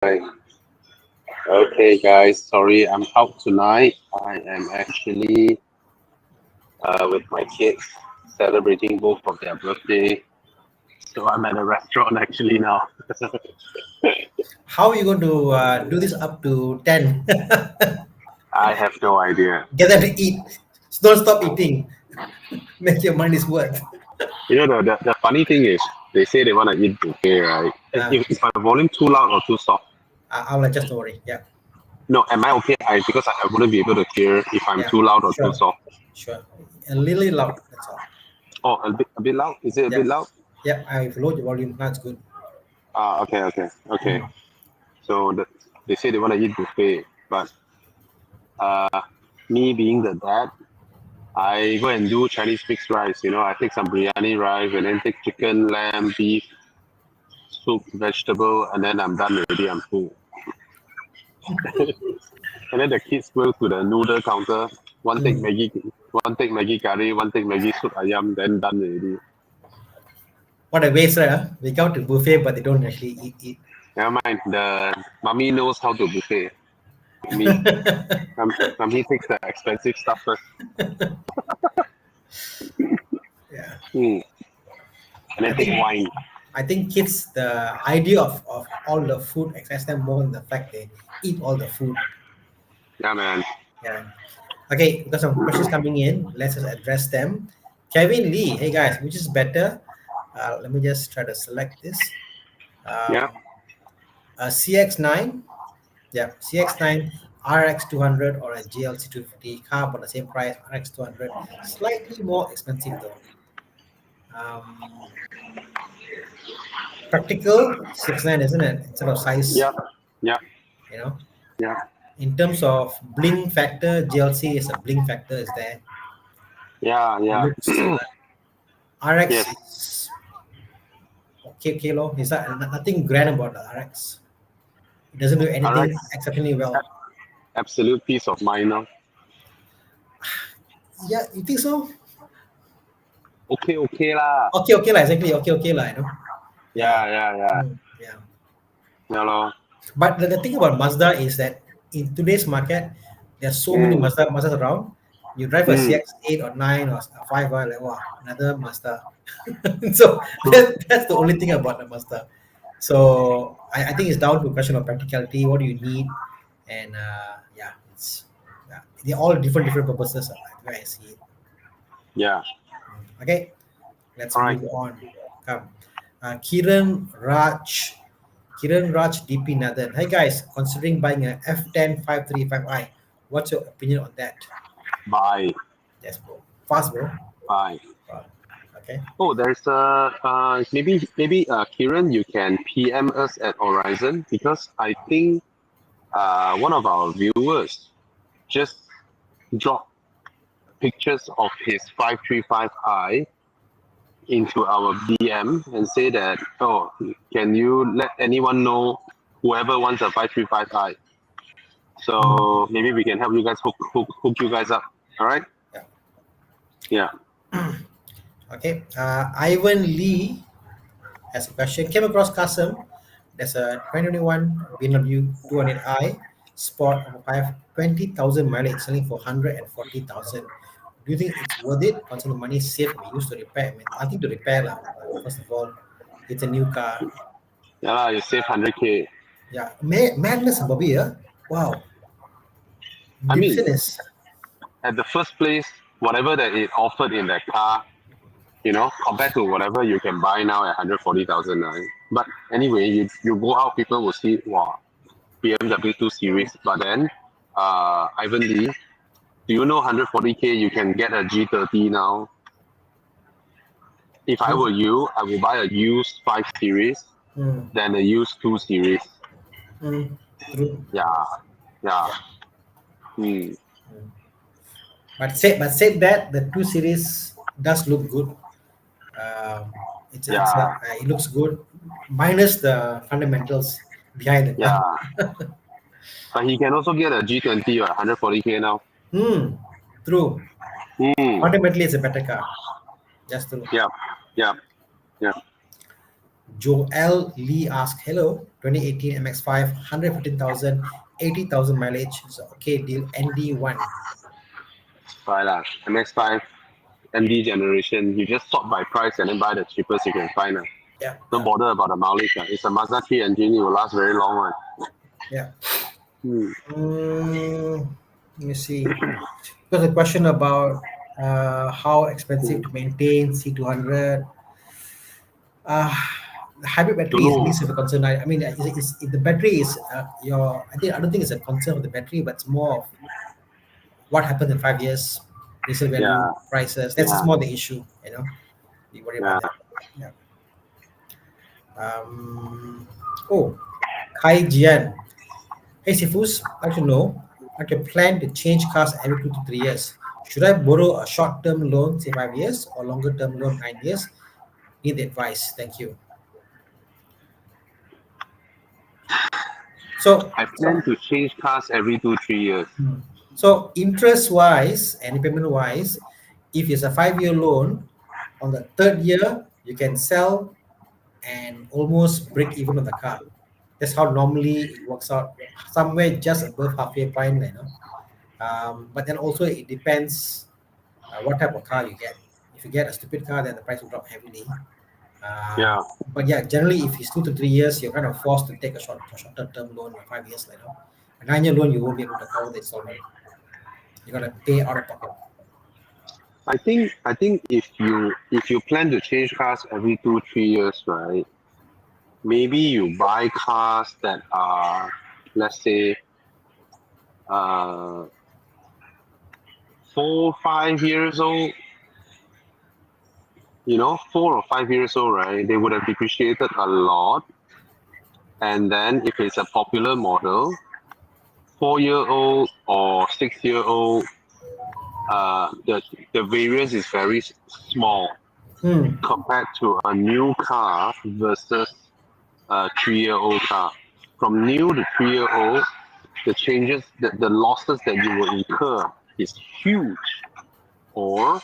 Hi. Okay, guys. Sorry, I'm out tonight. I am actually with my kids celebrating both of their birthday. So I'm at a restaurant actually now. How are you going to do this up to 10? I have no idea. Get them to eat. Don't stop eating. Make your money's worth. The funny thing is, they say they want to eat buffet, right? Uh, Is my volume too loud or too soft? I'll adjust, don't worry. Yeah, No, am I okay? Because I wouldn't be able to hear if I'm yeah, too loud or too sure, soft. sure. A little loud, that's all. Oh, a bit loud? Is it a Yeah, bit loud? yeah, I've lowered the volume. That's good. Okay. Mm. So they say they want to eat buffet, but me being the dad, I go and do Chinese mixed rice. I take some biryani rice and then take chicken, lamb, beef, soup, vegetable, and then I'm done already. I'm full. And then the kids go to the noodle counter. Mm. One take Maggi curry, one take Maggi soup ayam, then done already. What a waste, right? Huh? They come to buffet, but they don't actually eat. Never mind. The mommy knows how to buffet. Me, mommy takes the expensive stuff first. Yeah, Hmm. And I then take think wine. I think kids, the idea of all the food excites them more than the fact they eat all the food. Yeah, man. Yeah. Okay, we got some questions coming in. Let's just address them. Kevin Lee, hey guys, which is better? Let me just try to select this. Yeah. A CX9, yeah, CX9, RX 200, or a GLC 250 car, but the same price, RX 200, slightly more expensive though. Um, Practical CX9, isn't it? Instead of size, Yeah. Yeah. you know. Yeah. In terms of bling factor, GLC is a bling factor, is there? Yeah. Yeah. Looks RX Yes. is okay, low. Is that nothing grand about the RX? It doesn't do anything RX, exceptionally well. absolute peace of mind now. Yeah, you think so? Okay lah. Okay lah, exactly. Okay lah, Yeah. Yeah. Yeah. Yeah lor. But the thing about Mazda is that in today's market, there's so many Mm. Mazdas around. You drive a Mm. CX-8 or 9 or a 5, like, wow, another Mazda. So True. that's the only thing about the Mazda. So I think it's down to a question of practicality. What do you need? And yeah, they're all different purposes. The way I see it. Yeah. Okay, let's All right. move on. Come. Kiran Raj DP Nathan. Hey guys, considering buying a F10 535i. What's your opinion on that? Bye. Yes, bro. Fast, bro. Bye. Wow. Okay. Oh, there's maybe Kiran, you can PM us at Horizon because I think one of our viewers just dropped pictures of his 535i into our DM and say that, oh, can you let anyone know whoever wants a 535i? So maybe we can help you guys hook you guys up. All right? Yeah. Yeah. Okay. Ivan Lee has a question. Came across Custom. There's a 2021 BMW 200i Sport of 20,000 mileage selling for 140,000. Do you think it's worth it? Considering the money saved we used to repair. I mean, nothing to repair lah. First of all, it's a new car. Yeah, lah, you save 100K. Yeah, madness, Bobby. Wow, I mean, ridiculous. at the first place, whatever that it offered in that car, compared to whatever you can buy now at 140,000, right? But anyway, you go out, people will see, wow, BMW 2 Series. But then, Ivan Lee, do you know 140K you can get a G30 now? If I were you, I would buy a used 5 Series Mm, than a used 2 Series. true. Yeah. Hmm. But said that the 2 Series does look good. Um, Yeah. it looks good, minus the fundamentals behind the car. Yeah. But he can also get a G20 or 140K now. True. Hmm. Fundamentally, it's a better car. That's true. Yeah. Yeah. Yeah. Joel Lee asked, hello, 2018 MX5, 115,000, 80,000 mileage. So, okay, deal ND1. Fine lah. MX5 MD generation. You just sort by price and then buy the cheapest you can find. Yeah. Don't bother about the mileage. It's a Mazda 3 engine. It will last very long. Yeah. Hmm. Let me see. There's a question about how expensive to maintain C200. The hybrid battery is least of a concern. I mean, the battery is I don't think it's a concern of the battery, but it's more of what happens in 5 years, resale value, Yeah. prices. That's just more the issue. We worry about that. Yeah. Kai Jian. Hey Sifus, I'd like to know, I can plan to change cars every 2 to 3 years. Should I borrow a short-term loan, say 5 years, or longer-term loan, 9 years? Need advice. Thank you. So I plan to change cars every 2-3 years. So interest-wise and repayment-wise, if it's a 5-year loan, on the third year you can sell and almost break even on the car. That's how normally it works out, somewhere just above halfway point, but then also it depends what type of car you get. If you get a stupid car, then the price will drop heavily. Yeah. But yeah, generally, if it's 2 to 3 years, you're kind of forced to take a shorter term loan, 5 years. A 9-year loan, you won't be able to cover the installment. You gotta pay out of pocket. I think if you plan to change cars every 2-3 years, right? Maybe you buy cars that are, let's say, 4-5 years old. 4 or 5 years old, right? They would have depreciated a lot. And then if it's a popular model, 4-year-old or 6-year-old, the variance is very small compared to a new car versus a 3-year-old car. From new to 3-year-old, the changes, the losses that you will incur is huge. Or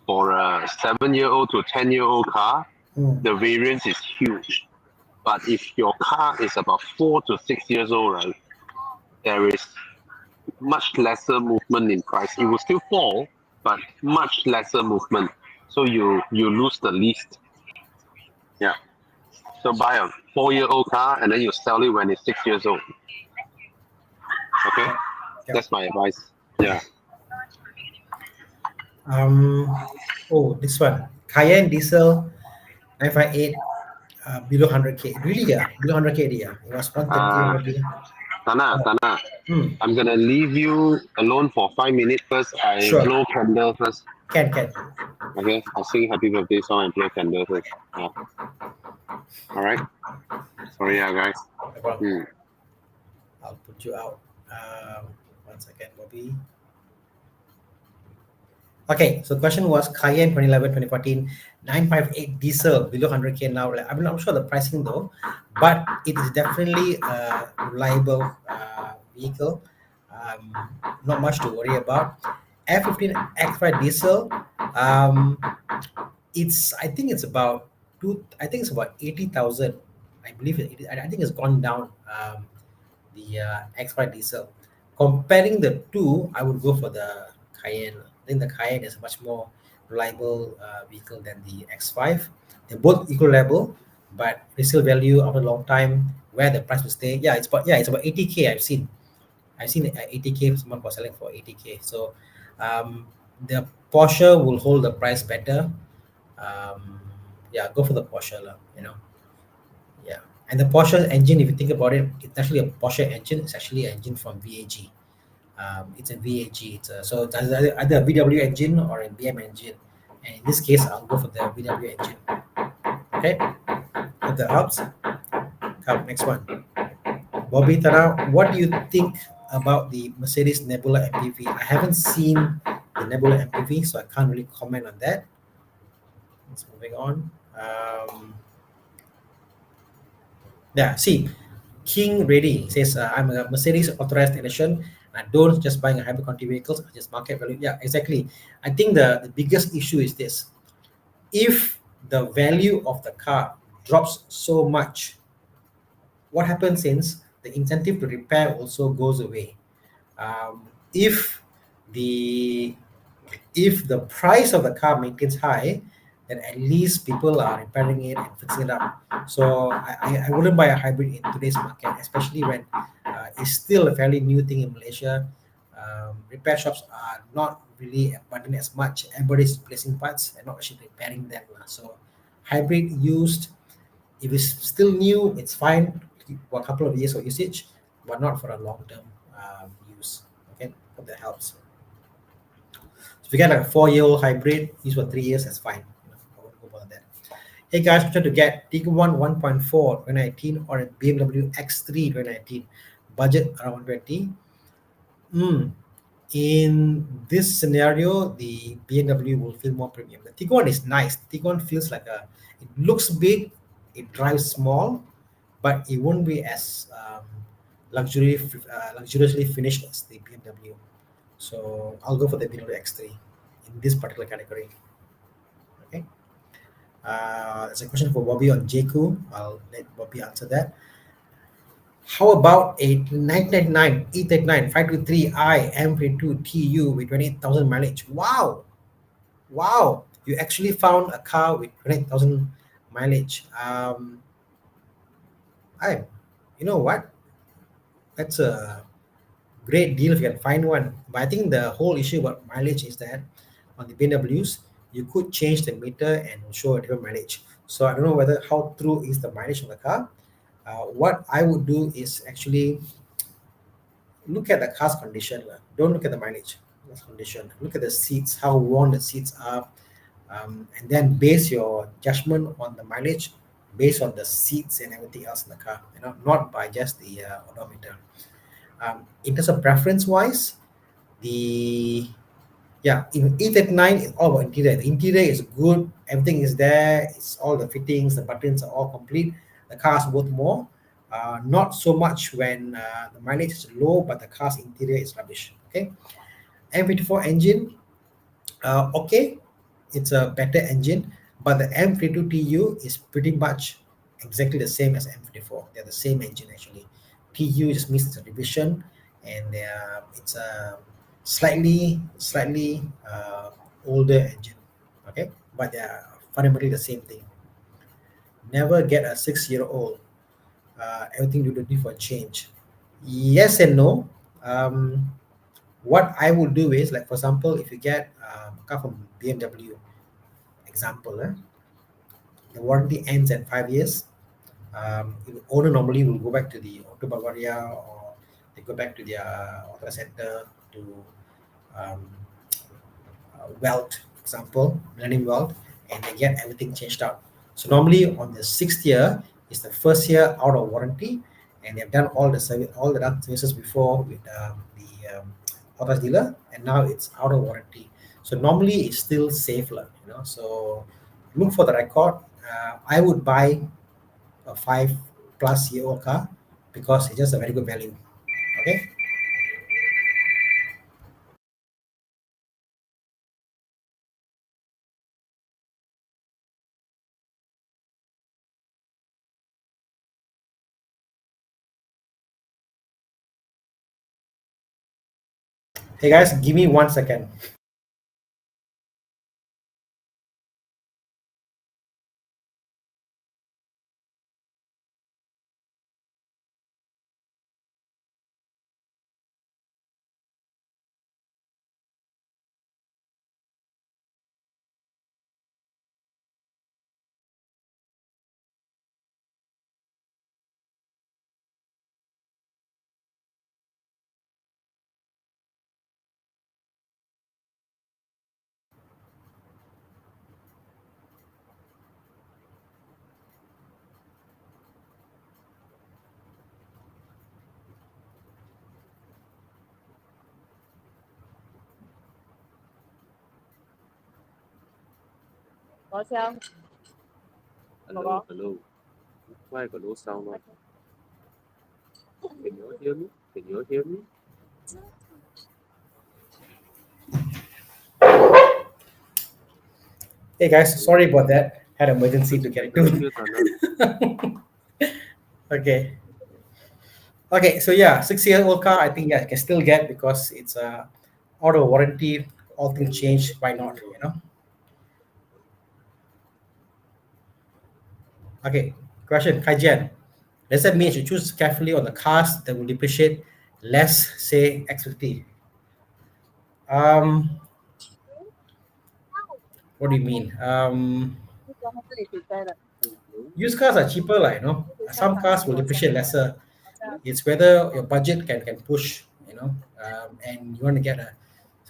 for a 7-year-old to 10-year-old car, the variance is huge. But if your car is about 4 to 6 years old, right, there is much lesser movement in price. It will still fall, but much lesser movement. So you lose the least. Yeah. So buy a 4-year-old car and then you sell it when it's 6 years old. Okay? Yeah. That's my advice. Yeah. This one. Cayenne diesel 958 below 100k. Really, below 100k already, It was 130 already. Tana, I'm gonna leave you alone for 5 minutes first. I Sure. blow candle first. Can. Okay, I'll sing happy birthday song and blow candle first. Alright. Sorry, guys. No problem. I'll put you out. 1 second, Bobby. Okay, so the question was Cayenne 2011, 2014, 958 diesel below 100k now. I'm not sure the pricing though, but it is definitely a reliable vehicle. Not much to worry about. F15 X5 diesel. I think it's about 80,000. I believe I think it's gone down. The X5 diesel. Comparing the two, I would go for the Cayenne. I think the Cayenne is a much more reliable vehicle than the X5. They're both equal level, but resale value after a long time, where the price will stay. It's about 80k. I've seen 80k. Someone was selling for 80k. So the Porsche will hold the price better. Go for the Porsche, Yeah, and the Porsche engine, if you think about it, it's actually a Porsche engine. It's actually an engine from VAG. It's a VAG. So it's either a VW engine or a BM engine. And in this case, I'll go for the VW engine. Okay, hope that helps. Come, next one. Bobby Tara, what do you think about the Mercedes Nebula MPV? I haven't seen the Nebula MPV, so I can't really comment on that. Let's moving on. See, King Ready says, I'm a Mercedes authorized edition. I don't just buying a hybrid conti vehicles, I just market value. Yeah, exactly. I think the biggest issue is this. If the value of the car drops so much, what happens is the incentive to repair also goes away. If the if the price of the car maintains high, then at least people are repairing it and fixing it up. So I wouldn't buy a hybrid in today's market, especially when it's still a fairly new thing in Malaysia. Repair shops are not really abundant as much. Everybody's replacing parts and not actually repairing them. So hybrid used, if it's still new, it's fine for a couple of years of usage, but not for a long term use. Okay, hope that helps. So if you get like a 4-year-old hybrid, use for 3 years, that's fine. I won't go about that. Hey guys, trying to get Tiguan 1.4 2019 or a BMW X3 2019, budget around 20. In this scenario, the BMW will feel more premium. The Tiguan is nice. The Tiguan feels like it looks big, it drives small, but it won't be as luxuriously finished as the BMW. So I'll go for the BMW X3 in this particular category. Okay. There's a question for Bobby on JQ. I'll let Bobby answer that. How about a 1999 E39 523i M22 TU with 28,000 mileage? Wow, wow! You actually found a car with 28,000 mileage. I, you know what? That's a great deal if you can find one. But I think the whole issue about mileage is that on the BMWs, you could change the meter and show a different mileage. So I don't know whether how true is the mileage of the car. What I would do is actually look at the car's condition. Don't look at the mileage. That's condition. Look at the seats, how worn the seats are, and then base your judgment on the mileage based on the seats and everything else in the car. Not by just the odometer. In terms of preference wise, the in E39 it's all about interior. The interior is good, everything is there, it's all the fittings, the buttons are all complete. The car's worth more. Not so much when the mileage is low, but the car's interior is rubbish. Okay, M54 engine, okay, it's a better engine, but the M52 TU is pretty much exactly the same as M54. They're the same engine actually. TU just means it's a division, and it's a slightly older engine. Okay, but they are fundamentally the same thing. Never get a 6-year old. Everything you do for a change. Yes and no. What I would do is, like for example, if you get a car from BMW, example, the warranty ends at 5 years. The owner normally will go back to the Auto Bavaria, or they go back to their auto center to um, Welt, for example, Millennium Welt, and they get everything changed out. So normally on the 6th year is the first year out of warranty, and they've done all the service, all the other services before with the auto dealer, and now it's out of warranty. So normally it's still safe, So look for the record. I would buy a 5+ year old car because it's just a very good value. Okay. Hey guys, give me 1 second. Hello, hello. Why I got no sound on? Can you all hear me? Can you all hear me? Hey guys, sorry about that. Had emergency to get it Thank to. you, Tana. Okay. Okay, so yeah, 6-year-old car, I think, yeah, you can still get because it's out of warranty, all things change, why not, you know? Okay, question, Kaijian. Does that mean you should choose carefully on the cars that will depreciate less, say X50? Um, what do you mean? Used cars are cheaper, like, you know. Some cars will depreciate lesser. It's whether your budget can push, you know, and you want to get a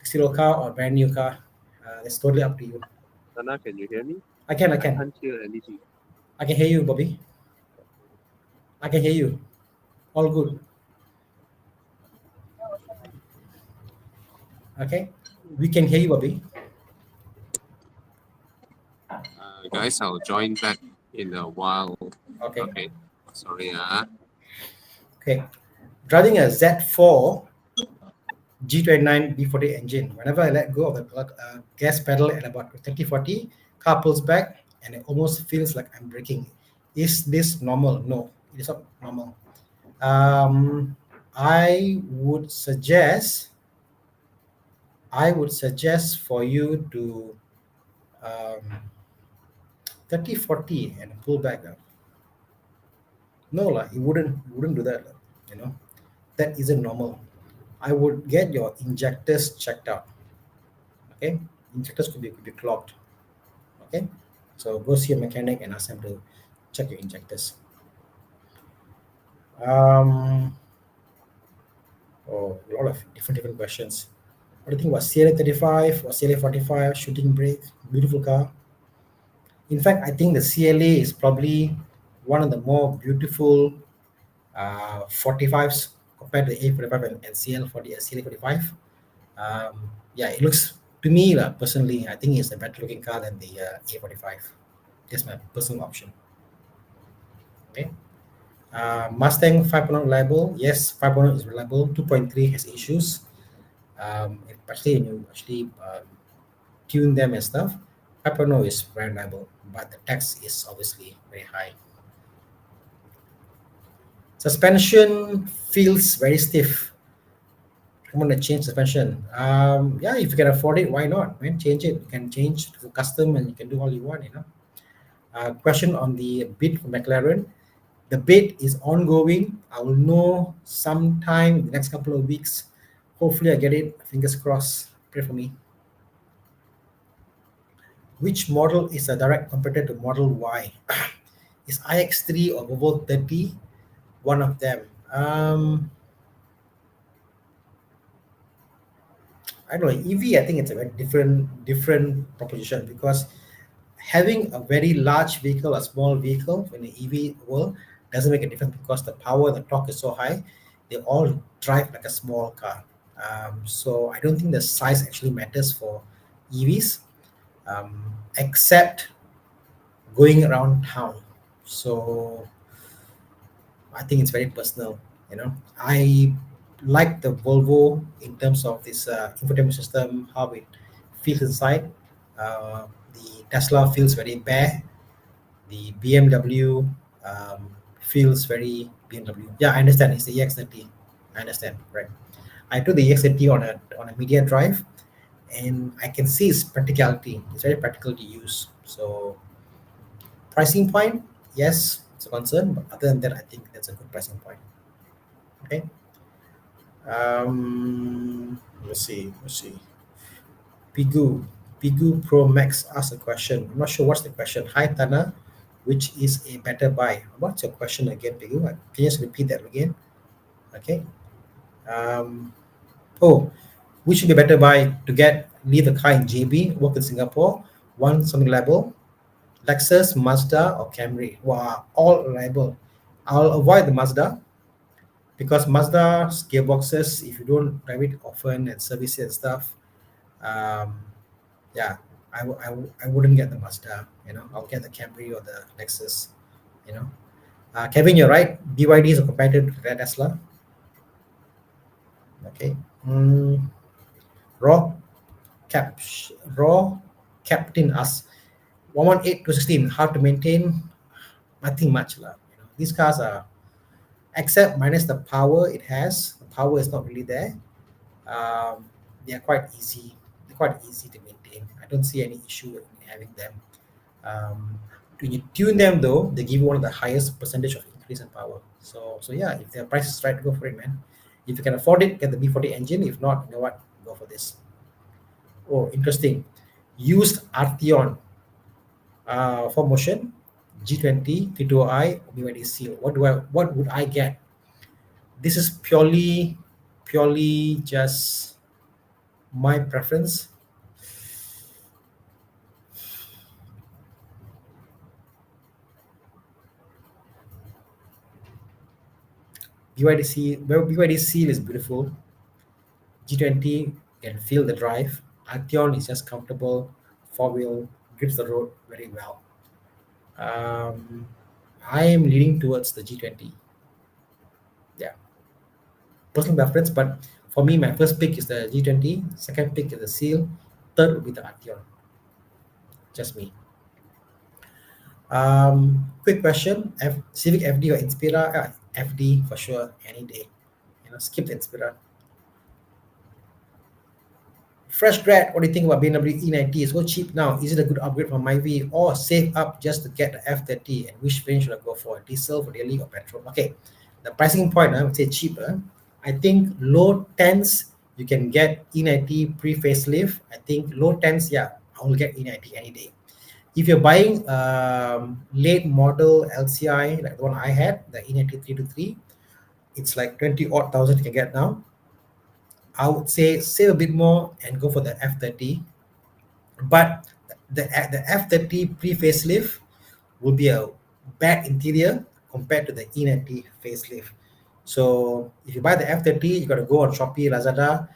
60-year-old car or a brand new car. It's totally up to you. Tana, can you hear me? I can, I I can. can't hear anything. I can hear you, Bobby. I can hear you. All good. Okay. We can hear you, Bobby. Guys, I'll join back in a while. Okay. Okay. Sorry. Okay. Driving a Z4 G29 B40 engine. Whenever I let go of the gas pedal at about 30 40, car pulls back and it almost feels like I'm braking. Is this normal? No, it is not normal. Um, I would suggest for you to um, 30 40 and pull back. No, lah, you wouldn't do that. You know, that isn't normal. I would get your injectors checked out. Okay, injectors could be clogged. Okay, so go see a mechanic and ask them to check your injectors. Um, a lot of different questions. What do you think about CLA 35 or CLA 45 shooting brake? Beautiful car. In fact, I think the CLA is probably one of the more beautiful 45s compared to A45 and CL40 CLA 45. Yeah, it looks to me personally, I think it's a better looking car than the A45. That's my personal option. Okay. Mustang 5.0 reliable. Yes, 5.0 is reliable. 2.3 has issues. Especially when you actually tune them and stuff. 5.0 is very reliable, but the tax is obviously very high. Suspension feels very stiff. I'm gonna change suspension. Yeah, if you can afford it, why not? Man, change it. You can change to custom and you can do all you want. You know. Question on the bid for McLaren. The bid is ongoing. I will know sometime in the next couple of weeks. Hopefully, I get it. Fingers crossed. Pray for me. Which model is a direct competitor to Model Y? Is iX3 or Volvo 30 one of them? I don't know. EV, I think it's a very different proposition because having a very large vehicle, a small vehicle in the EV world doesn't make a difference because the power, the torque is so high. They all drive like a small car. So I don't think the size actually matters for EVs, except going around town. So I think it's very personal. You know, I like the Volvo in terms of this infotainment system, how it feels inside. The Tesla feels very bare. The BMW feels very BMW. Yeah, I understand. It's the EX30. I understand. Right. I took the EX30 on a media drive, and I can see its practicality. It's very practical to use. So pricing point, yes, it's a concern, but other than that, I think that's a good pricing point. Okay. Let's see. Pigu Pro Max asked a question. I'm not sure what's the question. Hi Tana, which is a better buy? What's your question again, Pigu? Can you just repeat that again? Okay. Um, oh, which should be better buy to leave the car in JB, work in Singapore, want something reliable? Lexus, Mazda, or Camry? Wow, all reliable. I'll avoid the Mazda because Mazda's gearboxes, if you don't drive it often and service it and stuff, um, yeah, I wouldn't get the Mazda. You know, I'll get the Camry or the Lexus. You know, Kevin, you're right. BYD is a competitor to Tesla. Okay. Raw Cap Raw Captain asks, 118 216, hard to maintain, nothing much lah. These cars are, except minus the power it has. The power is not really there. Um, they are quite easy. They're quite easy to maintain. I don't see any issue in having them. When you tune them though, they give you one of the highest percentage of increase in power. So yeah, if their price is right, go for it, man. If you can afford it, get the B40 engine. If not, you know what, go for this. Oh, interesting. Used Arteon for motion, G20, T2i, BYD Seal. What would I get? This is purely just my preference. BYD Seal is beautiful. G20 can feel the drive. Arteon is just comfortable, four wheel, grips the road very well. Um, I am leaning towards the G20. Yeah, personal preference, but for me, my first pick is the G20. Second pick is the Seal. Third would be the Arteon. Just me. Quick question: Civic FD or Inspira? FD for sure, any day. Skip the Inspira. Fresh grad, what do you think about BMW E90? It's so cheap now. Is it a good upgrade from Myvi, or save up just to get the F30? And which range should I go for? Diesel, for daily, or petrol? Okay, the pricing point, I would say cheaper. I think low tens you can get E90 pre-facelift. I think low tens, yeah, I will get E90 any day. If you're buying late model LCI, like the one I had, the E90 323, it's like 20 odd thousand you can get now. I would say save a bit more and go for the F30. But the F30 pre-facelift will be a bad interior compared to the E90 facelift. So if you buy the F30, you got to go on Shopee, Lazada,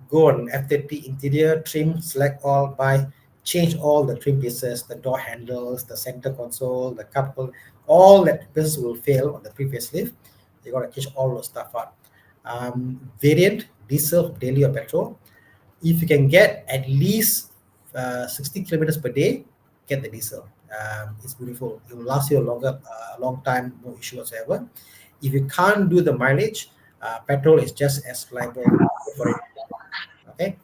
go on F30 interior, trim, select all, buy, change all the trim pieces, the door handles, the center console, the cup holder, all that pieces will fail on the pre-facelift. You got to change all those stuff out. Variant, diesel, daily or petrol. If you can get at least 60 kilometers per day, get the diesel. It's beautiful. It will last you a long time, no issue whatsoever. If you can't do the mileage, petrol is just as reliable. Go for it. Okay.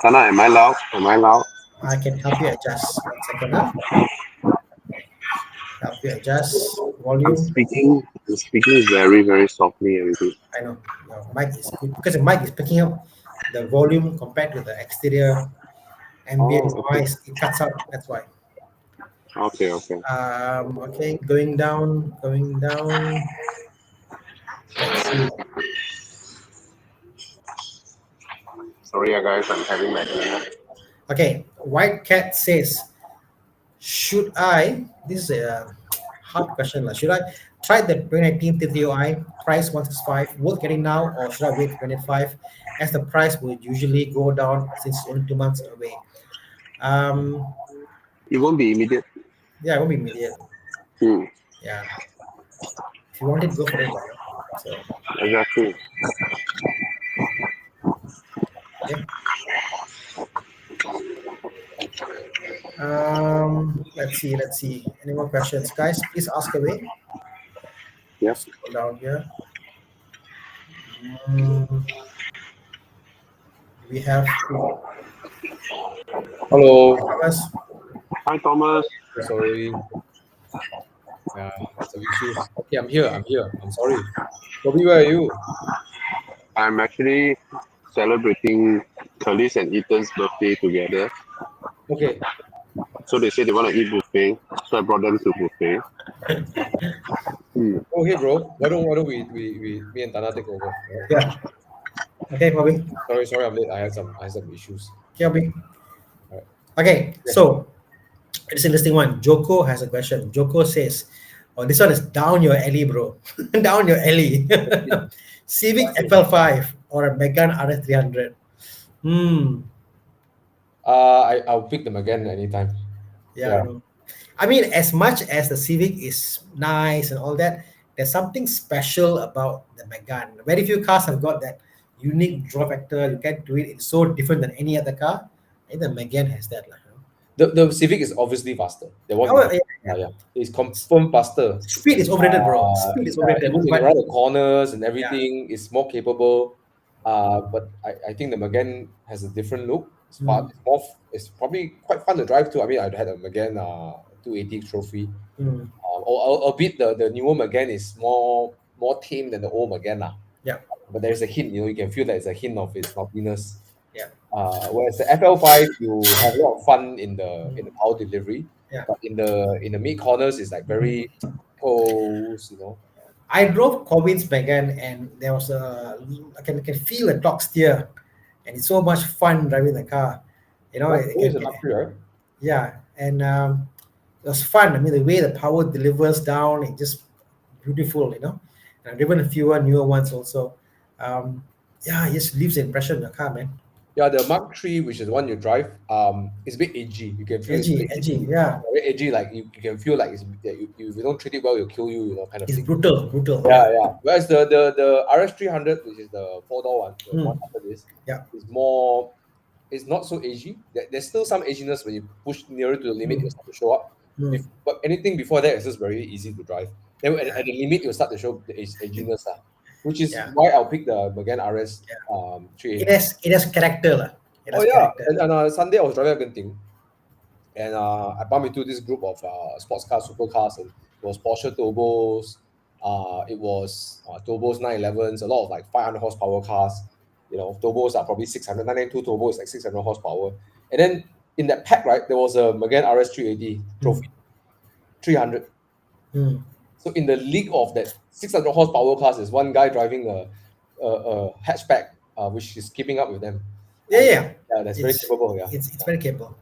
Sana, am I loud? Am I loud? I can help you adjust. 1 second. Help you adjust volume. I'm speaking very, very softly and good. I know your mic is good because the mic is picking up the volume compared to the exterior ambient okay. noise. It cuts out. That's why. Okay. Okay, going down. Let's see. Sorry, guys, I'm having my dinner. Okay, White Cat says, should I? This is a hard question. Should I try the 2019 TTOI price 165 worth getting now, or should I wait 25 as the price will usually go down since it's only 2 months away? It won't be immediate. Yeah, it won't be immediate. Yeah. If you want it, go for it. So Exactly. okay. Let's see. Any more questions, guys? Please ask away. Yes. Scroll down here. We have Hello. Thomas. Hi, Thomas. Sorry. Yeah, some issues. Okay, I'm here. I'm sorry. Bobby, where are you? I'm actually celebrating Khalees and Ethan's birthday together. Okay. So they say they want to eat buffet, so I brought them to buffet. Okay, bro. Why don't we me and Tana take over? Right? Yeah. Okay, Bobby. Sorry, I'm late. I had some issues. Okay, Bobby. Right. Okay, so it's an interesting one. Joko has a question. Joko says, "Oh, this one is down your alley, bro. Down your alley. Civic FL5 or a Megane RS300." I'll pick them again anytime. Yeah. I mean, as much as the Civic is nice and all that, there's something special about the Megane. Very few cars have got that unique draw factor. You can't do it. It's so different than any other car. And the Megane has that. The Civic is obviously faster. The one, Oh, yeah. yeah, it's confirmed faster. Speed is overrated, bro. Speed is overrated. Even But around the corners and everything, it's more capable. But I think the Megane has a different look. It's fun. It's more. It's probably quite fun to drive too. I mean, I had a Megane 280 trophy. Albeit the newer Megane is more tame than the old Megane. yeah, But there's a hint, you can feel that it's a hint of its naughtiness. yeah, Whereas the FL5, you have a lot of fun in the power delivery, yeah. but in the mid corners, it's like very close, I drove Corbin's Megane, and there was I can feel a torque steer, and it's so much fun driving the car. It's a luxury, right? Yeah, and it was fun. I mean, the way the power delivers down, it's just beautiful. And I've driven a fewer newer ones also. Yeah, it just leaves an impression in the car, man. Yeah, the Mark III, which is the one you drive, it's a bit edgy. You can feel Edgy, yeah. very edgy. Like you can feel like if you don't treat it well, it'll kill you. Kind of It's thing. brutal. Yeah. Whereas the RS300, which is the 4-door one, the one after this, Yeah. is more. It's not so edgy. There's still some edginess when you push nearer to the limit, it starts to show up. But anything before that is just very easy to drive. Then at the limit, you'll start to show the edginess, which is why I'll pick the Megane RS 380. It has character, lah. Character. And Sunday I was driving a Genting, and I bumped into this group of sports cars, supercars, and it was Porsche turbos. It was turbos 911s, a lot of like 500 horsepower cars. Turbos are probably 600. 992 turbo is like 600 horsepower. And then in that pack, right, there was a Megane RS 380 trophy, 300. So in the league of that 600 horsepower cars, there's one guy driving a hatchback, which is keeping up with them. Yeah, that's very capable. Yeah, it's very capable.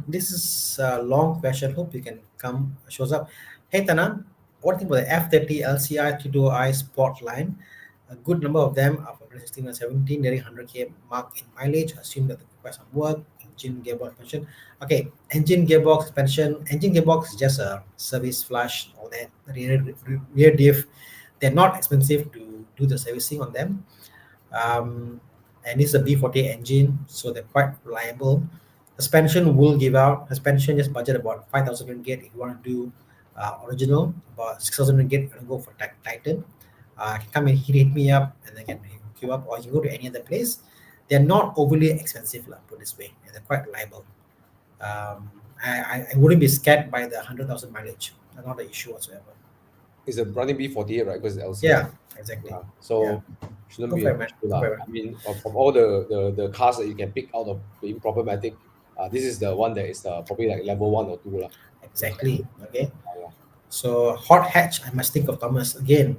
This is a long question. Hope you can shows up. Hey Tanan, what do you think about the F30 LCI 320i Sport line? A good number of them are from 2016 and 17, nearing 100k mark in mileage. Assume that they require some work. Engine, gearbox, suspension. Okay, engine, gearbox, suspension. Engine, gearbox is just a service flush, all that. Rear diff. They're not expensive to do the servicing on them. And it's a B40 engine, so they're quite reliable. Suspension will give out. Suspension just budget about 5,000 ringgit if you want to do original. About 6,000 ringgit if you go for Titan. Come and hit me up, and they can hook you up, or you can go to any other place. They're not overly expensive, put this way, and they're quite reliable. I wouldn't be scared by the 100,000 mileage. That's not an issue whatsoever. It's a running B48, right? Because it's LCI. Yeah, exactly. So shouldn't be an issue. I mean, from all the cars that you can pick out of being problematic, this is the one that is probably like level 1 or 2. Exactly. Okay. So hot hatch, I must think of Thomas again.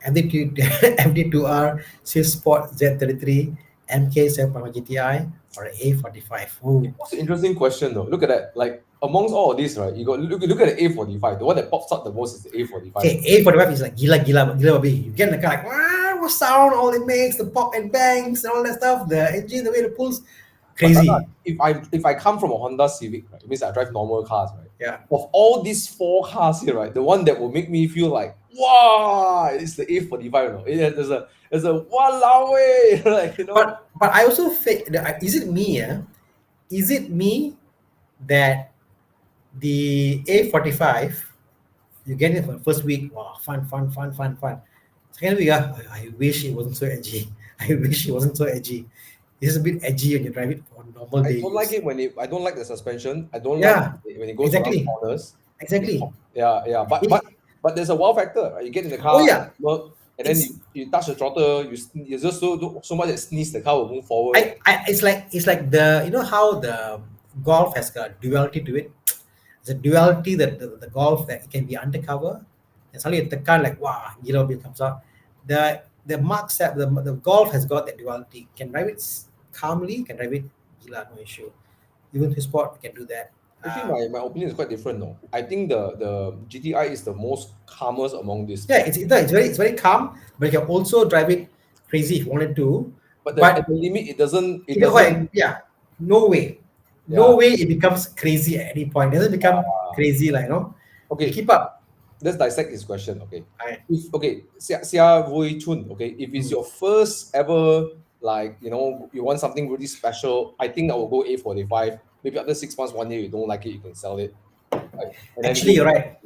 MD2R, Swiss Sport Z33, MK7 GTI, or A45. That's an interesting question though. Look at that. Like amongst all of these, right? You got look at the A45. The one that pops up the most is the A45. Okay, A45 is like gila baby. You get in the car like, wow, what sound all it makes, the pop and bangs and all that stuff, the engine, the way it pulls, crazy. If I come from a Honda Civic, right, it means I drive normal cars, right? Yeah. Of all these 4 cars here, right, the one that will make me feel like, wow, it's the A45. There's a walao way, like But I also think, is it me? Is it me that the A45, you get it for the first week, wow, fun. Second week, I wish it wasn't so edgy. It's a bit edgy when you drive it on normal days. I don't like it I don't like the suspension. I don't like it when it goes around corners. Exactly. Yeah. But there's a wow factor. Right? You get in the car, and then you touch the throttle. You just so much that sneeze, the car will move forward. It's like the how the Golf has got duality to it. It's a duality that the Golf that it can be undercover, and suddenly the car like wow, bit comes out. The Mark 7, the Golf has got that duality. Can drive it calmly, can drive it no issue. Even to sport can do that. Actually, my opinion is quite different. No, I think the GTI is the most calmest among these. Yeah, it's very calm, but you can also drive it crazy if you wanted to. But at the limit, it doesn't. Yeah, no way. No way it becomes crazy at any point. It doesn't become crazy, Okay, keep up. Let's dissect this question. Okay. Right. If Xia Wei Chun. Okay, if it's your first ever like, you know, you want something really special, I think I will go A45. Maybe after 6 months, 1 year, you don't like it, you can sell it. Right? And then Actually, you're right.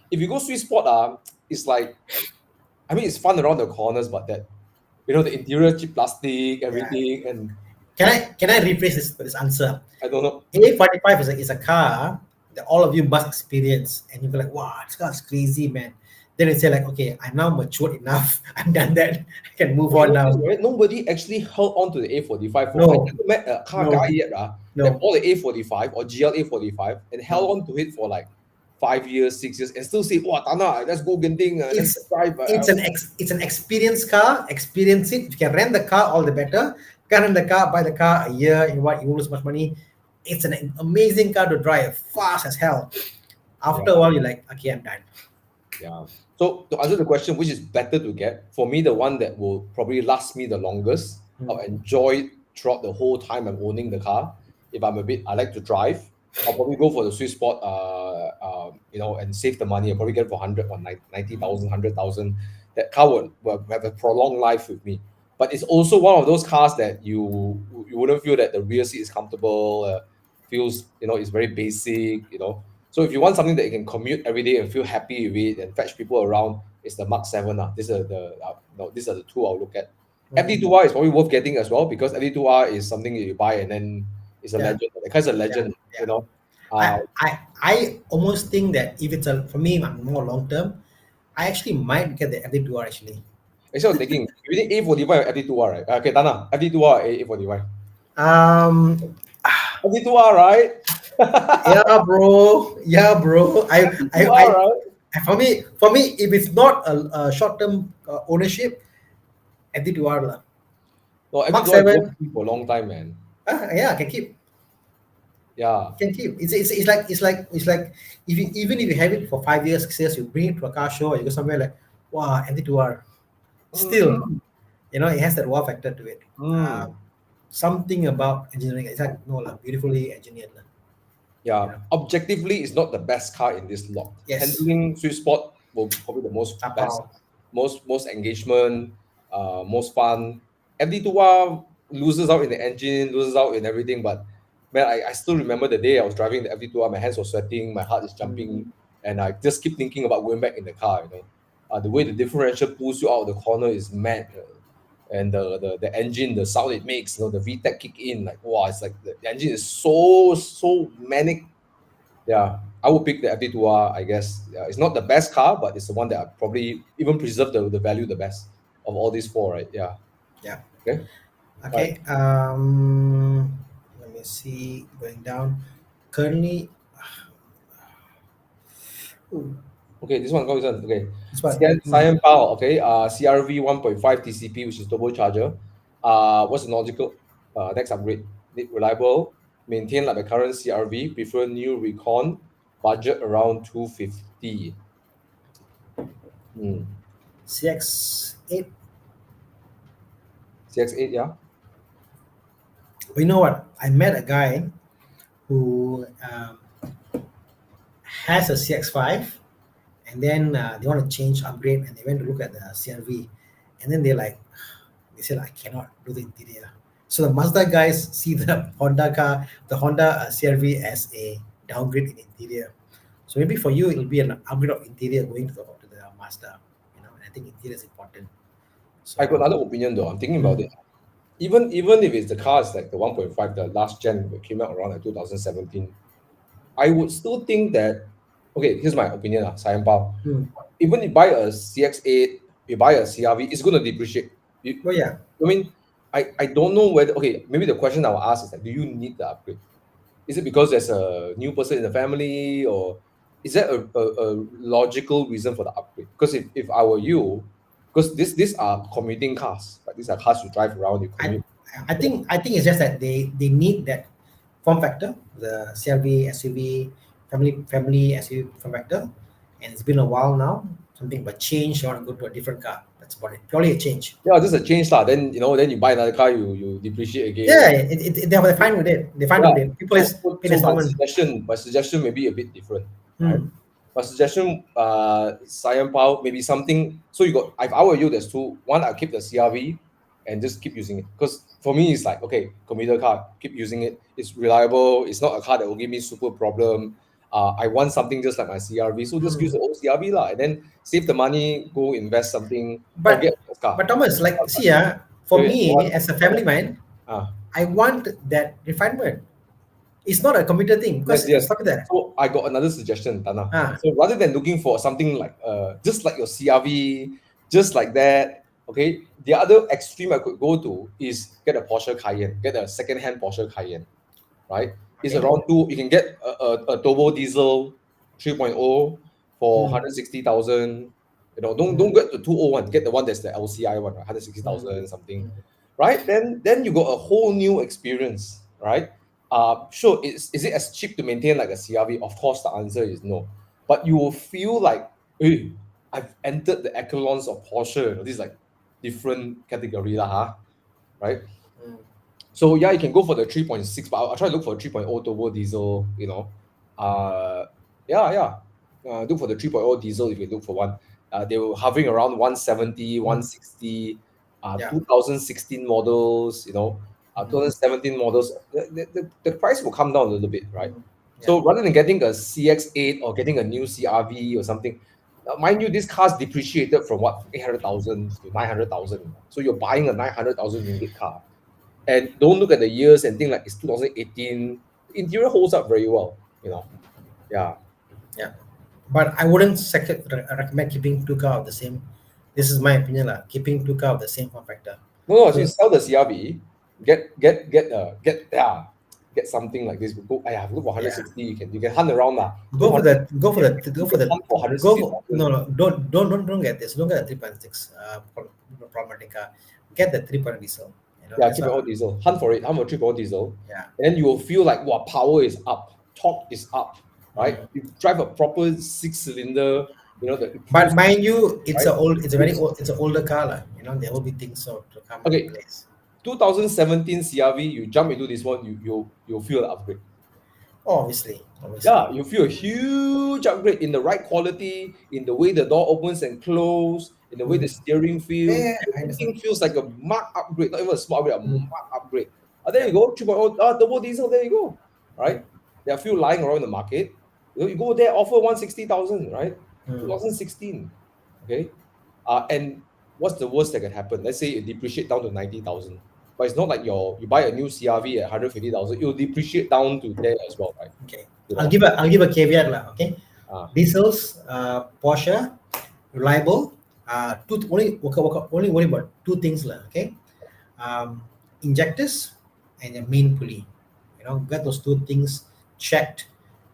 if you go sweet spot, it's like, I mean, it's fun around the corners, but that, you know, the interior cheap plastic, everything, and Can I rephrase this answer? I don't know. A45 is a car that all of you must experience, and you'll be like, wow, this car is crazy, man. Then you say like, okay, I'm now matured enough. I'm done that. I can move on now. Nobody actually held on to the A45 for. No. I never met a car No. guy yet No. that bought the A45 or GLA45 and held on to it for like 5 years, 6 years, and still say, "Wow, Tana, let's go Genting, let's drive." It's an experience car. Experience it. If you can rent the car, all the better. Can rent the car, buy the car a year. You won't lose much money. It's an amazing car to drive, fast as hell. After a while, you're like, okay, I'm done. Yeah. So to answer the question, which is better to get, for me, the one that will probably last me the longest, I'll enjoy it throughout the whole time I'm owning the car. If I like to drive, I'll probably go for the sweet spot, you know, and save the money. I'll probably get it for 100 or 90,000, 100,000. That car will have a prolonged life with me. But it's also one of those cars that you wouldn't feel that the rear seat is comfortable, feels, you know, it's very basic, you know. So if you want something that you can commute every day and feel happy with it and fetch people around, it's the Mark 7. These are the two I'll look at. FD2R is probably worth getting as well, because FD2R is something that you buy and then it's a legend. The car's a legend, you know. I almost think that if it's for me, I'm more long term, I actually might get the FD2R actually. Actually, I was thinking, you think A45 or FD2R, right? Okay, Tana, FD2R or A45? FD2R, right? Yeah, bro. Right? For me, if it's not a short-term ownership, FD2R lah. No, Mark FD2R 7 for a long time, man. Yeah, can keep. Yeah. Can keep. It's like even if you have it for 5 years, 6 years, you bring it to a car show, or you go somewhere like, wow, FD2R. Still, you know, it has that wow factor to it. Something about engineering. It's like beautifully engineered. Yeah, objectively, it's not the best car in this lot. Yes. Handling sweet spot will probably the most best, most engagement, most fun. FD2R loses out in the engine, loses out in everything. But man, I still remember the day I was driving the FD2R. My hands were sweating, my heart is jumping, and I just keep thinking about going back in the car. You know, the way the differential pulls you out of the corner is mad. And the engine, the sound it makes, you know, the VTEC kick in, like, wow, it's like the engine is so manic. Yeah, I would pick the FD2R, I guess. Yeah, it's not the best car, but it's the one that I probably even preserve the value the best of all these four, right? Yeah. Yeah. Okay. Okay. Let me see. Going down. Currently. Okay, this one goes on. Okay. This one. Cyan Power, okay. CRV 1.5 TCP, which is turbocharger. What's the logical next upgrade? Reliable, maintain like the current CRV, prefer new recon, budget around 250. CX8. CX8, yeah. You know what? I met a guy who has a CX5, and then they want to change, upgrade, and they went to look at the CRV, and then they said, I cannot do the interior. So the Mazda guys see the Honda CRV as a downgrade in interior. So maybe for you it'll be an upgrade of interior going to the Mazda. You know, and I think interior is important. So, I got another opinion though. I'm thinking about it. Even if it's the cars like the 1.5, the last gen that came out around like 2017, I would still think that, okay, here's my opinion, Cyan Bao. Even if you buy a CX8, you buy a CRV, it's going to depreciate. I mean, I don't know whether, okay, maybe the question I will ask is like, do you need the upgrade? Is it because there's a new person in the family, or is there a logical reason for the upgrade? Because if I were you, because these are commuting cars, right? These are cars you drive around, you commute. I think it's just that they need that form factor, the CRV SUV family SUV form factor, and it's been a while now. Something but change, you want to go to a different car. That's about it. Purely a change. Yeah, just a change lah. Then then you buy another car, you depreciate again. Yeah, they're fine with it. They're fine with it. People my suggestion may be a bit different. Right? My suggestion, Cyan Power, maybe something. So you got. If I were you, there's two. One, I'll keep the CRV. and just keep using it. Because for me, it's like, okay, commuter car, keep using it. It's reliable. It's not a car that will give me super problem. I want something just like my CRV, so just use the old CRV lah, and then save the money, go invest something, or get a car. But Thomas, like, see, for Wait, me what? as a family man, I want that refinement. It's not a computer thing because Yes. stop there. So I got another suggestion, Tana. So rather than looking for something like just like your CRV, just like that, okay, the other extreme I could go to is get a Porsche Cayenne, get a second-hand Porsche Cayenne, right? It's around you can get a turbo diesel 3.0 for 160,000. You know, don't get the 201, get the one that's the LCI one, right? 160,000 something, right? Then you got a whole new experience, right? Sure, is it as cheap to maintain like a CRV? Of course, the answer is no. But you will feel like, hey, I've entered the echelons of Porsche. You know, this is like different category lah, right? So yeah, you can go for the 3.6, but I'll try to look for a 3.0 turbo diesel. You know, look for the 3.0 diesel if you look for one. They were hovering around 170, 160. 2016 models, you know, 2017 models, the price will come down a little bit, right? So rather than getting a CX-8 or getting a new CRV or something, mind you, these cars depreciated from what 800,000 to 900,000. So you're buying a 900,000 ringgit car, and don't look at the years and think like it's 2018. The interior holds up very well, you know. Yeah. But I wouldn't recommend keeping two cars of the same. This is my opinion, lah. Keeping two cars of the same form factor. No, so you sell the CRV, get something like this. Go, look for 160. You can hunt around lah. Go for the hunt for 160. No, don't get this. Don't get the 3.6 problematic car. Get the 3.0 diesel. You know, 3.0 diesel. Hunt for it. Hunt for 3.0 diesel. Yeah. And then you will feel like, wow, power is up, torque is up, right? You drive a proper 6-cylinder. You know, but mind you, it's an older car, lah. You know, there will be things to come in place. 2017 CRV, you jump into this one, you'll feel an upgrade. Obviously. Yeah, you feel a huge upgrade in the right quality, in the way the door opens and closes, in the way the steering feels. Yeah, everything feels like a marked upgrade, not even a small upgrade, a marked upgrade. There you go, 3.0 turbo diesel, there you go, right? There are a few lying around the market. You go there, offer 160,000, right? 2016, okay? And what's the worst that can happen? Let's say it depreciate down to 90,000. But it's not like you buy a new CRV at 150,000, it will depreciate down to there as well, right? Okay. I'll give a caveat lah. Okay. Diesels, Porsche, reliable. Only worry about two things lah. Okay. Injectors and your main pulley. You know, get those two things checked,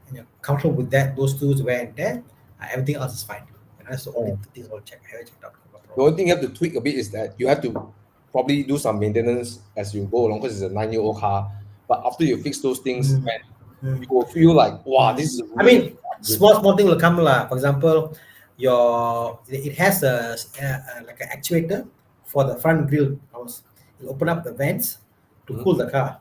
and you're comfortable with that. Those two is wear and tear. Everything else is fine. And that's the only things I'll check. I have checked out. The only thing you have to tweak a bit is that you have to probably do some maintenance as you go along, because it's a 9-year-old car. But after you fix those things, you will feel like, wow, this is. Small thing will come lah. For example, it has like an actuator for the front grille. You open up the vents to cool the car.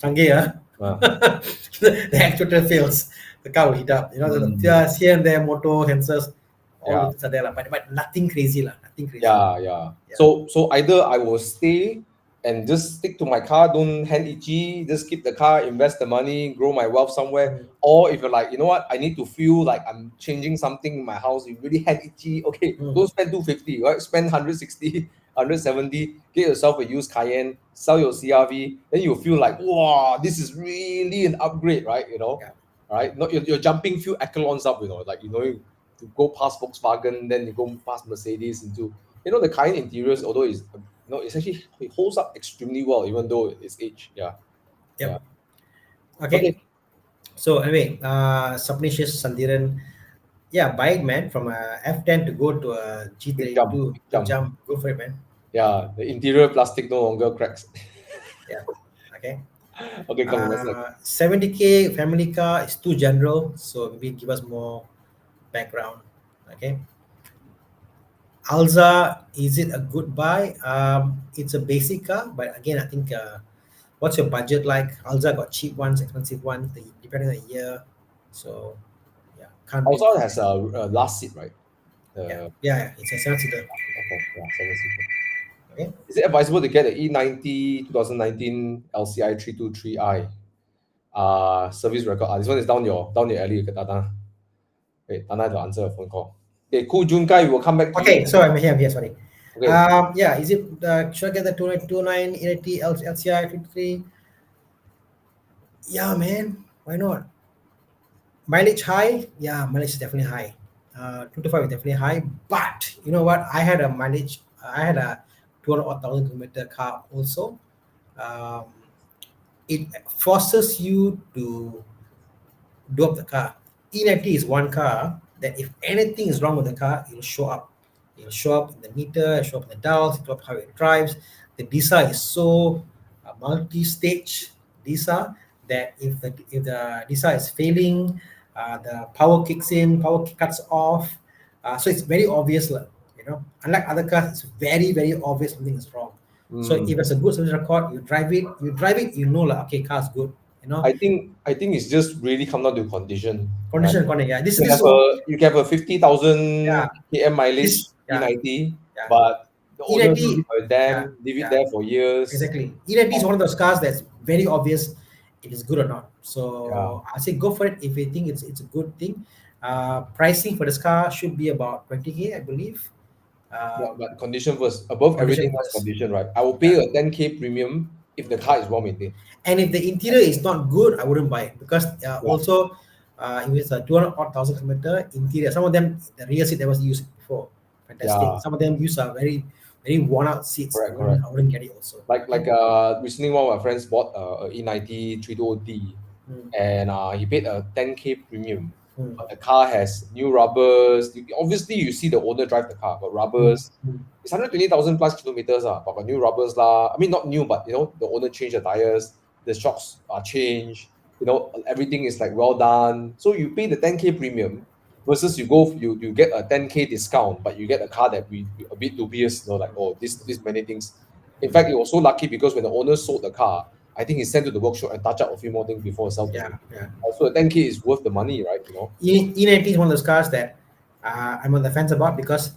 Canggih, the actuator fails, the car will heat up. You know, here and there motor sensors. All are there, but nothing crazy lah. Nothing crazy. Yeah. So either I will stay and just stick to my car, don't hand itchy, just keep the car, invest the money, grow my wealth somewhere. Or if you're like, you know what, I need to feel like I'm changing something in my house, you really hand itchy, okay, don't spend 250, right? Spend 160, 170, get yourself a used Cayenne, sell your CRV, then you'll feel like, wow, this is really an upgrade, right? You know, right? Not you're jumping few echelons up, you know, like, you know, you go past Volkswagen, then you go past Mercedes into, you know, the Cayenne interiors, although it's, you know, it's actually, it holds up extremely well, even though it's age. Okay. So anyway, Sapnicious Sandiran, buy it, man. From a F10 to go to a G32, jump. Go for it, man. Yeah, the interior plastic no longer cracks. Okay. Okay, come on. 70K family car is too general, so maybe give us more background. Okay. Alza, is it a good buy? It's a basic car, but again, I think what's your budget like? Alza got cheap ones, expensive ones, depending on the year. So Alza has a last seat, right? It's a 7-seater. Okay, 7-seater. Okay. Is it advisable to get the E90 2019 LCI 323i? Service record. This one is down your alley, Tana. Wait, Tana to answer a phone call. Okay, cool. Junkai, we'll come back to Okay, you. so I'm here. Sorry. Okay. Yeah, is it should I get the 29 E90 LCI 53? Yeah, man. Why not? Mileage high? Yeah, mileage is definitely high. 2 to 5 is definitely high. But you know what? I had a 200,000 kilometer car also. Um, it forces you to do up the car. E90 is one car that if anything is wrong with the car, it'll show up. It'll show up in the meter, it'll show up in the dials, it'll show up how it drives. The DISA is so multi-stage DISA that if the DISA is failing, the power kicks in, cuts off. So it's very obvious, you know. Unlike other cars, it's very, very obvious something is wrong. So if it's a good service record, you drive it, you know, like, okay, car's good. You know, I think it's just really come down to condition. condition, yeah. This You is can have a 50,000 Yeah. km mileage This- yeah. E90, Yeah. but the owner E90 leave it for them, yeah, leave it yeah. there for years. exactly. E90 is one of those cars that's very obvious if it's good or not. So Yeah. I say go for it if you think it's a good thing. Pricing for this car should be about 20K, I believe. Yeah, but condition first. Above Condition everything else, first. condition, right? I will pay a 10K premium if the car is well maintained. And if the interior is not good, I wouldn't buy it because also if it's a 200,000 kilometer interior, some of them the rear seat that was used before, fantastic. Yeah. Some of them use a very very worn out seats. Correct, I wouldn't get it also. Like recently one of my friends bought a E90 320D Mm. and he paid a 10K premium. Mm. But the car has new rubbers. Obviously, you see the owner drive the car, but rubbers. Mm. It's 120,000 plus kilometers, but got new rubbers lah. I mean, not new, but you know, the owner changed the tires, the shocks are changed. You know, everything is like well done. So you pay the 10K premium versus you get a 10K discount, but you get a car that we a bit dubious. You know, like this many things. In fact, it was so lucky because when the owner sold the car, I think he sent to the workshop and touch up a few more things before sell. Yeah. So the 10K is worth the money, right? You know. E90 is one of those cars that I'm on the fence about because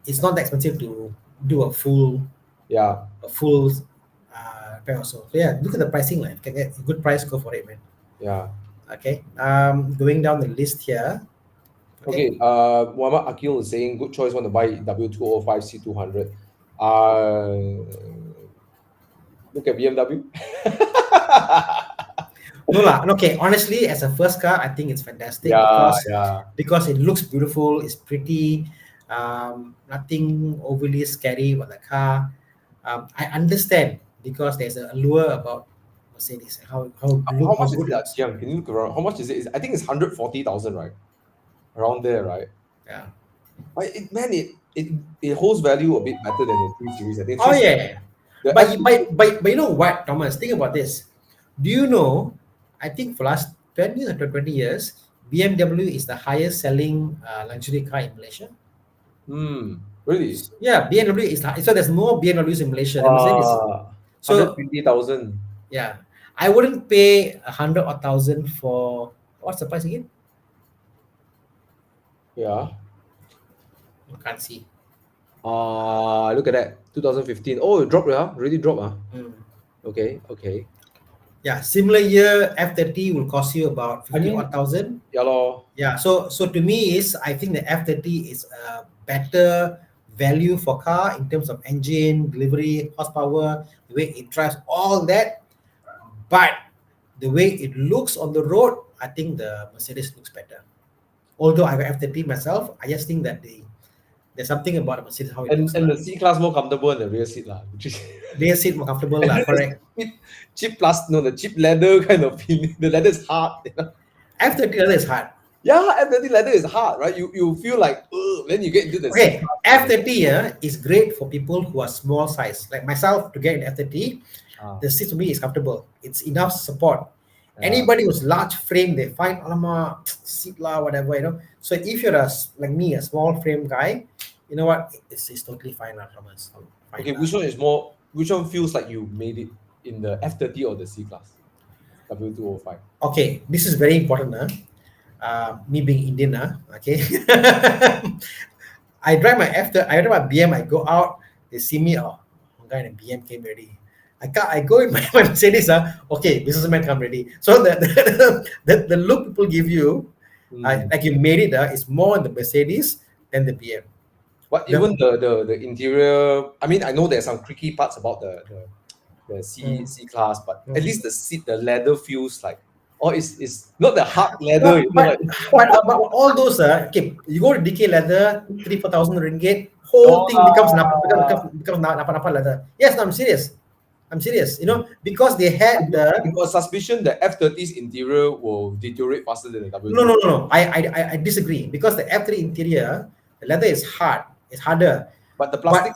it's not that expensive to do a full repair also. So yeah, look at the pricing. Like, if you can get a good price, go for it, man. Yeah. Okay. Going down the list here. Okay. Muhammad Akil is saying good choice. Want to buy W205 C200. Look at BMW. No lah. Okay. Honestly, as a first car, I think it's fantastic because it looks beautiful. It's pretty. Nothing overly scary about the car. I understand because there's an allure about Mercedes. How much is good that? Yeah, can you look around? How much is it? I think it's 140,000, right? Around there, right? Yeah. But it holds value a bit better than the 3 Series. I think. Oh yeah. But you know what, Thomas? Think about this. Do you know? I think for last 10 years or 20 years, BMW is the highest selling luxury car in Malaysia. Really? Yeah, BMW is so there's more BMWs in Malaysia than Mercedes. So 120,000. Yeah, I wouldn't pay 100 or 1,000 for what's the price again? Yeah. You can't see. Look at that. 2015. Oh, it dropped, yeah? Really dropped, Okay. Yeah, similar year F30 will cost you about 51,000. Yeah, lor. Yeah, so to me I think the F30 is a better value for car in terms of engine, delivery, horsepower, the way it drives, all that. But the way it looks on the road, I think the Mercedes looks better. Although I have F30 myself, I just think that there's something about the Mercedes how it looks. And the C class more comfortable in the rear seat lah. Rear seat more comfortable lah, correct. The cheap leather kind of feeling. The leather is hard. You know? F30 leather is hard. Yeah, F30 leather is hard, right? You feel like, then you get into the okay. F30 is great for people who are small size, like myself. To get in F30, the seat to me is comfortable. It's enough support. Anybody who's large frame, they find seat lah, whatever, you know. So if you're like me, a small frame guy, you know what? It's totally fine, Thomas. Okay, which one feels like you made it in the F30 or the C class? W205. Okay, this is very important. Me being Indian, okay. I drive my BM, I go out, they see me, guy in a BM came ready. I go in my Mercedes. Okay, businessman come ready. So the look people give you, like you made it. Is more in the Mercedes than the BM. But even the interior, I mean, I know there's some tricky parts about the C class, but at least the seat, the leather feels like, it's not the hard leather. But all those, okay, you go to DK leather, 3,000-4,000 ringgit, whole thing becomes napa leather. Yes, no, I'm serious. Because they had I got a suspicion the F30's interior will deteriorate faster than the W. No. I disagree, because the F3 interior, the leather is hard. It's harder. But the plastic.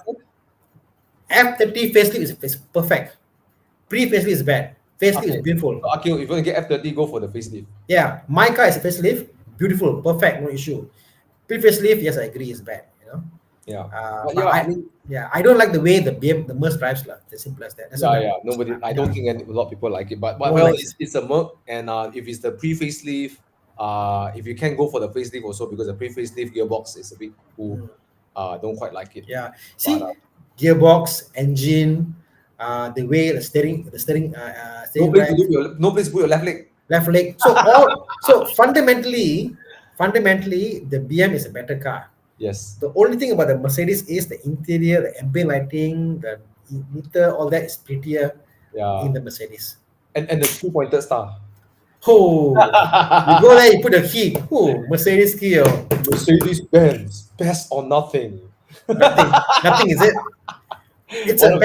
F30 facelift is perfect. Pre-facelift is bad. Facelift is beautiful. So, if you want to get F30, go for the facelift. Yeah, my car is a facelift, beautiful, perfect, no issue. Pre-facelift, yes, I agree, is bad. Yeah. I don't like the way the Merc drives, It's simple as that. Nobody. I don't think a lot of people like it. But it's a Merc, and if it's the pre-facelift, if you can go for the facelift also, because the pre-facelift gearbox is a bit cool. Don't quite like it. Yeah. See, gearbox, engine, the way the steering. No place to put your left leg. Left leg. So fundamentally, the BM is a better car. Yes. The only thing about the Mercedes is the interior, the ambient lighting, the meter, all that is prettier in the Mercedes. And the 2-pointed star. Oh, you go there, you put the key. Oh, Mercedes key. Mercedes Benz, best or nothing. Nothing is it? It's a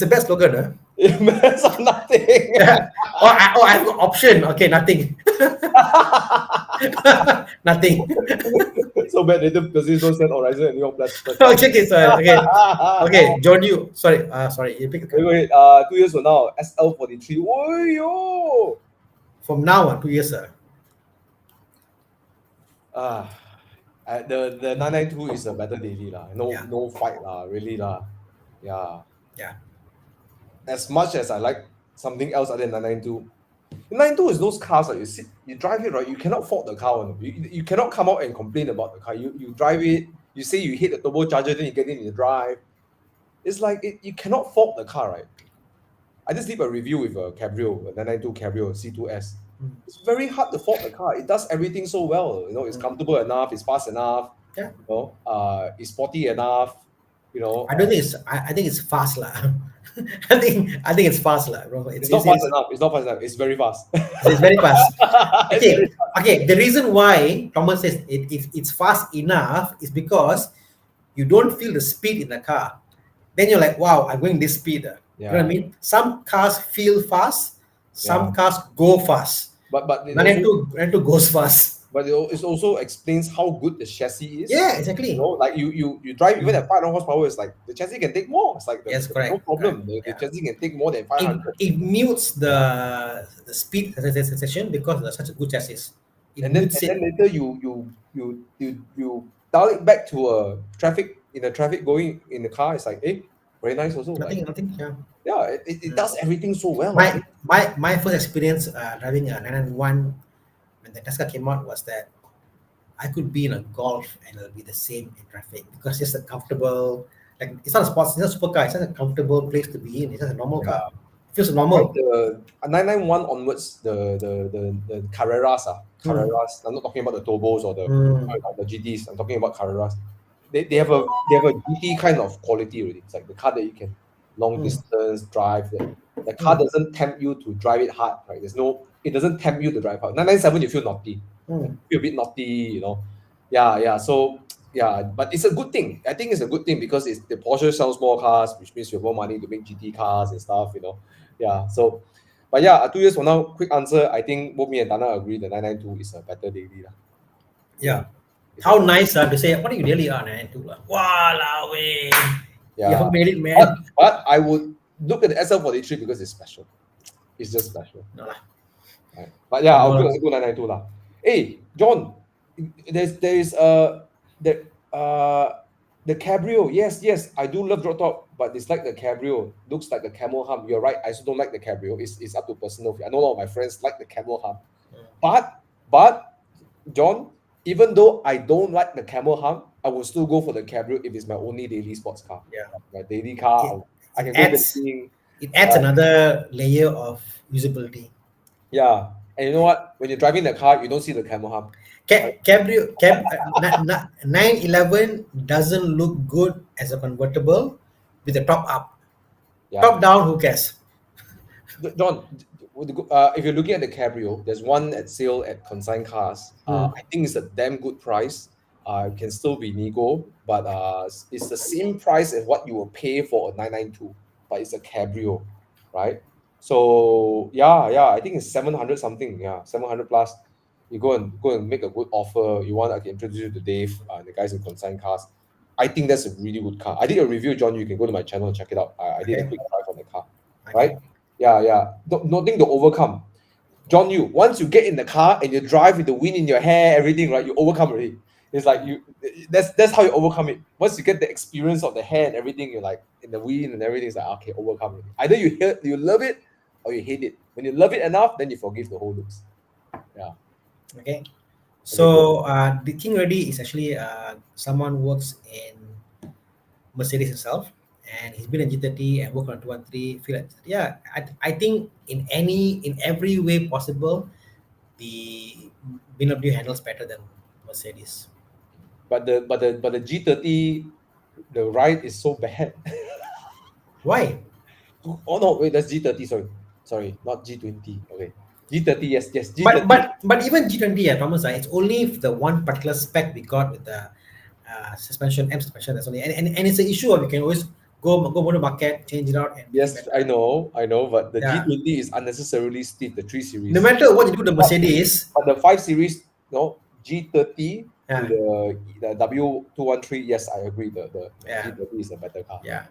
bad slogan, Best or nothing. I have an option. Okay, nothing. Nothing. So bad later Mercedes don't send Horizon and New Plus. Okay, John, you sorry, you pick the wait, 2 years from now, SL43. Oh yo. From now on, 2 years, the 992 is a better daily No fight really Yeah. As much as I like something else other than 992, the 992 is those cars that you drive it, right? You cannot fault the car. You cannot come out and complain about the car. You drive it. You say you hit the turbocharger, then you get in the drive. It's like you cannot fault the car, right? I just did a review with a Cabrio, a 992 Cabrio C2S. It's very hard to fault the car. It does everything so well. It's comfortable enough. It's fast enough. Yeah. It's sporty enough. I don't think I think it's fast, lah. I think it's fast, lah, bro. It's not fast enough. It's not fast enough. It's very fast. It's very fast. Okay. The reason why Thomas says it's fast enough is because you don't feel the speed in the car. Then you're like, wow, I'm going this speed. You know what I mean? Some cars feel fast. Some cars go fast. But 992 goes fast. But it also explains how good the chassis is. Yeah, exactly. Like you drive even at 500 horsepower, it's like the chassis can take more. It's like correct. No problem. The chassis can take more than 500. It mutes the speed sensation because there's such a good chassis. And then later you dial it back to a traffic going in the car. It's like, very nice also. Nothing. Yeah, it does everything so well. My first experience driving a 991 when the Tesla came out was that I could be in a Golf and it'll be the same in traffic because it's a comfortable, like it's not a sports, it's not a supercar, it's just a comfortable place to be in. It's just a normal car. It feels normal. The 991 onwards, the Carreras. Carreras. I'm not talking about the turbos or the GTs. I'm talking about Carreras. They have a GT kind of quality already. It's like the car that you can long distance drive. The car doesn't tempt you to drive it hard, right? It doesn't tempt you to drive hard. 997 you feel naughty. You feel a bit naughty, So but it's a good thing. I think it's a good thing because the Porsche sells more cars, which means you have more money to make GT cars and stuff, So, but 2 years from now, quick answer. I think both me and Dana agree the 992 is a better daily. Yeah. How nice to say, what do you really are, 992? Walao way. Yeah. You haven't made it, man. But I would look at the SL43 because it's special. It's just special. No lah. Right. But I'll go 992 lah. Hey, John, there is the Cabrio. Yes, I do love drop top, but it's like the Cabrio. Looks like a camel hump. You're right. I also don't like the Cabrio. It's up to personal. I know a lot of my friends like the camel hump. But John, even though I don't like the camel hump, I will still go for the Cabrio if it's my only daily sports car. Yeah. My daily car, I can go camping. It adds another layer of usability. Yeah, and you know what? When you're driving the car, you don't see the camera hump. Cabrio 911 doesn't look good as a convertible with the top up. Yeah. Top down, who cares? John, if you're looking at the Cabrio, there's one at sale at Consign Cars. I think it's a damn good price. It can still be nego, but it's the same price as what you will pay for a 992, but it's a Cabrio, right? So yeah, I think it's 700 something. Yeah, 700 plus. You go and make a good offer. You want I can introduce you to Dave, the guys in Consign Cars. I think that's a really good car. I did a review, John. You can go to my channel and check it out. I did a quick drive on the car, right? Yeah. Nothing to overcome. John, once you get in the car and you drive with the wind in your hair, everything, right? You overcome already. It's like that's how you overcome it. Once you get the experience of the hair and everything, you're like in the wind and everything, it's like okay, overcome it. Either you love it or you hate it. When you love it enough, then you forgive the whole looks. Yeah. Okay. So the King Reddy is actually someone who works in Mercedes itself, and he's been in G30 and worked on 213. I think in every way possible, the BMW handles better than Mercedes. But the G30, the ride is so bad. Why? Oh no, wait, that's G30. Sorry, not G20. Okay, G30. Yes, G30. But even G20, Thomas, it's only the one particular spec we got with the suspension, M suspension. That's only, and it's an issue. We can always go to market, change it out. And yes, I know, but the G20 is unnecessarily steep. The 3 Series. No matter what you do, the Mercedes. But the 5 Series, no, G30 to the W213. Yes, I agree. The G30 is a better car. Yeah.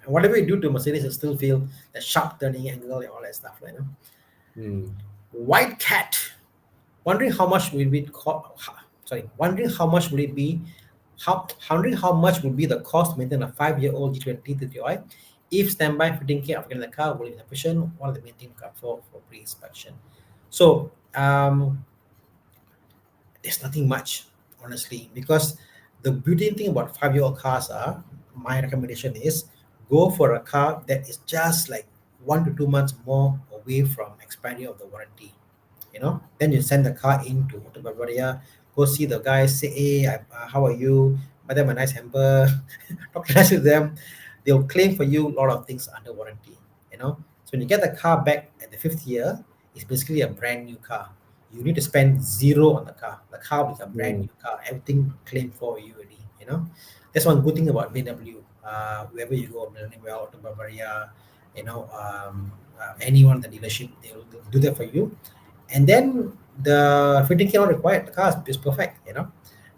And whatever you do to Mercedes, you still feel the sharp turning angle and all that stuff, right? White Cat. Wondering how much will it be? Wondering how much will it be? Wondering how much would be the cost to maintain a 5-year-old G20 TTI? If standby fitting care of getting the car will be sufficient, what are the maintain car for pre-inspection? So there's nothing much, honestly, because the beauty thing about 5-year-old cars are, my recommendation is go for a car that is just like 1 to 2 months more away from expiry of the warranty. Then you send the car into Auto Bavaria, go see the guys, say, hey, how are you? Buy them a nice hamper, talk nice with them. They'll claim for you a lot of things under warranty. So when you get the car back at the 5th year, it's basically a brand new car. You need to spend zero on the car. The car is a brand new car. Everything claimed for you already. That's one good thing about BMW. Wherever you go, Auto Bavaria, anyone at the dealership, they'll do that for you. And then the fitting care not required. The car is perfect.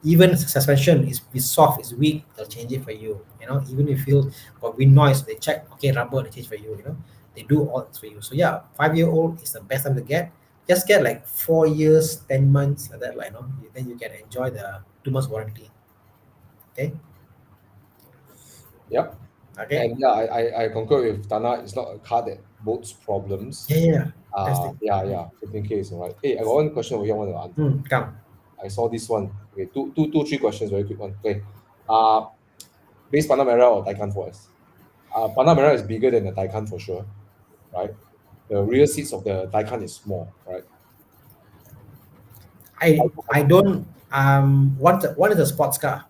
Even suspension is soft, is weak, they'll change it for you. Even if you feel got wind noise, they check. Okay, rubber, they change for you. They do all this for you. So 5-year-old is the best time to get. Just get like 4 years, 10 months, like that. Then you can enjoy the 2 months warranty. Okay. Yep. Okay. And I concur with Tana. It's not a car that boats problems. Yeah. 15K is alright. Hey, I got one question over here I want to answer. Come. I saw this one. Okay, three questions, very quick one. Okay. Base Panamera or Taycan for us? Panamera is bigger than the Taycan for sure, right? The rear seats of the Taycan is small, right? I don't one is a sports car.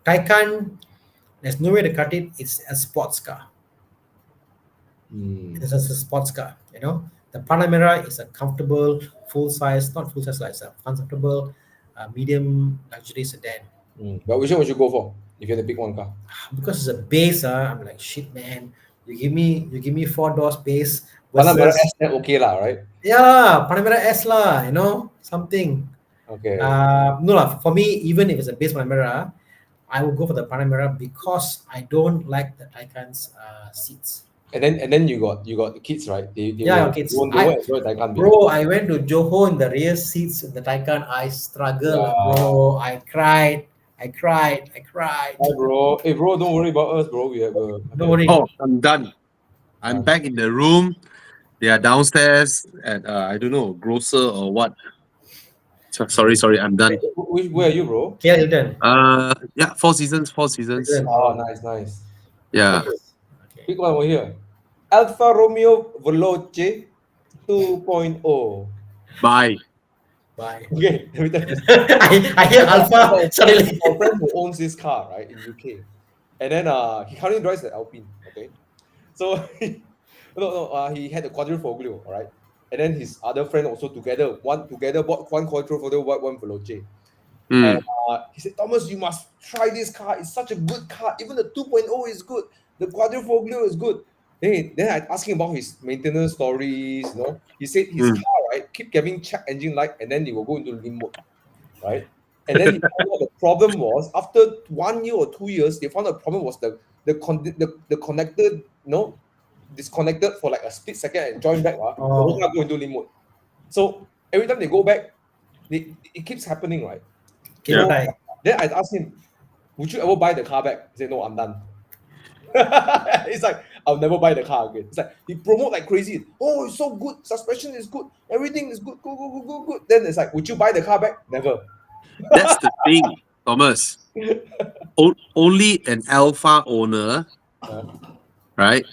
Taycan, there's no way to cut it. It's a sports car. It's a sports car. The Panamera is a comfortable, full-size, not full-size, like a comfortable, medium luxury sedan. But which one would you go for if you had to pick one car? Because it's a base, I'm like, shit, man. You give me 4 doors base. Panamera S, okay lah, right? Yeah, Panamera S lah, something. Okay. No lah. For me, even if it's a base Panamera, I will go for the Panamera because I don't like the Taycan's seats. And then you got the kids, right? They kids. Won't enjoy Taycan. Bro, I went to Johor in the rear seats in the Taycan. I struggled, bro. I cried. Hi, bro. Hey, bro, don't worry about us, bro. We have Don't worry. Oh, I'm done. I'm back in the room. They are downstairs at I don't know, grocer or what. Sorry, I'm done. Where are you, bro? KL Hilton. Yeah, Four Seasons. Oh, nice. Yeah. Okay. Quick one over here. Alfa Romeo Veloce 2.0. Bye. Bye. Okay, let me tell you. I hear Alpha suddenly. Our friend who owns this car, right, in UK, and then he currently drives the Alpine. Okay, so he had a quadrifoglio, all right, and then his other friend also together bought one quadrifoglio, one Veloce. Mm. And he said, Thomas, you must try this car. It's such a good car. Even the 2.0 is good. The quadrifoglio is good. Then I asked him about his maintenance stories. You know, he said his car, right, keep getting check engine light, and then he will go into limp mode, right? And then he found out the problem was after 1 year or 2 years, they found the problem was the connector, you know, disconnected for like a split second and joined back. The whole car go into limp mode. So every time they go back, it keeps happening, right? Yeah. So then I asked him, would you ever buy the car back? He said, no, I'm done. It's like, I'll never buy the car again. It's like, he promote like crazy. Oh, it's so good. Suspension is good. Everything is good. Good. Then it's like, would you buy the car back? Never. That's the thing, Thomas. Only an Alpha owner, right,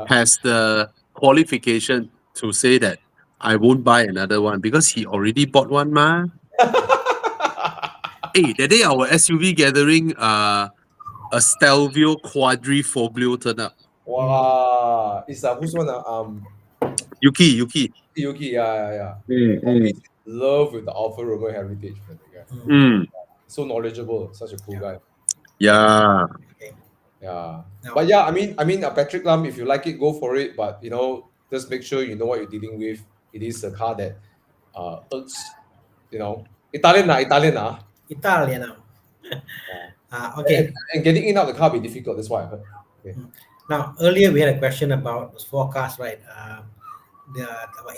has the qualification to say that I won't buy another one because he already bought one, ma. Hey, that day our SUV gathering, a Stelvio quadrifoglio turned up. Wow. It's who's one? Yuki. Yeah. Mm. He's in love with the Alfa Romeo heritage, man. The guy. Mm. So knowledgeable, such a cool guy. Yeah. Yeah. No. But yeah, I mean, Patrick Lam, if you like it, go for it. But you know, just make sure you know what you're dealing with. It is a car that irks, you know, Italian. Italian. Okay. And getting in out of the car be difficult. That's why I heard. Okay. Now, earlier we had a question about those four cars, right? The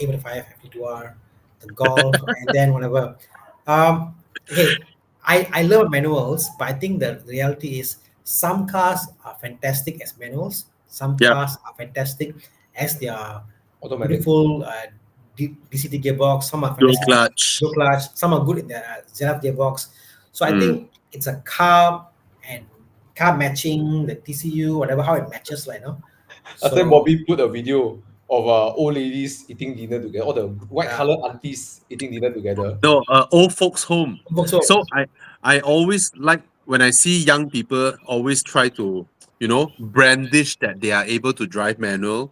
A85, FD2R, the Golf, and then whatever. Okay, I love manuals, but I think the reality is some cars are fantastic as manuals. Some cars are fantastic as their Automatic. beautiful DCT gearbox. Some are Dual fantastic clutch. clutch. Some are good in the Zenith gearbox. So I think it's a car and car matching the TCU, whatever, how it matches, like, no. Last time Bobby put a video of old ladies eating dinner together, all the white collar aunties eating dinner together. No, old folks home. So So I always like when I see young people always try to, brandish that they are able to drive manual.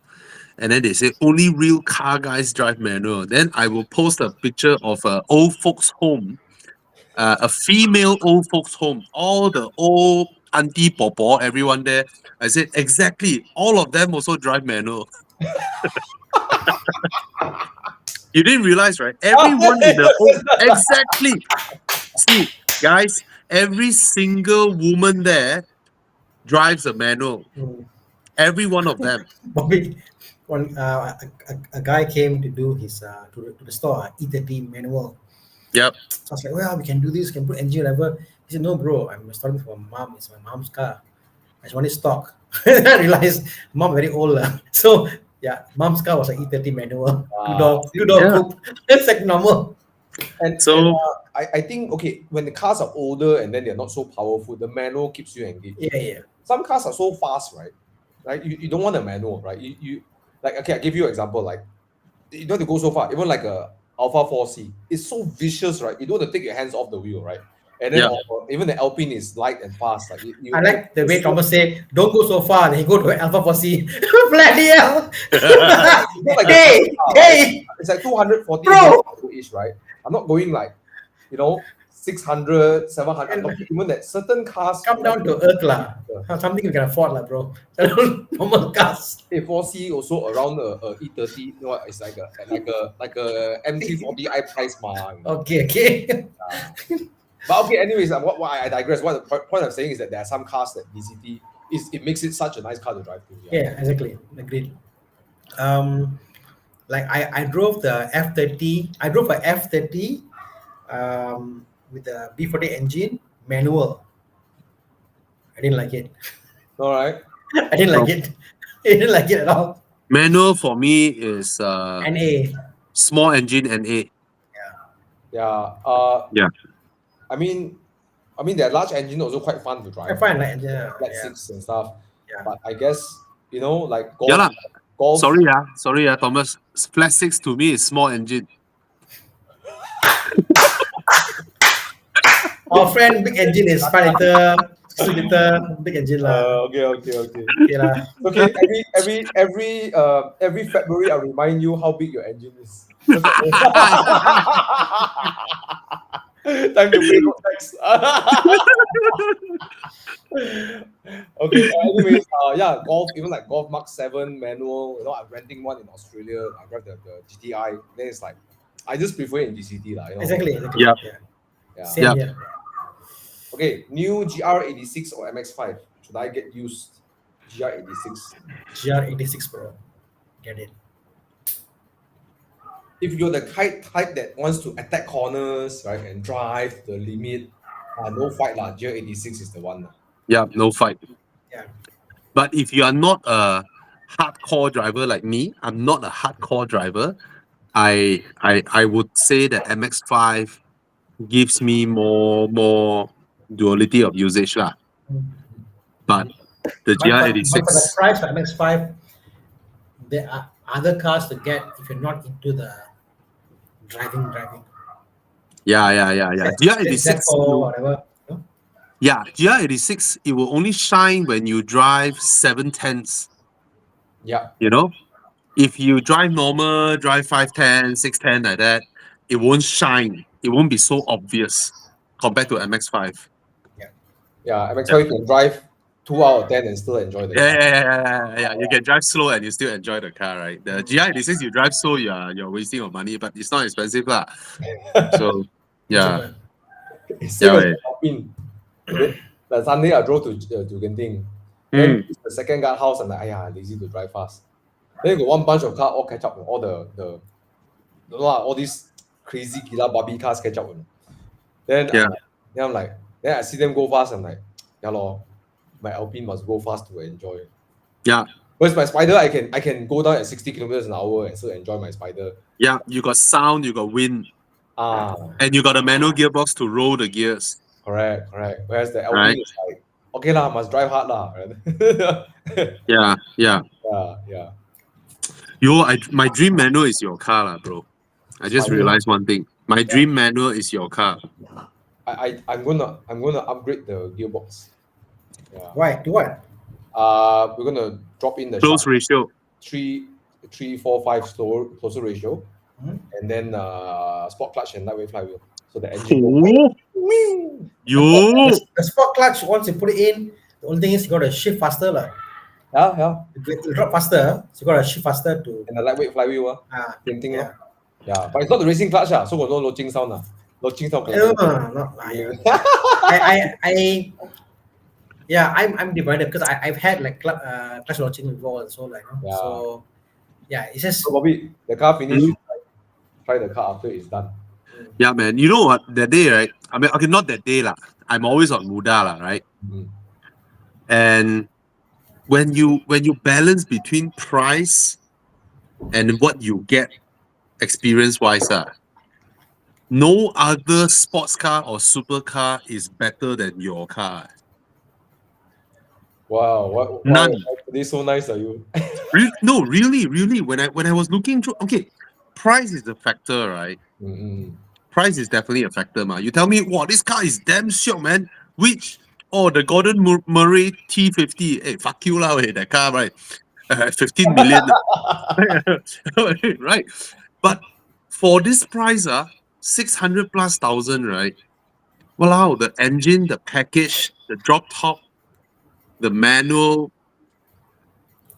And then they say only real car guys drive manual. Then I will post a picture of a old folks home, a female old folks home, all the old auntie popo, everyone there. I said exactly, all of them also drive manual. You didn't realize, right? Everyone in the exactly. See, guys, every single woman there drives a manual. Every one of them. Bobby, a guy came to do his to the store E30 manual. Yep. So I was like, well, we can do this, can put engine, whatever. He said, no, bro, I'm starting for my mom. It's my mom's car. I just want it stock. I realized mom very old. So yeah, mom's car was an E30 manual. Two-door coupe. It's like normal. And So I think, okay, when the cars are older and then they're not so powerful, the manual keeps you engaged. Yeah. Some cars are so fast, right? Like you don't want a manual, right? You like, okay, I give you an example. Like, you don't have to go so far. Even like a Alpha 4C, it's so vicious, right? You don't want to take your hands off the wheel, right? And then even the Alpine is light and fast. Like I like the way Thomas say, don't go so far. Then he go to Alpha 4C. Bloody hell. Like hey. It's like 240 ish, right? I'm not going like, 600, 700. I'm not even that certain cars come down to earth lah. Something you can afford lah, bro. Normal cars. A4C also around a E30. You know what? It's like a MT40i price ma. Okay. But okay, anyways, what I digress. What the point I'm saying is that there are some cars that DCT it makes it such a nice car to drive to. Yeah, exactly. Agreed. Like I drove the F30. I drove a F30 with the B40 engine manual. I didn't like it. All right. I didn't like it. I didn't like it at all. manual for me is NA. small engine NA. Yeah. Yeah. I mean, their large engine also quite fun to drive. I find like yeah. Flat six and stuff. Yeah. But I guess you know, like golf. Yeah lah. Golf. Sorry, Thomas. Flat 6 to me is small engine. Our friend big engine is 5 liter, 6 liter, big engine lah. Okay. Okay lah. Okay, every February I remind you how big your engine is. Time to pay road tax. Okay. Anyways, golf, even like Golf Mark 7 manual. You know, I'm renting one in Australia. I drive the GTI. Then it's like, I just prefer it in GCT lah. You know? Exactly. Yeah. Same Yeah. here. Okay, new GR86 or MX5. Should I get used? GR86. GR86 Pro. Get it. If you're the type that wants to attack corners, right, and drive to the limit, no fight lah. GR86 is the one. Yeah, no fight. Yeah. But if you are not a hardcore driver like me, I'm not a hardcore driver. I would say that MX5 gives me more duality of usage lah. But the But for the GR86, price for MX5, there are other cars to get if you're not into the driving. yeah. GR86 GR86, or whatever. No? yeah, GR86, it will only shine when you drive 710s. Yeah. You know, if you drive normal, drive 510, 610 like that, it won't shine. It won't be so obvious compared to MX5. Yeah, MX5 you can drive 2 out of 10 and still enjoy the car. Yeah. You can drive slow and you still enjoy the car, right? The GR86 you drive slow, you're wasting your money, but it's not expensive lah. So yeah. It's same Yeah, as Alpine. Like Sunday I drove to Genting. Then it's the second guard house. I'm like, lazy to drive fast. Then you got one bunch of cars all catch up. All all these crazy gila Barbie cars catch up. Then I'm like, then I see them go fast. I'm like, yeah lor, my Alpine must go fast to enjoy. Yeah. Whereas my Spider, I can go down at 60 kilometers an hour and still enjoy my Spider. Yeah, you got sound, you got wind, and you got a manual gearbox to roll the gears. Correct. Whereas the Alpine is like, okay lah, must drive hard lah. Right? Yeah. Yeah. My dream manual is your car lah, bro. I just realized one thing. My dream manual is your car. I'm gonna upgrade the gearbox. Yeah. Why? To what? We're gonna drop in the Close ratio. 3-4-5 closer ratio, and then sport clutch and lightweight flywheel. So the engine. The sport clutch, once you put it in, the only thing is you gotta shift faster lah. Yeah. You drop faster, so you gotta shift faster to. And the lightweight flywheel, same thing. Yeah. Yeah, but it's not the racing clutch, so got no lodging sound. Lodging sound. No. I'm divided because I've had like clutch launching before, so like so it's just. So Bobby, the car finished. Try the car after it's done. Yeah, man. You know what? That day, right? I mean, okay, not that day lah. I'm always on Muda lah, right? And when you balance between price and what you get experience-wise, no other sports car or supercar is better than your car. Wow, None. They so nice, are you? No, really. When I was looking through, okay, price is a factor, right? Price is definitely a factor, man. You tell me, wow, this car is damn short, man. Which? Oh, the Gordon Murray T50. Hey, fuck you lah, that car, right? 15 million. Right? But for this price, 600 plus thousand, right? Wow, the engine, the package, the drop top, the manual,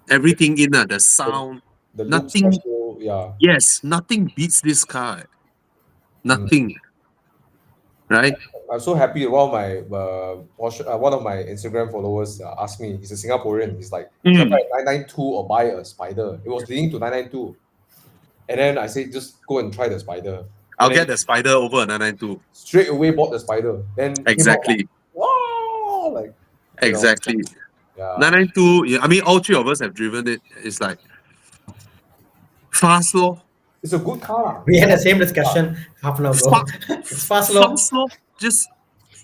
everything in the sound, The nothing. also, Yes, nothing beats this car. Nothing. Right? I'm so happy. One of my one of my Instagram followers asked me. He's a Singaporean. He's like, should I buy a 992 or buy a Spider? It was leading to 992, and then I said, just go and try the Spider. I'll get the Spider over a 992. Straight away bought the Spider. Then Exactly. Wow, like Exactly. Yeah. 992. Yeah, I mean, all three of us have driven it. It's like fast, lor. It's a good car. We had the same discussion half an hour ago. It's fast, lor. Fast, lor. Just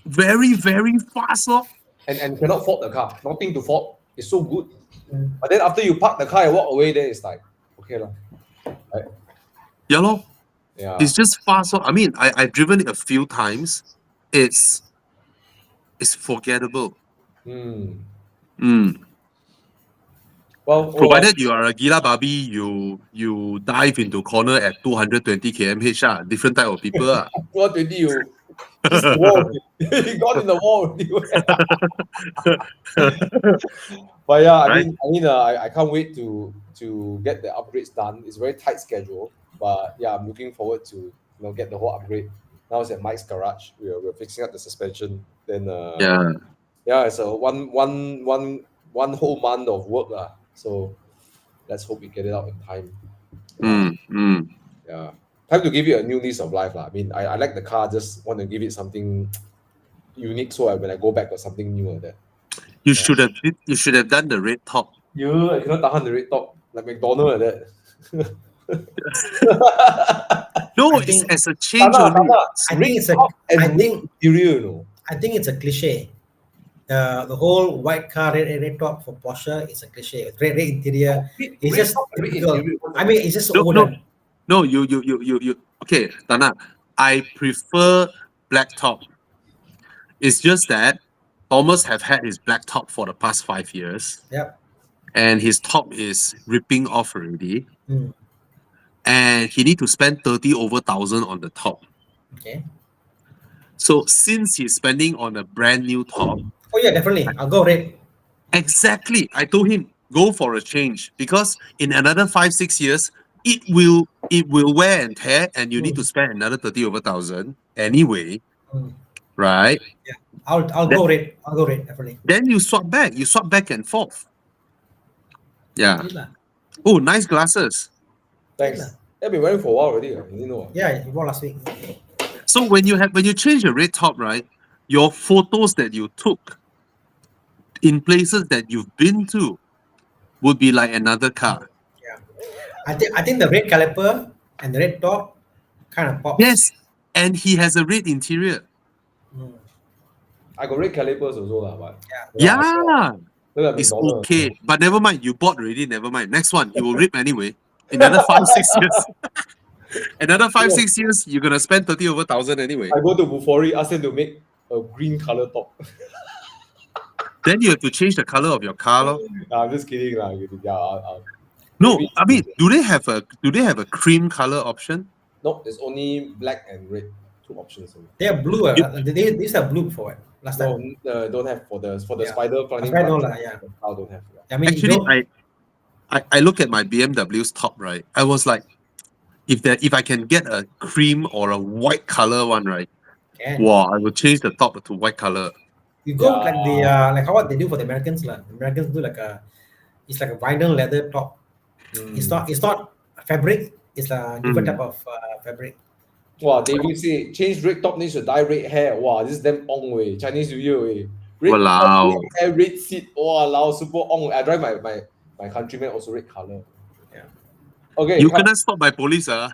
very, very fast, lor. And cannot fault the car. Nothing to fault. It's so good. But then after you park the car and walk away, then it's like, okay lah. Yeah, lor. Yeah. It's just fast. I mean, I've driven it a few times. It's forgettable. Hmm. Provided Well, well, you are a gila babi, you dive into corner at 220 km/h. Different type of people. 120, you kiss the wall. You got in the wall. But yeah, I Right? mean, I can't wait to get the upgrades done. It's a very tight schedule, but yeah, I'm looking forward to get the whole upgrade. Now it's at Mike's garage. We're fixing up the suspension. Then Yeah. it's a one whole month of work lah. So let's hope we get it out in time. Yeah, time to give it a new lease of life lah. I mean, I like the car. Just want to give it something unique, so when I go back, got something new like that. You should have done the red top. I cannot tahan the red top like McDonald like that. No, I it's think- as a change only. I think it's a. I think. I think it's a cliche. The whole white car red top for Porsche is a cliche. Red interior. It's just typical. I mean, it's just No, overdone. No, you. Okay, Tana. I prefer black top. It's just that Thomas have had his black top for the past 5 years, Yep. and his top is ripping off already, Mm. and he need to spend 30,000 on the top. Okay. So since he's spending on a brand new top, Oh yeah, definitely. I'll go red. exactly, I told him go for a change because in another 5-6 years it will wear and tear, and you need to spend another 30,000 anyway, Mm. right? I'll go red. I'll go red definitely. Then you swap back and forth. Yeah. Good lah. Oh, nice glasses. Thanks. I've been wearing for a while already. You didn't know. Yeah, you bought last week. So when you change the red top, right, your photos that you took in places that you've been to would be like another car. I think the red caliper and the red top kind of pops. Yes, and he has a red interior. Mm. I got red calipers also lah, but Yeah, look at it's McDonald. okay. But never mind, you bought already, never mind. Next one, it will rip anyway. Another 5-6 years. Another 5-6 years, you're gonna spend 30,000 anyway. I go to Bufori, ask them to make a green color top. Then you have to change the color of your car, lor. Nah, I'm just kidding lah. Yeah, No, maybe- I mean, do they have a cream color option? no, it's only black and red. Two options only. They are blue. They used to have blue before it last No, time. don't have for the Yeah. spider planning. Spider part, lah, yeah. the car don't have. Yeah. I mean, you Actually, don't- I look at my BMW's top, right? I was like, if I can get a cream or a white color one, right? can. Wow, I will change the top to white color. You go Yeah. like the like how what they do for the Americans lah. The Americans do it's like a vinyl leather top. It's not fabric. It's a different type of fabric. Wow, David say change red top needs to dye red hair. Wow, this is damn ong way. Chinese New Year way. Red Walao. top, red hair, red seat. Wow, lao, super ong. I drive my countryman also red color. Yeah. Okay. You kena stop by police, ah.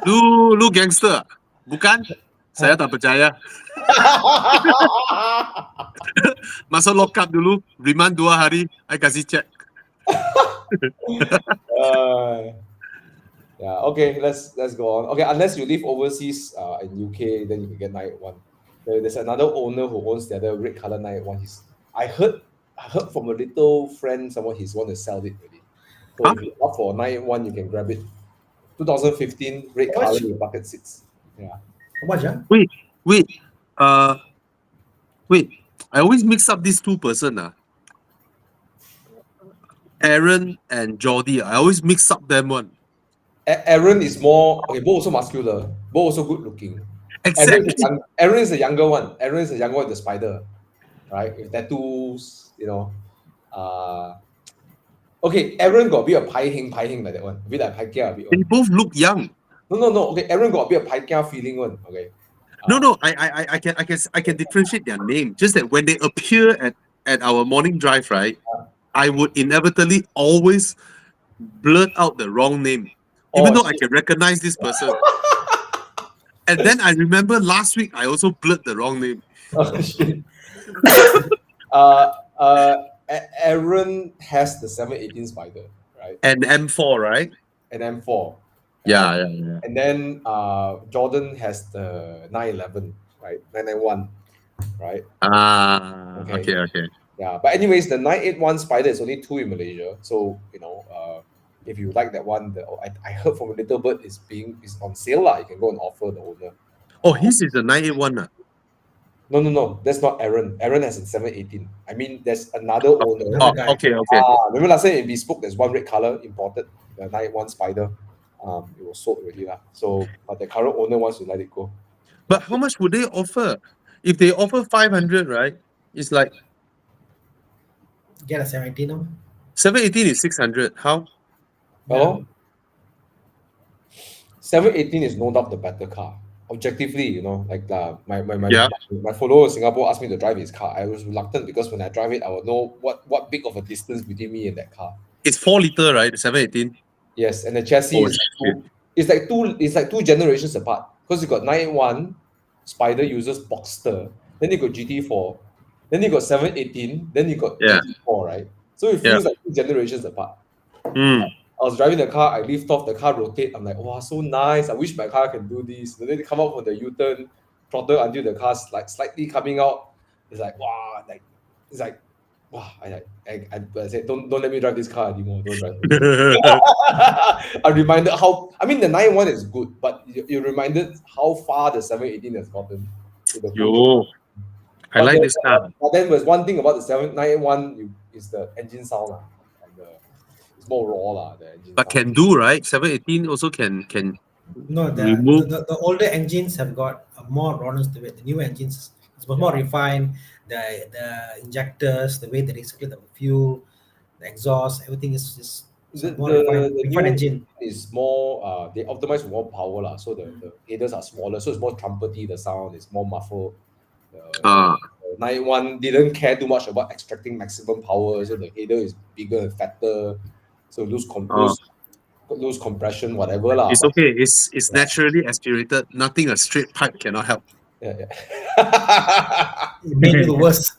Lu gangster. Bukan? Saya tak percaya. Masuk lock up dulu, remand 2 hari, I kasih check. Yeah. Okay. Let's go on. Okay. Unless you live overseas in UK, then you can get 981. There's another owner who owns the other red color 981. I heard from a little friend, someone he's want to sell it already. So Huh? if you opt for 981, you can grab it. 2015 red How color much? with bucket seats. Yeah. How much? Wait, I always mix up these two person. Aaron and Jordi, I always mix up them one. Aaron is more okay. Both also muscular. Both also good looking. Exactly. Aaron is the younger one. Aaron is the younger one with the spider, right? With tattoos, Okay, Aaron got a bit of pai hing like that one. A bit like pai kia a bit. They One. both look young. No. Okay, Aaron got a bit of pai kia feeling one. Okay. No, I can differentiate their name. Just that when they appear at our morning drive, right, I would inevitably always blurt out the wrong name, even though I can recognize this person. And then I remember last week I also blurred the wrong name. Oh, shit. Aaron has the 718 Spider, right? And M4, right? And M4. Yeah. And then Jordan has the 911, right? 991, right? Okay. Yeah, but anyways, the 981 Spider is only 2 in Malaysia. So, if you like that one, I heard from a little bird is on sale lah. You can go and offer the owner. Oh, his is the 981. No, that's not Aaron. Aaron has a 718. I mean, there's another owner. Oh, okay. Remember last time in Bespoke, there's one red color imported, the 981 Spider. It was sold already lah. So, but the current owner wants to let it go. But how much would they offer? If they offer 500, right? It's like Get a 718 now. 718 is 600. How? Hello? 718 is no doubt the better car. Objectively, like my follower in Singapore asked me to drive his car. I was reluctant because when I drive it, I will know what big of a distance between me and that car. It's 4 liter, right? The 718. Yes, and the chassis is like two generations apart. Because you got 981, Spider uses Boxster, then you got GT4, then you got 718, then you got GT4, right? So it feels like 2 generations apart. I was driving the car, I lift off, the car rotate. I'm like, wow, so nice. I wish my car can do this. And then they come out from the U-turn, throttle until the car's like slightly coming out. It's like, wow, wow. I said, don't let me drive this car anymore. Don't drive it. I'm reminded the 911 is good, but you're reminded how far the 718 has gotten. I like this car. But then there's one thing about the 791 is the engine sound. It's more raw the engine. But can do, right? 718 also can No, the older engines have got more rawness to it. The new engines is more refined. The injectors, the way they recycle the fuel, the exhaust, everything is more refined engine. Is more they optimize for more power so the headers are smaller, so it's more trumpety. The sound is more muffled. 91 didn't care too much about extracting maximum power, so the header is bigger and fatter, so lose compression, whatever lah. It's okay. It's naturally aspirated. Nothing a straight pipe cannot help. It made it worse.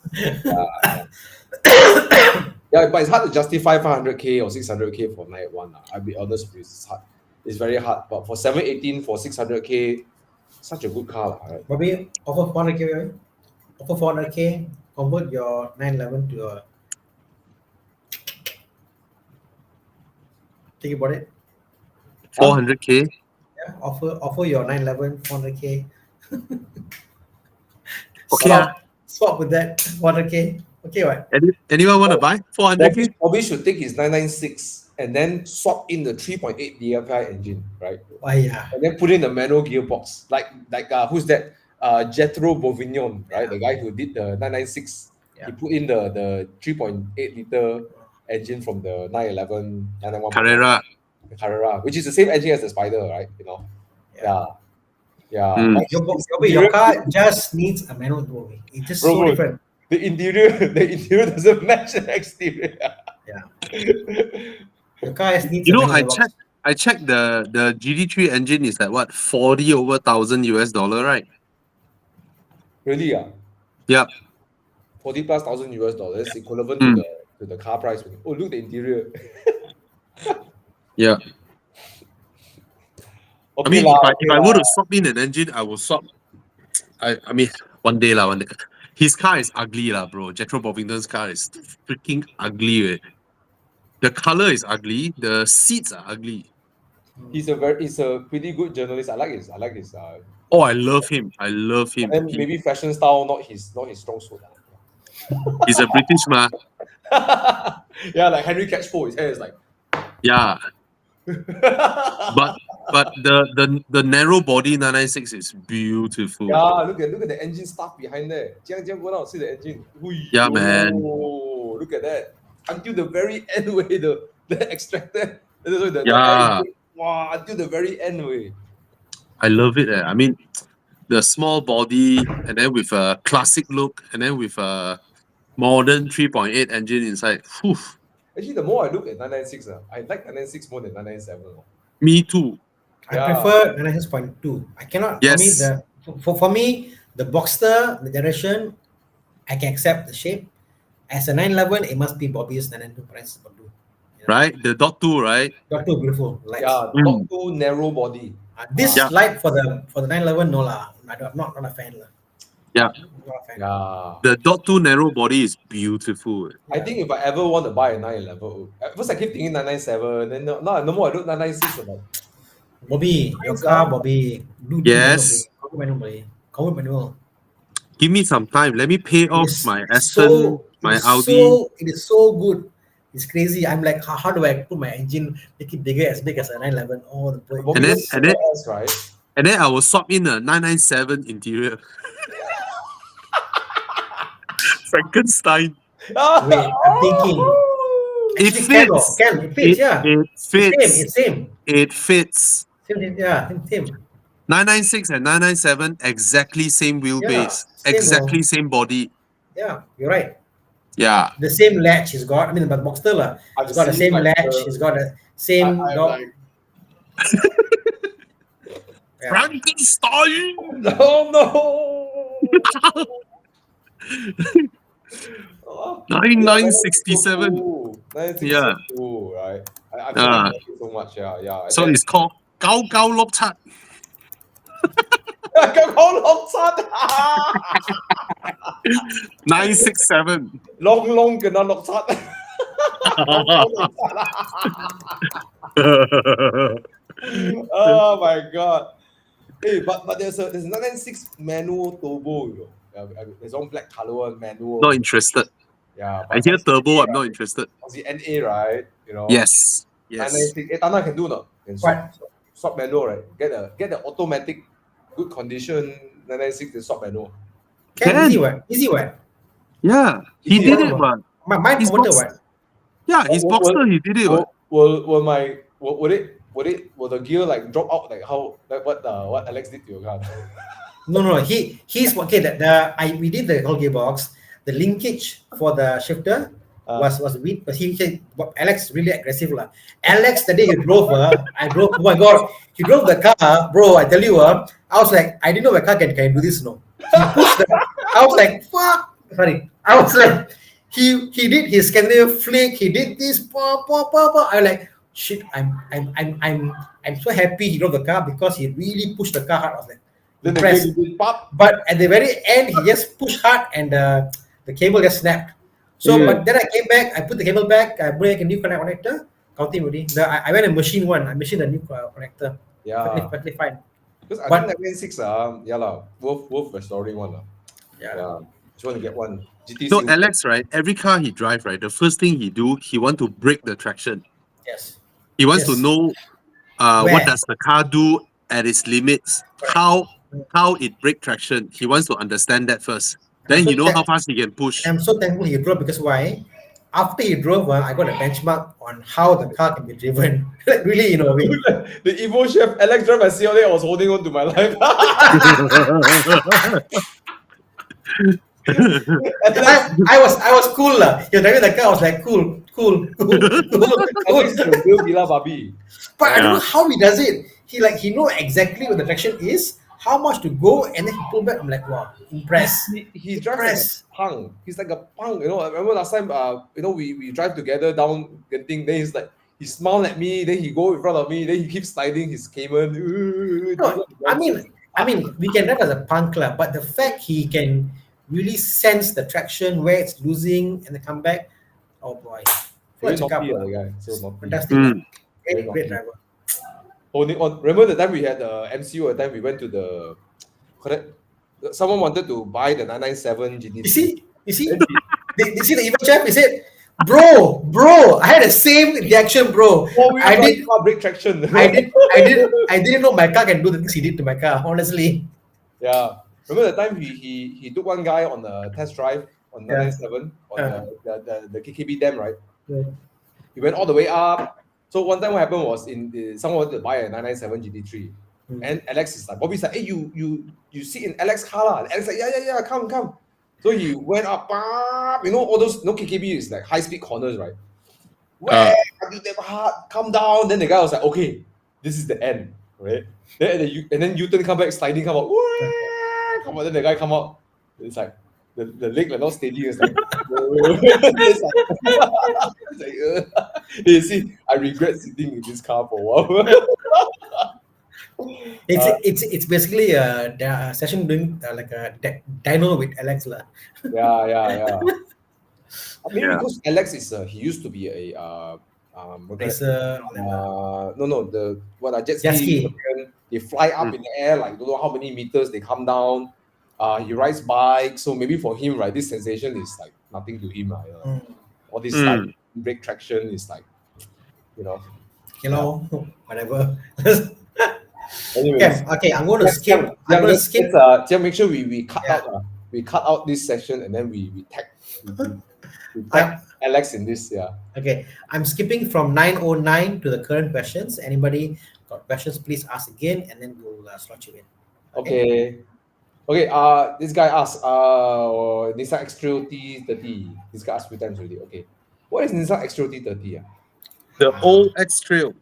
But it's hard to justify 500k or 600k for 981. I'll be honest with you, it's hard. It's very hard. But for 718 for 600k, such a good car, right? Bobby, offer 400k, right? Offer 400k, convert your 911 to a. Think about it. 400k. Yeah, offer your 911 400k. Okay. Swap with that 400k. Okay, what? Anyone want to buy 400k? Bobby should take his 996 and then swap in the 3.8 DFI engine, right? Oh yeah. And then put in the manual gearbox, like who's that? Jethro Bourguignon, right? The guy who did the 996. Yeah. He put in the 3.8 liter engine from the 911, 991 Carrera, which is the same engine as the Spider, right? Yeah. Your car just needs a manual door. It's just so different. The interior doesn't match the exterior. Yeah. Your car needs. I checked the GT3 engine is like what, 40 over $1,000 US, right? Really? Yeah. 40 plus $1,000 US, equivalent to the car price. Oh, look the interior. Yeah. Okay, if I were to swap in an engine, I will swap. I mean, one day. His car is ugly, bro. Jethro Bovington's car is freaking ugly. The color is ugly. The seats are ugly. He's a pretty good journalist. I like his. Oh, I love him. And maybe fashion style not his strong suit. He's a British man. Yeah, like Henry Catchpole. His hair is like. Yeah. But the narrow body 996 is beautiful. Yeah, look at the engine stuff behind there. Go down, see the engine. Yeah, man. Look at that. Until the very end way, the extractor. Wow, until the very end way. I love it. I mean, the small body, and then with a classic look, and then with a modern 3.8 engine inside. Whew. Actually, the more I look at 996, I like 996 more than 997. Me too. I prefer 996.2. I cannot. Yes. For me, the Boxster, the generation, I can accept the shape. As a 911, it must be Bobby's 992 price. Right? The dot two, right? Got two beautiful lights. Yeah, not too narrow body. This Yeah. light for the 911, no lah. I'm not a fan lah. Yeah. Not a fan. Yeah. The dot two narrow body is beautiful. I think if I ever want to buy a 911, at first I keep thinking 997, then no more I look 996. I'm like, Bobby, your car, Bobby. Do Yes. Convert manual. Give me some time. Let me pay off It's my Aston, my Audi. It is so good. It's crazy. I'm like, how do I put my engine, make it bigger, as big as a 911? Oh, the boy. Bobby And then- is and then- S, right? And then I will swap in a 997 interior. Frankenstein. Wait, I'm thinking. It Actually, fits. it fits, yeah. It fits. It's same. It fits. Same, yeah, same. 996 and 997 exactly same wheelbase, same, exactly same body. Yeah, you're right. Yeah. The same latch he's got. I mean, but Boxster lah. I've He's got the seen, same like, latch. He's got the same I'm dog. like, Yeah. Frankenstein. oh no! Oh, 9967. 962, right? I Ah. like it so much, yeah. So it's called Gao Gao Lop Chat. 咁好落七 967. 窿嘅啦落七 Oh my god. Hey, but there's a 996 manual turbo, you know. There's one black color one manual. Not interested. Yeah, I hear turbo, I'm not interested. the NA, right? You know. Yes. Yes. 996. Tana can do no? Can What? swap manual, right? Get the automatic good condition 996 the swap manual. Can easy what? Yeah. He Easy, did yeah. it, man. Mine He's converter box- what? Yeah, his Well, Boxster, he did it. Will the gear like drop out like how like what Alex did to your car? No. He's okay. We did the whole gearbox. The linkage for the shifter was weak, but he said Alex really aggressive lah. Alex the day he drove, I drove. Oh my god, he drove the car, bro. I tell you, I was like, I didn't know my car can do this. No, he pushed the. I was like, fuck. Sorry, I was like, he did his Scandinavian flick. He did this. I like. Shit, I'm so happy he drove the car because he really pushed the car hard. I was like, Then the impressed. gear did pop. But at the very end, he just pushed hard and the cable just snapped. So, but then I came back, I put the cable back, I bring a new connector, counting already. I went and machine one. I machined a new connector. Yeah. Perfectly fine. Because I But- think 996 yeah lah, worth restoring one lah. Yeah. Just want to get one. GT So silver. Alex, right? Every car he drive, right? The first thing he do, he want to break the traction. Yes. He wants to Yes. know Where? what does the car do at its limits, how it break traction. He wants to understand that first. Then he know how fast he can push. I'm so thankful he drove because why? After he drove, I got a benchmark on how the car can be driven. Like really, you know, The Evo chef Alex drive my CLA, I was holding on to my life. I was cool lah. You're driving the car, I was like cool. Alex is a real Villa Barbie. But I don't know how he does it. He know exactly what the traction is, how much to go, and then he pull back. I'm like, wow, impressed. He drives like a punk. He's like a punk. You know, I remember last time, we drive together down Genting. Then he's like, he smiled at me. Then he go in front of me. Then he keeps sliding his Cayman. No, I mean, we can drive as a punk club, but the fact he can really sense the traction, where it's losing, and the comeback. Oh boy, Very What a naughty, couple. the guy. So naughty. Fantastic. Mm. Great driver. Holding on. Remember the time we had the MCU? At the time we went to the. Correct. Someone wanted to buy the 997 GT. You see, they see the event chef. He said, "Bro, I had the same reaction, bro. I did, car brake traction. I didn't know my car can do the things he did to my car. Honestly, Yeah. Remember the time he took one guy on a test drive on 997 on the KKB dam, right? Yeah. He went all the way up. So one time what happened was someone wanted to buy a 997 GT3. And Alex is like, Bobby's like, hey, you sit in Alex car lah. And Alex like, yeah, come. So he went up, you know, all those, KKB is like high speed corners, right? Where you damn hard, come down. Then the guy was like, okay, this is the end, right? Then U-turn come back, sliding come out. Come on, then the guy come out. It's like, the leg like not steady. It's like, it's like you see, I regret sitting in this car for a while. It's basically a session doing like a dyno with Alex lah. yeah. Maybe Yeah. because Alex is he used to be a Racer, the jet Jet ski. ski. They fly up in the air like don't know how many meters. They come down. He rides bike, so maybe for him, right, this sensation is like nothing to him, all this like brake traction is like, whatever. Anyways, okay, I'm going to skip. I'm going to skip. Let's make sure we cut out we cut out this section and then we tag Alex in this. Okay, I'm skipping from 909 to the current questions. Anybody got questions, please ask again, and then we'll slot you in. Okay, this guy asked, Nissan X-Trail T30. This guy asked 3 times already. Okay, what is Nissan X-Trail T30? The old X-Trail.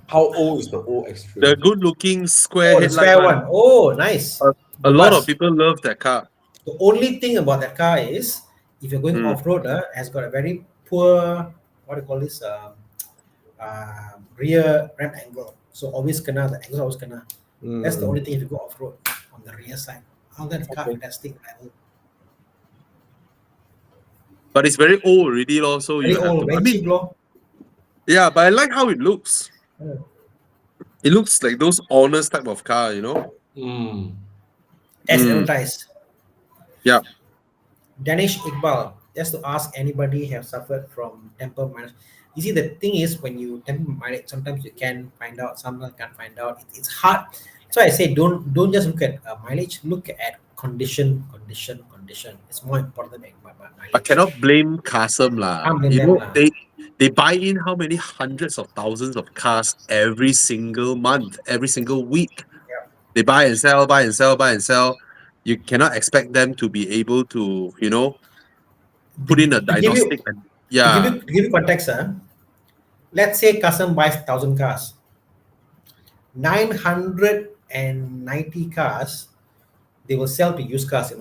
How old is the old X-Trail? The good-looking square the headlight square one. one. Oh, nice. A lot of people love that car. The only thing about that car is, if you're going off-road, has got a very poor, what do you call this, rear ramp angle. So always kena, the angle always kena. That's the only thing if you go off-road on the rear side. All that car, fantastic. But it's very old already, so Very you have old, to. very cheap, lor. Yeah, but I like how it looks. It looks like those honest type of car, As advertised. Yeah. Danish Iqbal, just to ask anybody have suffered from temper mileage. You see, the thing is, when you temper mileage, sometimes you can find out, sometimes you can't find out. It's hard. So I say, don't just look at mileage. Look at condition. It's more important than mileage. I cannot blame Kasim lah. Can't blame them lah. They buy in how many hundreds of thousands of cars every single month, every single week. Yeah. They buy and sell. You cannot expect them to be able to, put in a diagnostic. To give you context, let's say Kasim buys 1,000 cars. 990 cars, they will sell to used cars,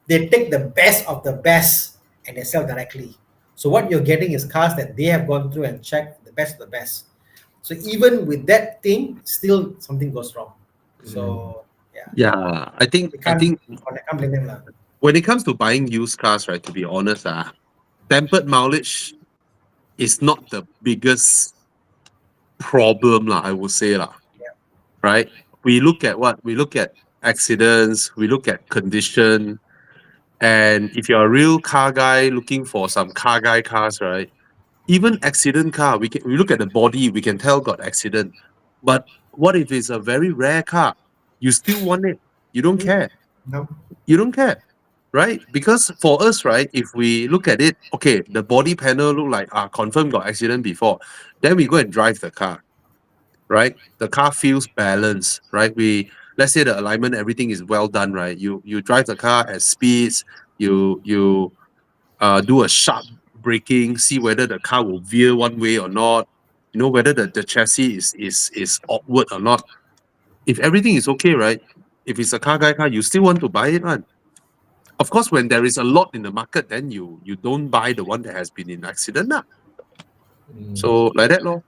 They take the best of the best and they sell directly. So what you're getting is cars that they have gone through and checked the best of the best. So even with that thing, still something goes wrong. So I think I can't blame them lah. when it comes to buying used cars, right, to be honest, tempered mileage is not the biggest problem lah, I would say lah. Right? We look at what? We look at accidents, we look at condition, and if you're a real car guy looking for some car guy cars, right? Even accident car, we look at the body, we can tell got accident. But what if it's a very rare car? You still want it. You don't care. No. You don't care, right? Because for us, right, if we look at it, okay, the body panel look like confirmed got accident before. Then we go and drive the car, right? The car feels balanced, right? Let's say the alignment, everything is well done, right? You drive the car at speeds, you do a sharp braking, see whether the car will veer one way or not, whether the chassis is awkward or not. If everything is okay, right? If it's a car guy car, you still want to buy it, man. Of course, when there is a lot in the market, then you don't buy the one that has been in accident. So like that, lor.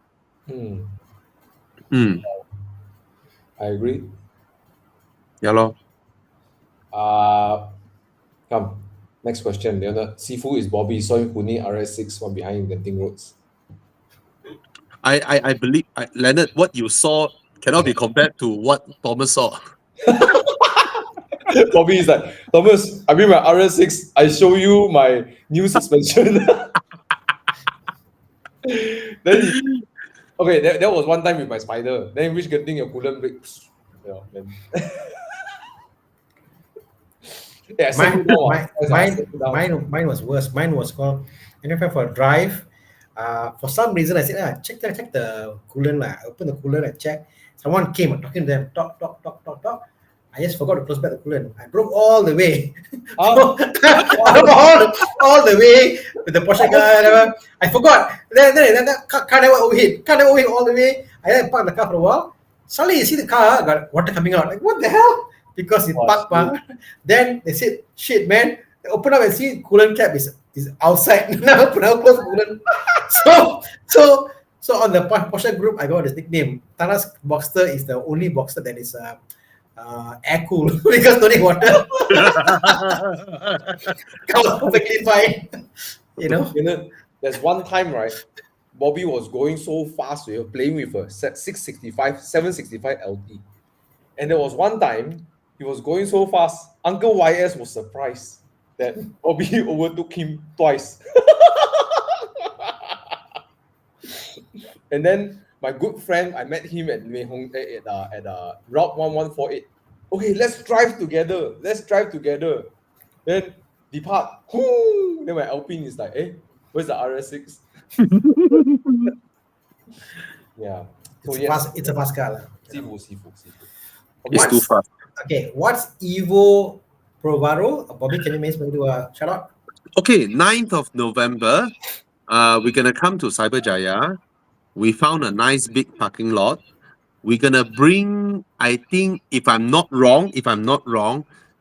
I agree. Yeah, lor. Come. Next question. Leonard. Sifu is Bobby. Saw him Pune RS6, one behind Genting Roads. I believe, Leonard, what you saw cannot be compared to what Thomas saw. Bobby is like, Thomas, I bring my RS6. I show you my new suspension. Then that was one time with my Spider. Then which Genting your coolant breaks. Mine was worse. Mine was called, I went for a drive. For some reason, I said, check the coolant. I opened the coolant, I checked. Someone came, I'm talking to them, talk. I just forgot to close back the coolant. I drove all the way. all the way with the Porsche car. I forgot. Then the car never overheat. All the way. I then parked the car for a while. Suddenly you see the car got water coming out. Like, what the hell? because it Oh, parked. Then they said, "Shit, man!" They open up and see coolant cap is outside. Never close coolant. So on the Porsche group, I got this nickname. Tana's Boxster is the only Boxster that is air cool because no need water. Comes perfectly fine. You know. There's one time, right? Bobby was going so fast, we were playing with a 765 LT. And there was one time he was going so fast, Uncle YS was surprised that Bobby overtook him twice. And then my good friend, I met him at Route 1148. Okay, let's drive together. Then depart. Whoo! Then my Alpine is like, where's the RS6? Yeah. So It's a fast car. Sifu. It's too fast. Okay, what's Evo Provaro? Bobby, can you maybe do a shout out? Okay, 9th of November, we're gonna come to Cyberjaya. We found a nice big parking lot. We're gonna bring, I think, if I'm not wrong,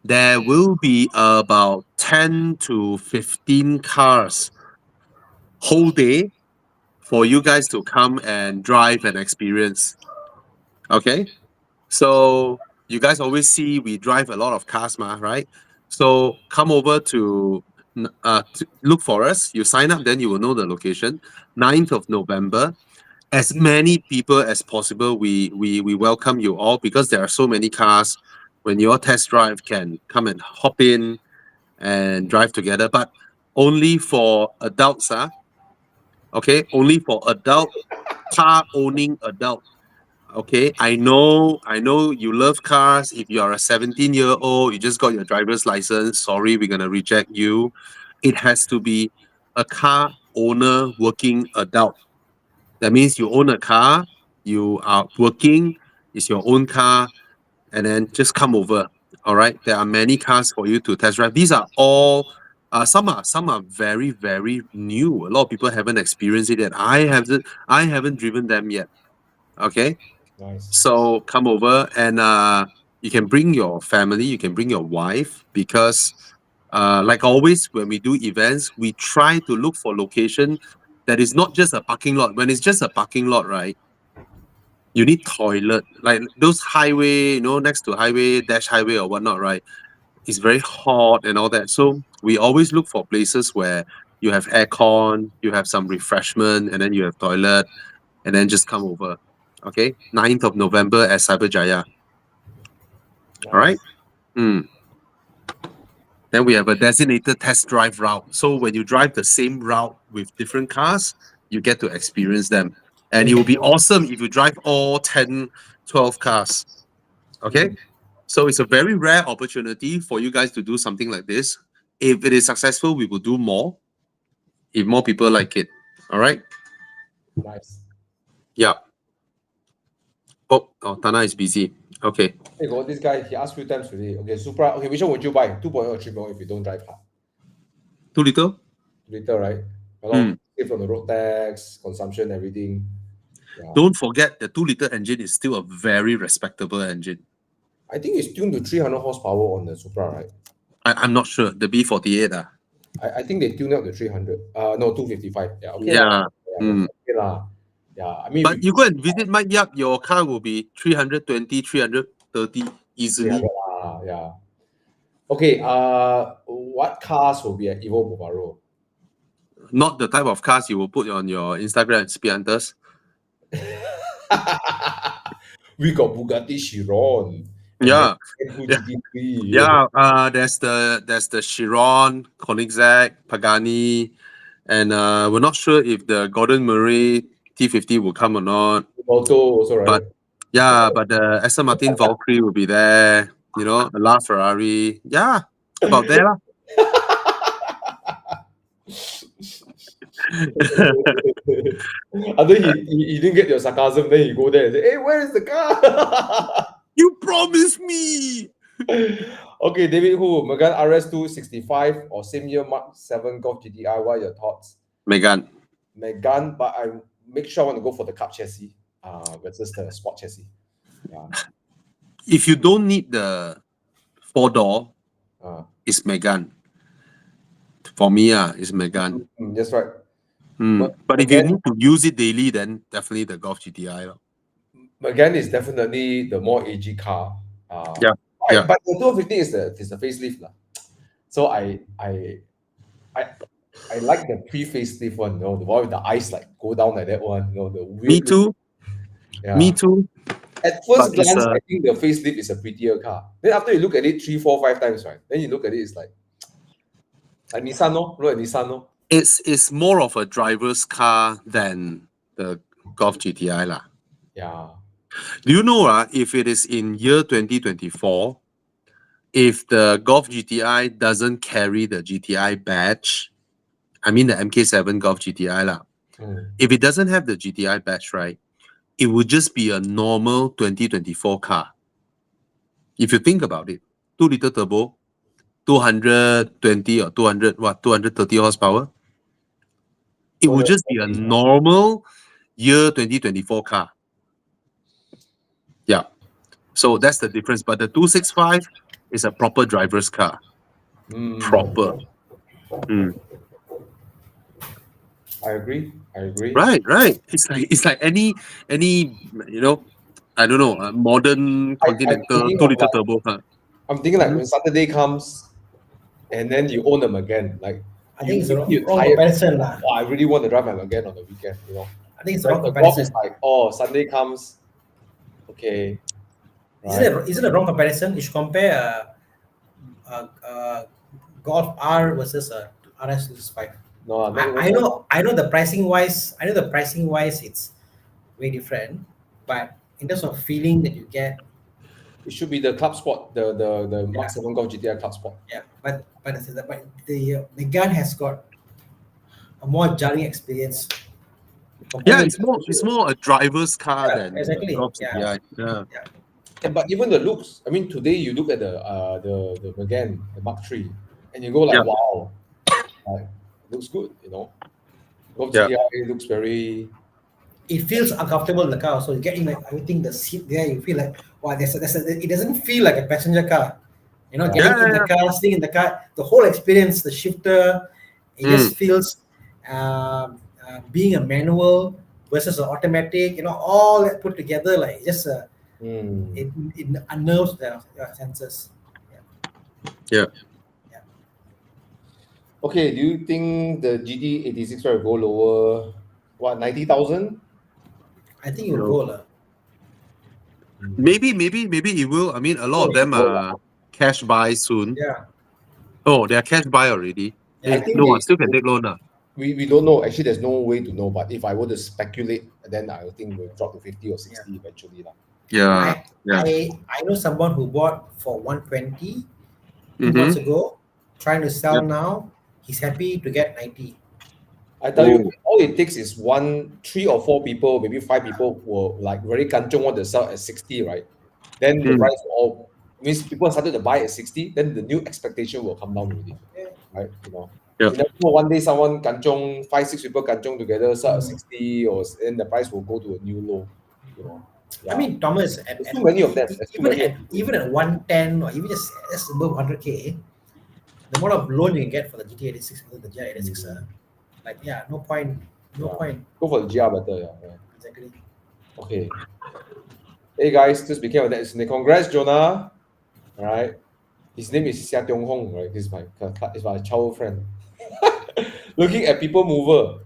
there will be about 10 to 15 cars whole day for you guys to come and drive and experience. Okay? So you guys always see we drive a lot of cars, right? So come over to look for us. You sign up, then you will know the location. 9th of November. As many people as possible, we welcome you all because there are so many cars. When your test drive can come and hop in and drive together, but only for adults, okay? Only for adult car owning adult. Okay, I know you love cars. If you are a 17-year-old, you just got your driver's license, sorry, we're gonna reject you. It has to be a car owner working adult. That means you own a car, you are working, it's your own car, and then just come over. All right, there are many cars for you to test drive. These are all some are very, very new. A lot of people haven't experienced it yet. I haven't driven them yet. Okay. Nice. So come over and you can bring your family, you can bring your wife, because like always when we do events, we try to look for location that is not just a parking lot. When it's just a parking lot, right, you need toilet. Like those highway, next to highway, dash highway or whatnot, right? It's very hot and all that. So we always look for places where you have aircon, you have some refreshment, and then you have toilet, and then just come over. Okay, 9th of November at Cyberjaya. Nice. All right. Then we have a designated test drive route. So when you drive the same route with different cars, you get to experience them. And it will be awesome if you drive all 10, 12 cars. Okay? So it's a very rare opportunity for you guys to do something like this. If it is successful, we will do more. If more people like it. All right? Nice. Yeah. Oh, Tana is busy. Okay. Hey, got this guy, he asked 3 times today. Okay, Supra. Okay, which one would you buy? 2.0 or 3.0 if you don't drive hard? 2 liter? 2 liter, right? A lot save on the road tax, consumption, everything. Yeah. Don't forget the 2 liter engine is still a very respectable engine. I think it's tuned to 300 horsepower on the Supra, right? I'm not sure. The B48. I think they tuned out the 300. No, 255. Yeah, okay. Yeah. Okay lah. Yeah, I mean, But you go and visit Mike Yap, your car will be 320, 330 easily. Yeah. Okay, what cars will be at Evo Bovaro? Not the type of cars you will put on your Instagram, Speed Hunters. We got Bugatti Chiron. Yeah. Yeah. There's the Chiron, Koenigsegg, Pagani, and we're not sure if the Gordon Murray T50 will come or not. Auto also, right? But the Aston Martin Valkyrie will be there. The La Ferrari. Yeah, about there. I think he didn't get your sarcasm, then he go there and say, hey, where is the car? You promised me. Okay, David Hu, Megane RS2 65 or same year Mark 7 Golf GTI, what are your thoughts? Megane, but I make sure I want to go for the Cup chassis versus the Sport chassis. Yeah. If you don't need the 4-door Uh, is Megane. For me, it's Megane. that's right. But if you need to use it daily, then definitely the Golf GTI. Megane is definitely the more AG car. Yeah. But the 250 is the facelift lah. So I like the pre-facelift one, you know, the one with the eyes like go down like that one, you know, the weird. Me too. Yeah. Me too. At first But it's, glance, I think the facelift is a prettier car. Then after you look at it 3, 4, 5 times, right? Then you look at it, it's like Nissan, no? Look at Nissan, no? It's more of a driver's car than the Golf GTI lah. Yeah. Do you know if it is in year 2024, if the Golf GTI doesn't carry the GTI badge, I mean the MK7 Golf GTI lah. If it doesn't have the GTI badge, right, it would just be a normal 2024 car. If you think about it, 2-liter turbo, 220 or 230 horsepower. It would just be a normal year 2024 car. Yeah. So that's the difference. But the 265 is a proper driver's car. Proper. I agree. Right. It's like any you know, I don't know, a modern Continental 2-liter turbo car. I'm thinking like when Saturday comes and then you own them again, like I think it's a wrong comparison lah. I really want to drive them again on the weekend, you know. I think it's a wrong The comparison. is like, Sunday comes, okay. Right. Is it a wrong comparison? You should compare Golf R versus a RS5. No, I know the pricing wise. It's way different, but in terms of feeling that you get, it should be the Club Sport, the Mark 7 Golf GTI Club Sport. Yeah, but the Megane has got a more jarring experience. Yeah, it's more a driver's car than exactly. Golf GTI. Yeah. But even the looks, I mean, today you look at the Megane, the Mark 3, and you go like, wow, looks good, you know. Golf GTI looks very. It feels uncomfortable in the car. So you get in like everything, the seat there, you feel like wow, it doesn't feel like a passenger car. You know, getting in the car, sitting in the car, the whole experience, the shifter, it just feels being a manual versus an automatic, you know, all that put together, like just it unnerves the senses. Yeah. Okay, do you think the GT86 will go lower? What, 90,000? I think it will go lah. Maybe it will. I mean, a lot of them are cash buy soon. Yeah. Oh, they are cash buy already. I think I still can take loan. We don't know. Actually, there's no way to know. But if I were to speculate, then I think we'll drop to 50 or 60 eventually. Yeah. I know someone who bought for 120 2 months ago, trying to sell now. He's happy to get 90. I tell you, all it takes is 3 or 4 people, maybe 5 people who are like very kanchong want to sell at 60, right? Then the price will all means people started to buy at 60, then the new expectation will come down already. Right? You know. You never know, one day someone kanchong, 5, 6 people kanchong together sell at 60, or then the price will go to a new low. You know. I mean, Thomas, there's too many of them. Even at 110 or even just above 100k, the amount of loan you can get for the GT86 with the GR86, no point. Go for the GR better, Exactly. Okay. Hey guys, this became a next. Congrats, Jonah. All right. His name is Xia Tiong Hong, right? He's my childhood friend. Looking at people mover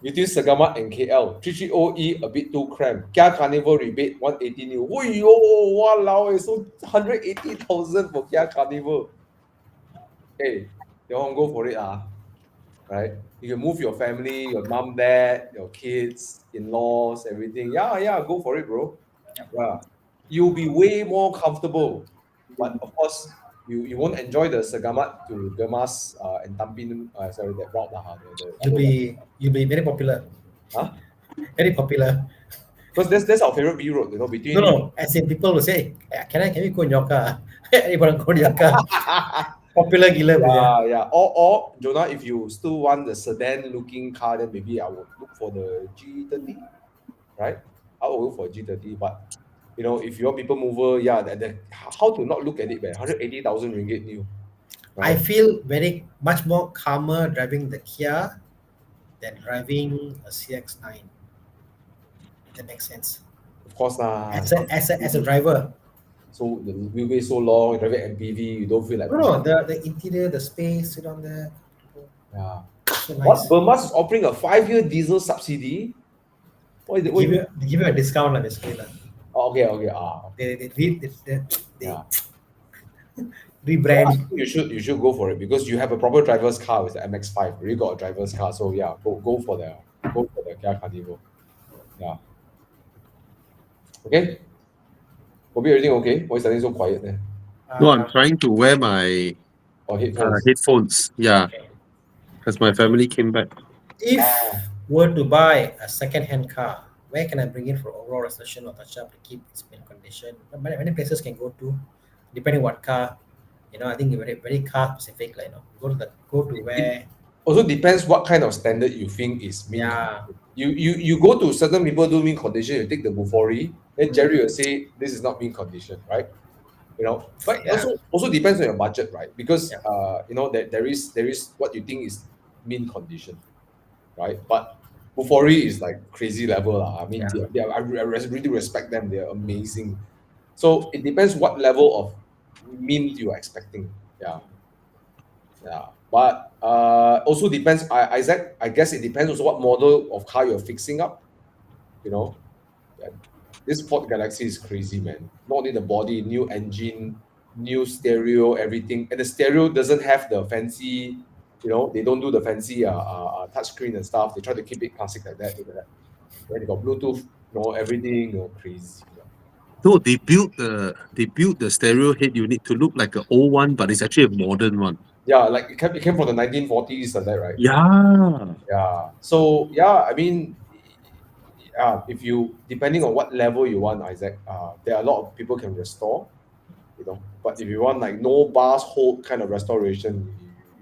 between Segamat and KL, 330E a bit too cramped. Kia Carnival rebate 180 new. Wow, it's so 180,000 for Kia Carnival. Hey, Tiong Hong, go for it, right? You can move your family, your mom, dad, your kids, in-laws, everything. Yeah, go for it, bro. Yeah, you'll be way more comfortable. But of course, you won't enjoy the Segamat to Gemas and Tampin. That route. You'll be very popular. Very popular. Because that's our favorite B road. You know, between. No. As in people will say, can we go in your car? Anyone go in your car? Popular gila. Yeah. Or Jonah, if you still want the sedan looking car, then maybe I would look for the G30, right? I will go for G30, but you know, if you're people mover, yeah, how to not look at it, man? 180,000 ringgit new, I right? feel very much more calmer driving the Kia than driving a CX-9. If that makes sense. Of course, lah. As a driver. So the wheelbase so long, driving MPV, you don't feel like No, pushing. the interior, the space, sit on there. Yeah. So What? nice. Burma's is offering a 5-year diesel subsidy. What is it? What They give you a discount, like, basically. Oh, okay, okay. Okay. They Yeah. rebrand. You should go for it because you have a proper driver's car with the MX-5. You already got a driver's car, so yeah, go for the Kia Carnival. Yeah. Okay. Hope everything okay. Why is everything so quiet there? No, I'm trying to wear my Or headphones? headphones. Yeah, because my family came back. If were to buy a second-hand car, where can I bring it for overall restoration or touch up to keep its mint condition? Many places can go to, depending what car. You know, I think very very car specific. Like, go to where. Also depends what kind of standard you think is mean. Yeah. You go to certain people do mean condition. You take the Bufori, then Jerry will say this is not mean condition, right? You know, but Yeah. also depends on your budget, right? Because Yeah. you know that there is what you think is mean condition, right? But Bufori is like crazy level lah. I mean, I really respect them. They're amazing. So it depends what level of mean you are expecting. Yeah. Yeah. But also depends, Isaac, I guess it depends also what model of car you're fixing up. You know, yeah. This Ford Galaxy is crazy, man. Not only the body, new engine, new stereo, everything. And the stereo doesn't have the fancy, you know, they don't do the fancy touchscreen and stuff. They try to keep it classic like that. Look at that. Then they got Bluetooth, you know, everything, you know, crazy. You know. No, they built the stereo head unit to look like an old one, but it's actually a modern one. Yeah, like it came from the 1940s and that, right? Yeah. Yeah. So yeah, I mean, if you depending on what level you want, Isaac, there are a lot of people can restore, you know. But if you want like no bars hold kind of restoration,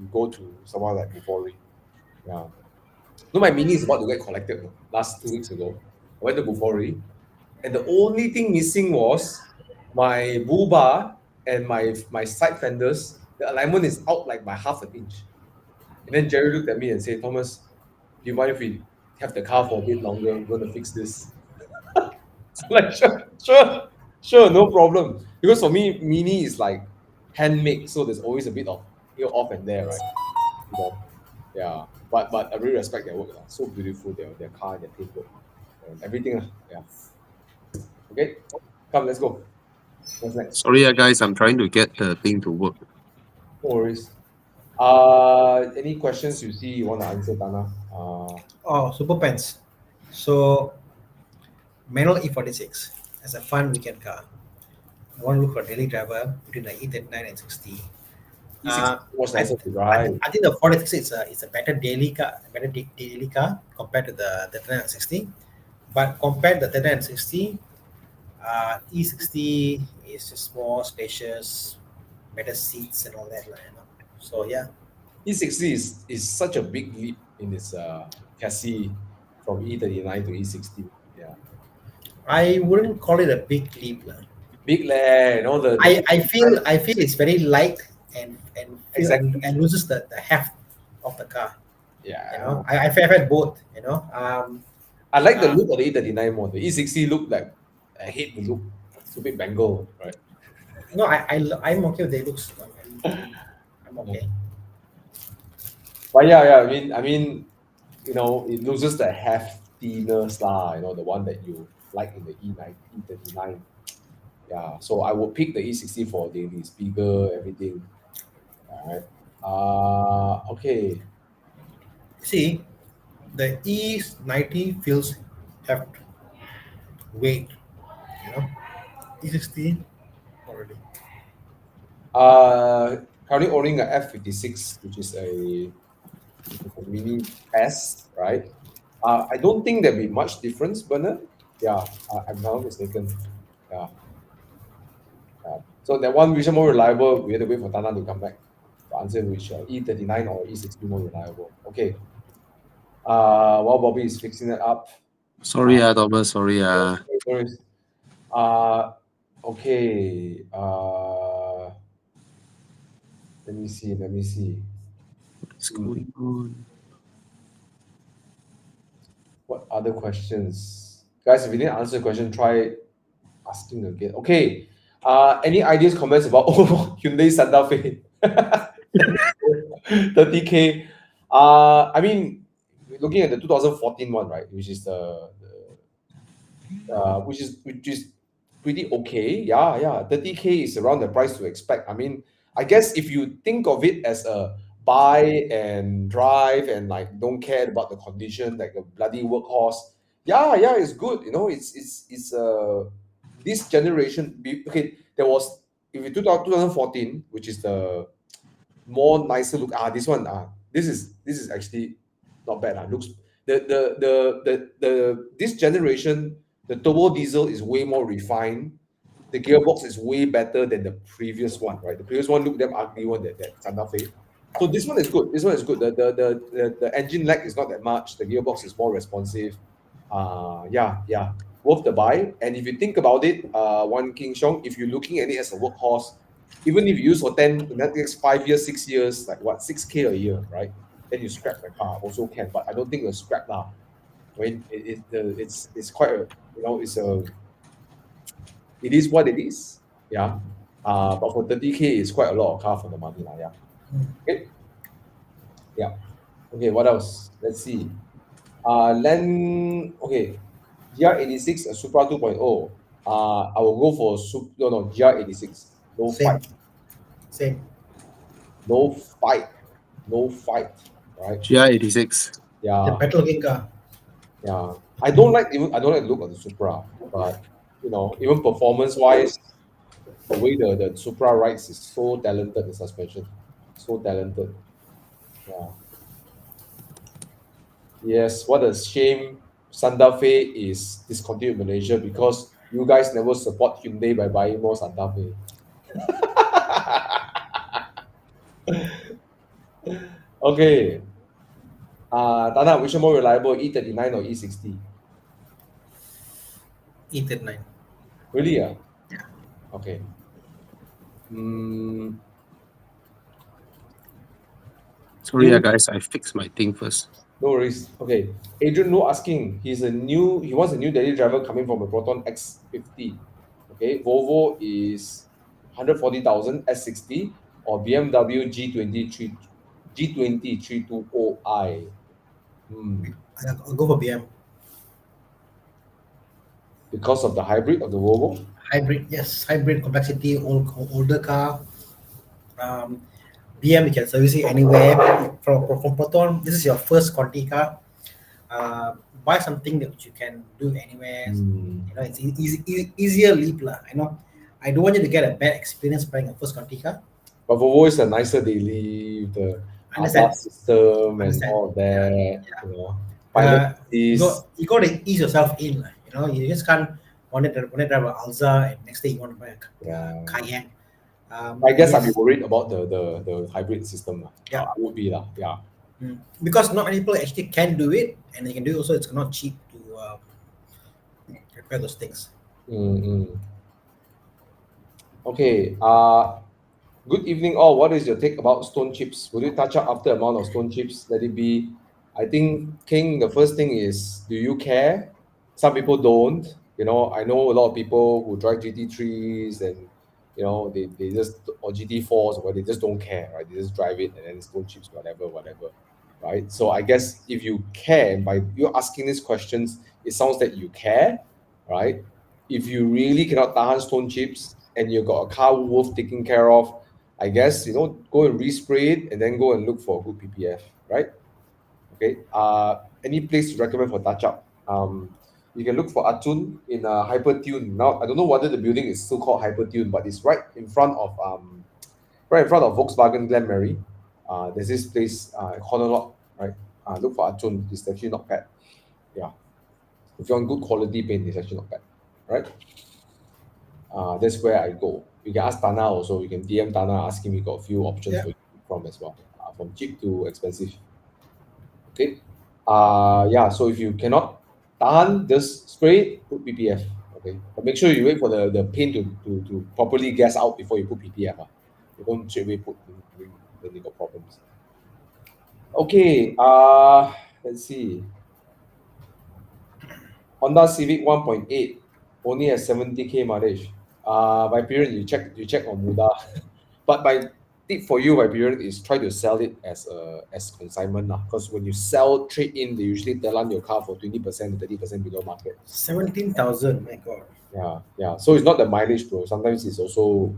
you go to someone like Bufori. Yeah. No, my Mini is about to get collected last 2 weeks ago. I went to Bufori, and the only thing missing was my bull bar and my side fenders. The alignment is out like by half an inch. And then Jerry looked at me and said, Thomas, do you mind if we have the car for a bit longer? We're going to fix this. Like, sure, no problem. Because for me, Mini is like handmade, so there's always a bit of off and there, right? You know, yeah. But I really respect their work. So beautiful, their car, their paintwork, and everything. Yeah. Okay, come, let's go. What's next? Sorry, guys, I'm trying to get the thing to work. No worries. Any questions you see you want to answer, Tana? Oh, super pants. So, manual E46 as a fun weekend car. I want to look for a daily driver between the E39 and 60. What's I, nicer to I, drive? I think the 46 is a better daily car, daily car compared to the 39 and 60. But compared to the 39 and 60, E60 is just more spacious, better seats and all that, you know. So yeah. E60 is such a big leap in its chassis from E39 to E60. Yeah. I wouldn't call it a big leap. Big leh, you know the I feel it's very light and Exactly. and loses the heft of the car. Yeah. You know, I've had both. You know, I like the look of the E39 more. The E60 look like, I hate the look. Stupid bangle, right? no, I'm okay with the looks. I'm okay. But yeah. I mean, you know, it loses the heftiness lah. You know, the one that you like in the E39. Yeah. So I would pick the E60 for daily. It's bigger, everything. All right. Okay. See, the E90 feels heft, weight. You know, E60 already. Currently owning a F56, which is a mini S, right? I don't think there'll be much difference, Bernard. Yeah, I'm not mistaken. Yeah. So that one which is more reliable, we have to wait for Tana to come back to answer which E39 or E60 more reliable. Okay. While Bobby is fixing it up. Sorry, Thomas. Sorry. No worries. Okay. Let me see. What's going on? What other questions? Guys, if you didn't answer the question, try asking again. Okay. Any ideas, comments about Hyundai Santa Fe? 30K. I mean, looking at the 2014 one, right, which is which is pretty okay. Yeah. 30K is around the price to expect. I mean, I guess if you think of it as a buy and drive and like don't care about the condition, like a bloody workhorse, yeah, it's good. You know, it's this generation. Okay, there was, if you 2014, which is the more nicer look. This one, this is actually not bad. Looks, this generation, the turbo diesel is way more refined. The gearbox is way better than the previous one, right? The previous one looked damn ugly one, that Santa Fe. So this one is good. The engine lag is not that much. The gearbox is more responsive. Yeah, worth the buy. And if you think about it, Wan King Xiong, if you're looking at it as a workhorse, even if you use for 10, the next 5 years, 6 years, like what, 6K a year, right? Then you scrap the car, also can, but I don't think you'll scrap now. I mean, it's quite a, it is what it is. Yeah. But for 30K, it's quite a lot of car for the money. Yeah. Okay. Yeah. Okay, what else? Let's see. Okay. GR86, a Supra 2.0. I will go for GR86. No Same. fight. Same. No fight. Right? GR86. The Yeah. petrol looking car. Yeah. I don't like the look of the Supra, but even performance wise, the way the Supra rides is so talented, the suspension. So talented. Yeah. Yes, what a shame Santa Fe is discontinued in Malaysia because you guys never support Hyundai by buying more Santa Fe. Okay. Tana, which one more reliable, E39 or E60? E39. Really? Yeah. Okay. Sorry, guys, I fixed my thing first. No worries. Okay. Adrian Low asking, he wants a new daily driver coming from a Proton X50. Okay. Volvo is 140,000 S60 or BMW G20 320i. I'll go for BM. Because of the hybrid of the Volvo. Hybrid, yes. Hybrid complexity, older car. BM, you can service it anywhere. From Proton, this is your first Conti car. Buy something that you can do anywhere. It's easier leap lah. I don't want you to get a bad experience buying a first Conti car. But Volvo is a nicer daily, the Understand. ABAS system and Understand. all of that. Yeah. Pilot You is got to ease yourself in. You just can't want to drive an Alza and next day you want to buy a Cayenne. I guess yes. I'd be worried about the hybrid system. Yeah. I would be. Yeah. Because not many people actually can do it, and they can do it also. It's not cheap to repair those things. Okay. Good evening, all. What is your take about stone chips? Will you touch up after amount of stone chips? Let it be. I think, King, the first thing is, do you care? Some people don't. I know a lot of people who drive GT3s and they just, or GT4s, or they just don't care, right? They just drive it and then stone chips, whatever, right? So I guess if you care, by you asking these questions, it sounds that you care, right? If you really cannot tahan stone chips and you've got a car worth taking care of, I guess, go and respray it and then go and look for a good PPF, right? Okay. Any place to recommend for touch up? You can look for Atun in Hypertune. Now I don't know whether the building is still called Hypertune, but it's right in front of Volkswagen Glen Mary. There's this place, corner lot, right? Look for Atun. It's actually not bad. Yeah. If you want good quality paint, it's actually not bad, right? That's where I go. You can ask Tana also. You can DM Tana, ask him. We got a few options for you from as well, from cheap to expensive. Okay. So if you cannot tahan, just spray it, put PPF. Okay, but make sure you wait for the paint to properly gas out before you put PPF. You don't straight away put, then you got problems. Okay, let's see. Honda Civic 1.8 only has 70k mileage. Viperion, you check on Muda. But my tip for you, Viperion, is try to sell it as consignment lah. Because when you sell trade in, they usually tell your car for 20% to 30% below market. 17,000, my God. Yeah. So it's not the mileage, bro. Sometimes it's also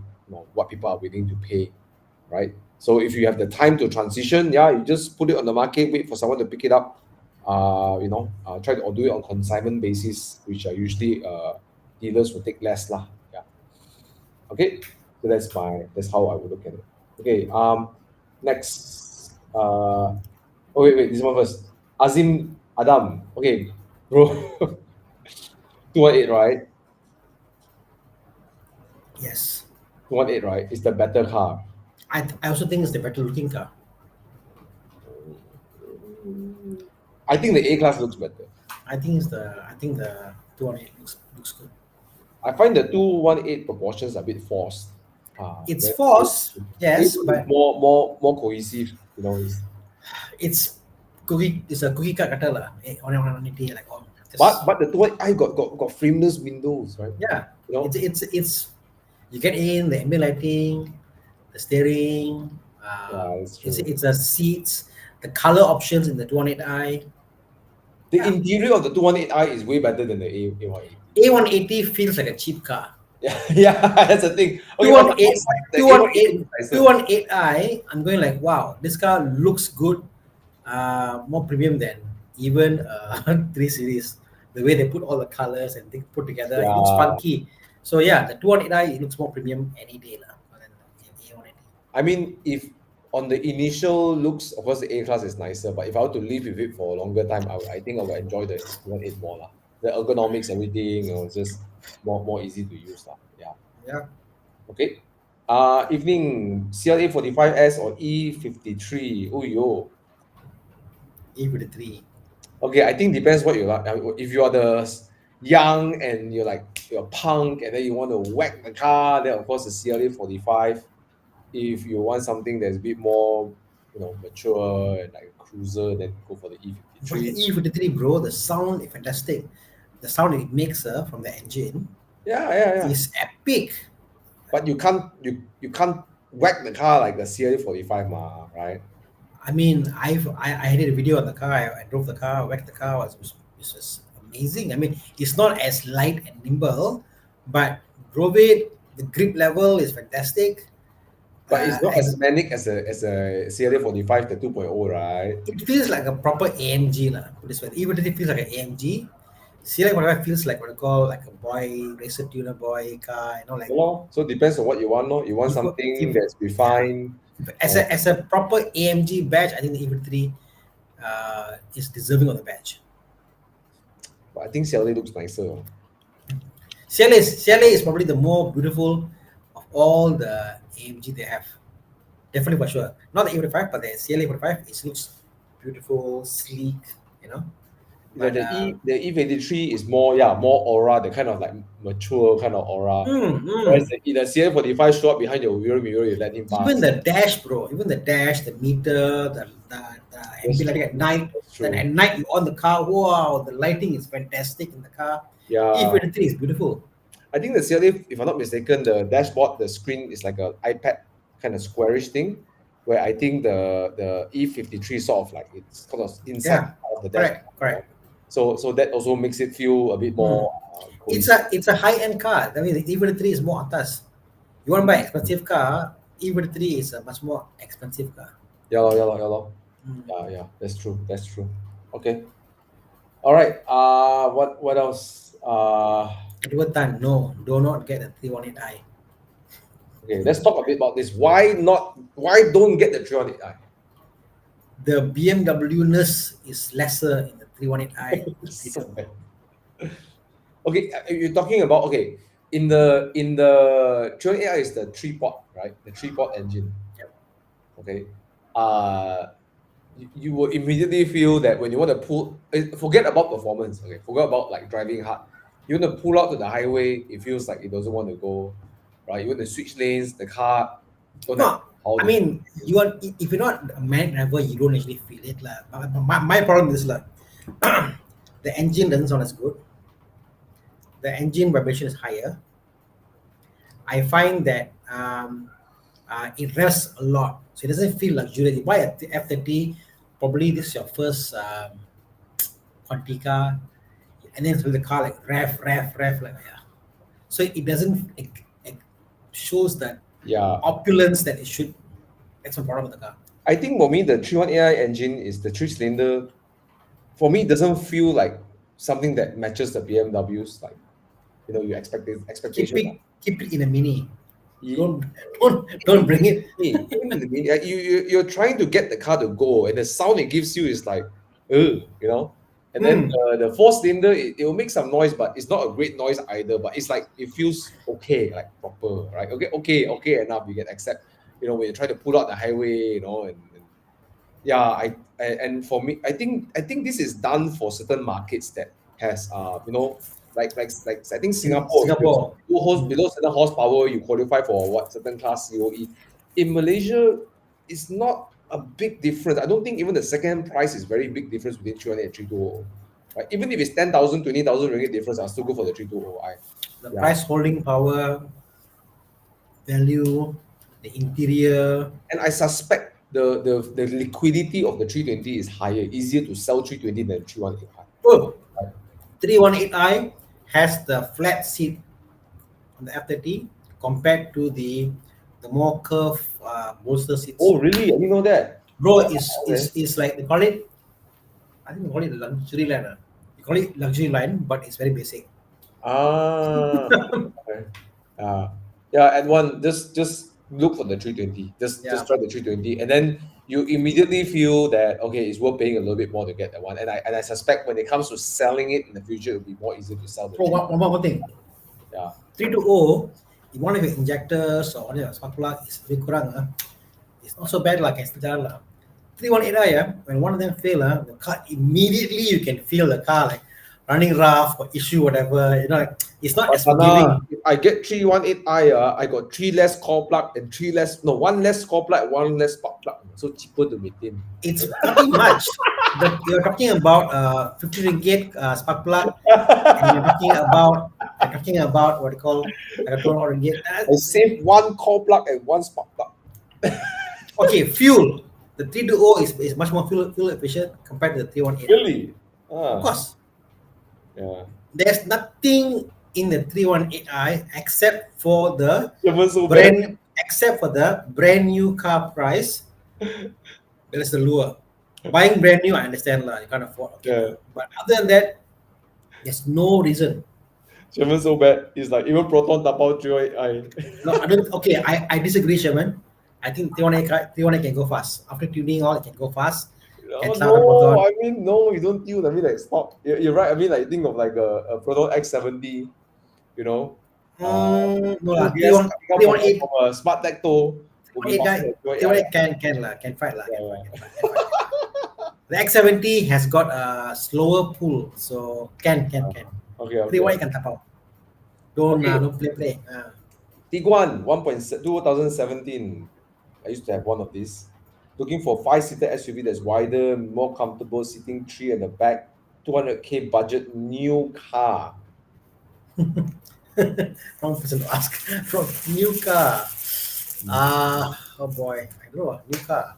what people are willing to pay, right? So if you have the time to transition, you just put it on the market, wait for someone to pick it up. Try to do it on consignment basis, which are usually dealers will take less lah. Yeah. Okay. So that's how I would look at it. Okay. Next. Wait. This one first. Azim Adam. Okay, bro. 218, right? Yes. 218, right? Is the better car. I also think it's the better looking car. I think the A class looks better. I think the 218 looks good. I find the 218 proportions a bit forced. It's forced, yes, but more cohesive. it's a cookie cut cutter lah. On like all. But the 218i got frameless windows, right? Yeah, it's you get in the ambient lighting, the steering. It's a seats, the color options in the 218i. The interior of the 218i is way better than the A180. A180 feels like a cheap car. Yeah, that's the thing. Okay, 218i, I'm going like, wow, this car looks good, more premium than even 3 Series. The way they put all the colors and things put together, it looks funky. So yeah, the 218i, it looks more premium any day than the A180. I mean, if on the initial looks, of course, the A class is nicer. But if I were to live with it for a longer time, I think I would enjoy the 218 more lah. The ergonomics, everything, it's just more easy to use lah. Yeah. Okay. Evening, CLA 45S or E53. Oh yo. E53. Okay, I think depends what you like. If you are the young and you're a punk and then you want to whack the car, then of course the CLA 45. If you want something that's a bit more, mature and like a cruiser, then go for the E53. For the E53, bro, the sound is fantastic. The sound it makes from the engine, is epic. But you can't whack the car like the CLA 45, right? I mean, I did a video on the car. I drove the car, whacked the car. It was amazing. I mean, it's not as light and nimble, but drove it. The grip level is fantastic. But it's not as manic as a CLA 45, the 2.0, right? It feels like a proper AMG lah. Put this way, even if it feels like an AMG, CLA 45 feels like what I call like a boy racer tuner boy car. So it depends on what you want. No, you want something that's refined. As a proper AMG badge, I think the E53 is deserving of the badge. But I think CLA looks nicer. CLA is probably the more beautiful of all the AMG they have. Definitely for sure. Not the E45, but the CLA 45, it looks beautiful, sleek, But, the E53 is more aura, the kind of like mature kind of aura. Whereas the CLA 45 show up behind your rear mirror, you let him pass. Even the dash, bro. Even the dash, the meter, the ambient lighting at night. Then at night you on the car, wow, the lighting is fantastic in the car. Yeah. E53 is beautiful. I think the CLA, if I'm not mistaken, the dashboard, the screen is like an iPad kind of squarish thing, where I think the E53 sort of like it's sort of inside of the dashboard. Correct. So that also makes it feel a bit more. It's a high end car. I mean, the E53 is more atas. You want to buy an expensive car, E53 is a much more expensive car. Yeah. Yeah. That's true. Okay. All right. What else? Edward Tan, no, do not get the 318i. Okay, let's talk a bit about this. Why don't get the 318i? The BMW-ness is lesser in the 318i. Okay, you're talking about in the 318i is the 3-port, right? The 3-port engine. Yep. Okay. You will immediately feel that when you want to pull, forget about performance. Okay, forget about like driving hard. You want to pull out to the highway, it feels like it doesn't want to go, right? You want to switch lanes, the car don't have No, how I to- mean, if you're not a man driver, you don't actually feel it. My problem is like the engine doesn't sound as good. The engine vibration is higher. I find that it rests a lot, so it doesn't feel luxurious. You buy a F30, probably this is your first Quantica, and then the car like rev, like yeah. So it doesn't it shows that yeah. opulence that it should. That's one problem with the car. I think for me, the 3.1 AI engine is the 3-cylinder. For me, it doesn't feel like something that matches the BMWs. Like, your expectation. Keep it in a mini. You- Don't bring it. You're trying to get the car to go, and the sound it gives you is like, ugh, And then the 4-cylinder, it will make some noise, but it's not a great noise either. But it's like it feels okay, like proper, right? Okay enough. You can accept, when you try to pull out the highway, and yeah, and for me, I think this is done for certain markets that has like I think Singapore. Singapore. Below certain horsepower, you qualify for what certain class COE. In Malaysia, it's not a big difference. I don't think even the second price is very big difference between 300 and 320. Right? Even if it's 10,000, 20,000 ringgit difference, I'll still go for the 320i. The price holding power, value, the interior. And I suspect the liquidity of the 320 is higher, easier to sell 320 than 318i. Oh, 318i has the flat seat on the F30 compared to the more curved bolster seats. Oh, really? I didn't know that. Bro, is like they call it. I think they call it luxury line. They call it luxury line, but it's very basic. Okay. Yeah, and one just look for the 320. Just try the 320, and then you immediately feel that okay, it's worth paying a little bit more to get that one. And I suspect when it comes to selling it in the future, it'll be more easy to sell the. Oh, one more thing. Yeah. 320, if one of your injectors or one of your spark plug is very kurang, it's not so bad like I still jalan lah. 318i, when one of them fail, the car immediately you can feel the car like running rough or issue whatever. It's not as forgiving. If I get 318i, I got 3 less core plug and 1 less core plug, 1 less spark plug. So cheaper to maintain. It's pretty much. You're talking about 50 ringgit spark plug, and you're talking about what you call like a 12 ringgit. I saved 1 core plug and 1 spark plug. Okay, fuel. The 320 is much more fuel efficient compared to the 318. Really? Of course. Yeah. There's nothing in the 318i except for the brand new car price. That is the lure. Buying brand new, I understand lah. You can't afford. Okay. Yeah. But other than that, there's no reason. Sherman so bad. It's like even Proton Tapao 318i. No, I don't. Okay, I disagree, Sherman. I think 318 can go fast. After tuning all, it can go fast. No, I mean, no, you don't tune. I mean, like, stop. You're right. I mean, like, think of like a Proton X70, No, 318 from a Smart Tacto. 318 can fight lah. The X70 has got a slower pull, so can. Okay. 318 can tap out. Don't play. Tiguan 2017. I used to have one of these. Looking for 5-seater SUV that's wider, more comfortable, sitting 3 at the back, 200k budget, new car. Wrong person to ask. From new car. Oh boy, I don't know. New car.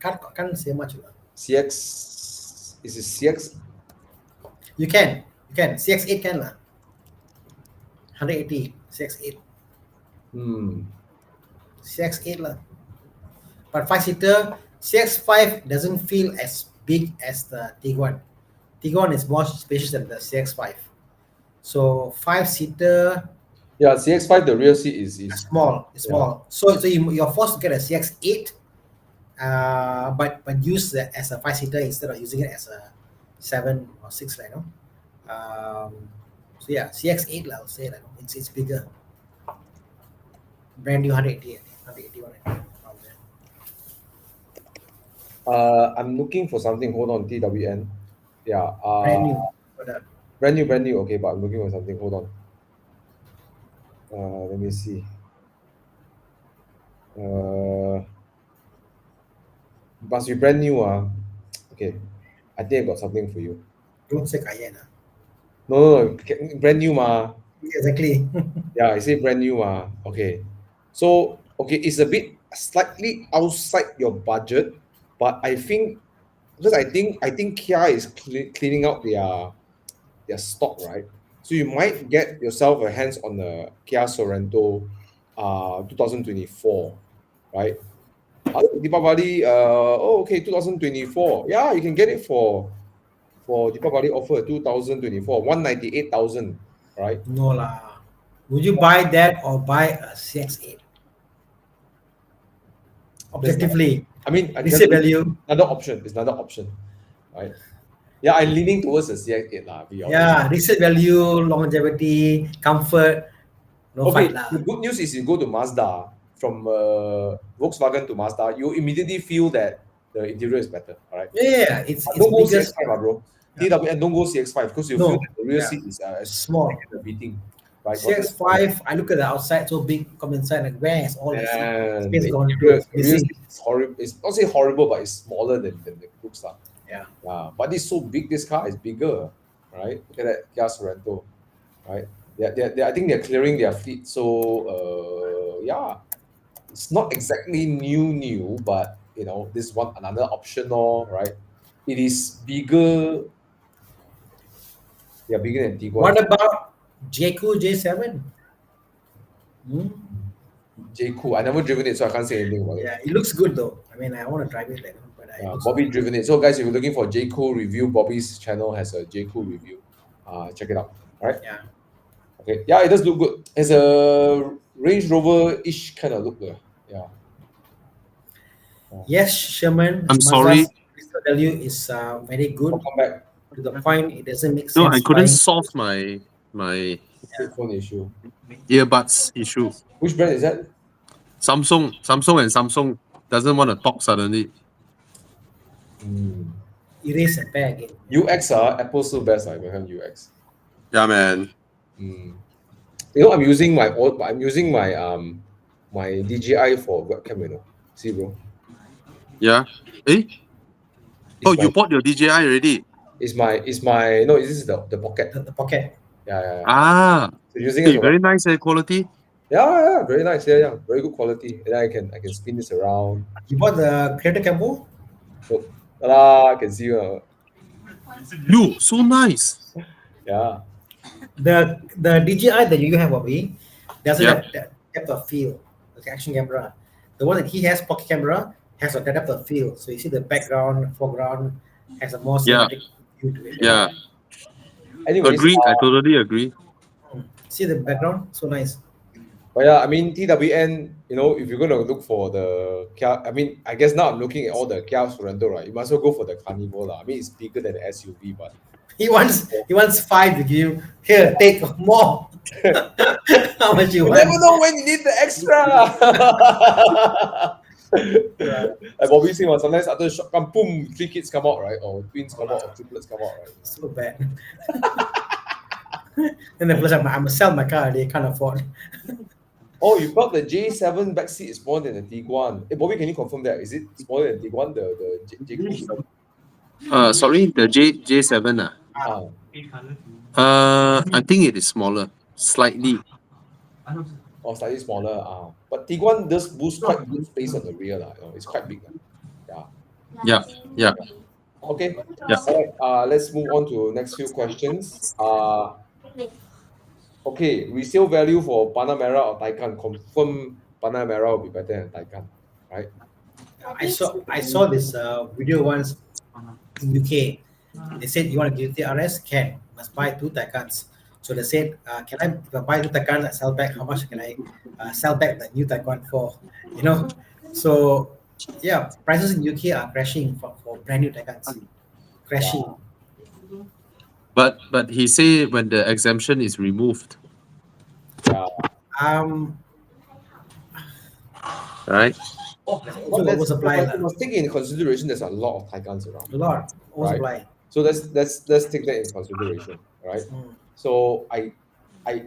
I can't say much. CX. Is it CX? You can. CX8 can lah. 180 CX8. CX8 lah. But 5-seater, CX5 doesn't feel as big as the Tiguan. Tiguan is more spacious than the CX5. So 5-seater. Yeah, CX5 the rear seat is small. It's small. So you're forced to get a CX8, but use it as a 5-seater instead of using it as a 7 or 6, right? So yeah, CX8 lah, I'll say that it's bigger. Brand new 180. I'm looking for something. Hold on, TWN. Yeah. Brand new. For that. Brand new. Okay, but I'm looking for something. Hold on. Let me see. Must be brand new. Okay. I think I got something for you. Don't say Cayenne. No. Brand new, Exactly. Yeah, I say brand new. Okay. So, okay, it's a bit slightly outside your budget, but I think because I think Kia is cleaning out their stock, right? So you might get yourself a hands on the Kia Sorento 2024, right? Deepavali, okay, 2024. Yeah, you can get it for Deepavali offer 2024, 198,000, right? No lah. Would you buy that or buy a CX-8? Objectively, I mean, resale value. another option. It's another option, right? Yeah, I'm leaning towards the CX-8 lah. Be honest. Yeah, resale value, longevity, comfort. No Okay, fight lah. the good news is you go to Mazda from Volkswagen to Mazda, you immediately feel that the interior is better. All right. Yeah, it's Don't go biggest. CX-5, bro. Yeah. TWN, don't go CX-5 because you No. feel that the rear Yeah. seat is Small. the beating. Right? CX-5, I look at the outside, so big. Come inside, like where is all this And space the gone? interior, To? Missing. it's horrible. It's not say horrible, but it's smaller than the looks lah. Yeah. But it's so big. This car is bigger, right? Look at that Kia Sorento, right? I think they're clearing their fleet. So yeah, it's not exactly new, but you know, this one another option, right? It is bigger. Yeah, bigger than Tiguan. What about JQ J7? J-Cool. I never driven it, so I can't say anything about it. Yeah, it looks good though. I mean, I want to drive it later, but I Bobby driven it. So guys, if you're looking for J-Cool review, Bobby's channel has a J-Cool review. Check it out. All right. Yeah. Okay. Yeah, it does look good. It's a Range Rover-ish kind of look there. Yeah. Yes, Sherman. I'm sorry. Resale value is very good. Come back. To the point, it doesn't make sense. No, I couldn't buying- solve my Phone issue. earbuds issue. Which brand is that? Samsung and Samsung doesn't want to talk suddenly. erase and pair again. UX, Apple still best. I have UX. Yeah, man. You know, I'm using my my DJI for webcam. You know, see, bro. Yeah. Eh? Oh, It's you my- bought your DJI already? It's my no. This is the pocket. The pocket. Yeah. Ah. So using Hey, it. very nice quality. Yeah, very nice. Yeah, very good quality. And then I can spin this around. You bought the Creator Campo? So, I can see you. You, so nice. Yeah. The DJI that you have, Bobby, doesn't Yeah. have that depth of field, the action camera. The one that he has, pocket camera, has a depth of field. So you see the background, foreground has a more Yeah. cinematic view to it. Yeah. Anyways, Agree. I totally agree. See the background? So nice. but yeah, I mean TWN. You know, if you're gonna look for the Kia, I mean, I guess now I'm looking at all the Kia Sorento, right? You must as well go for the Carnival, lah. I mean, it's bigger than the SUV, but He wants 5 with you. Here, take more. How much you you want? never know when you need the extra. Like Bobby saying, sometimes after shotgun, boom, 3 kids come out, right? Or twins come out, or triplets come out, right? So bad. And the person, I'm gonna sell my car. They can't afford. Oh, you felt the J7 backseat is smaller than the Tiguan. Hey, Bobby, can you confirm that? Is it smaller than Tiguan, the J7? Sorry, the J7. I think it is smaller, slightly. Or slightly smaller. But Tiguan does boost quite good space on the rear. You know, it's quite big. Yeah. Yeah. Okay. Yeah. All right. Let's move on to next few questions. Okay, resale value for Panamera or Taycan. Confirm Panamera will be better than Taycan, right? I saw this video once in UK. They said you want to give the RS, can must buy 2 Taycans. So they said, if I buy 2 Taycans, I sell back. How much can I sell back the new Taycan for? You know, so yeah, prices in UK are crashing for brand new Taycans. Crashing. But he say when the exemption is removed, Yeah. right? There's But also oversupply. you must take into consideration there's a lot of Taycans around. A lot. Oversupply. So let's take that into consideration, right? Mm. So I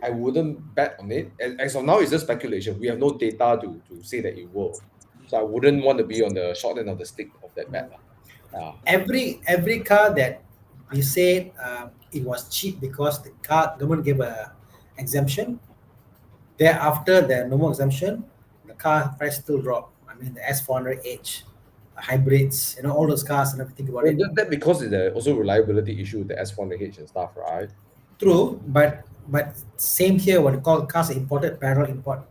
wouldn't bet on it. As of now, it's just speculation. We have no data to say that it will. So I wouldn't want to be on the short end of the stick of that bet. Every car that we said it was cheap because the car government gave a exemption. Thereafter, the no more exemption, the car price still dropped. I mean, the S400H, hybrids, all those cars, and everything about it. That because there's also reliability issue with the S1H and stuff, right? True, but same here. What you call cars imported, parallel import.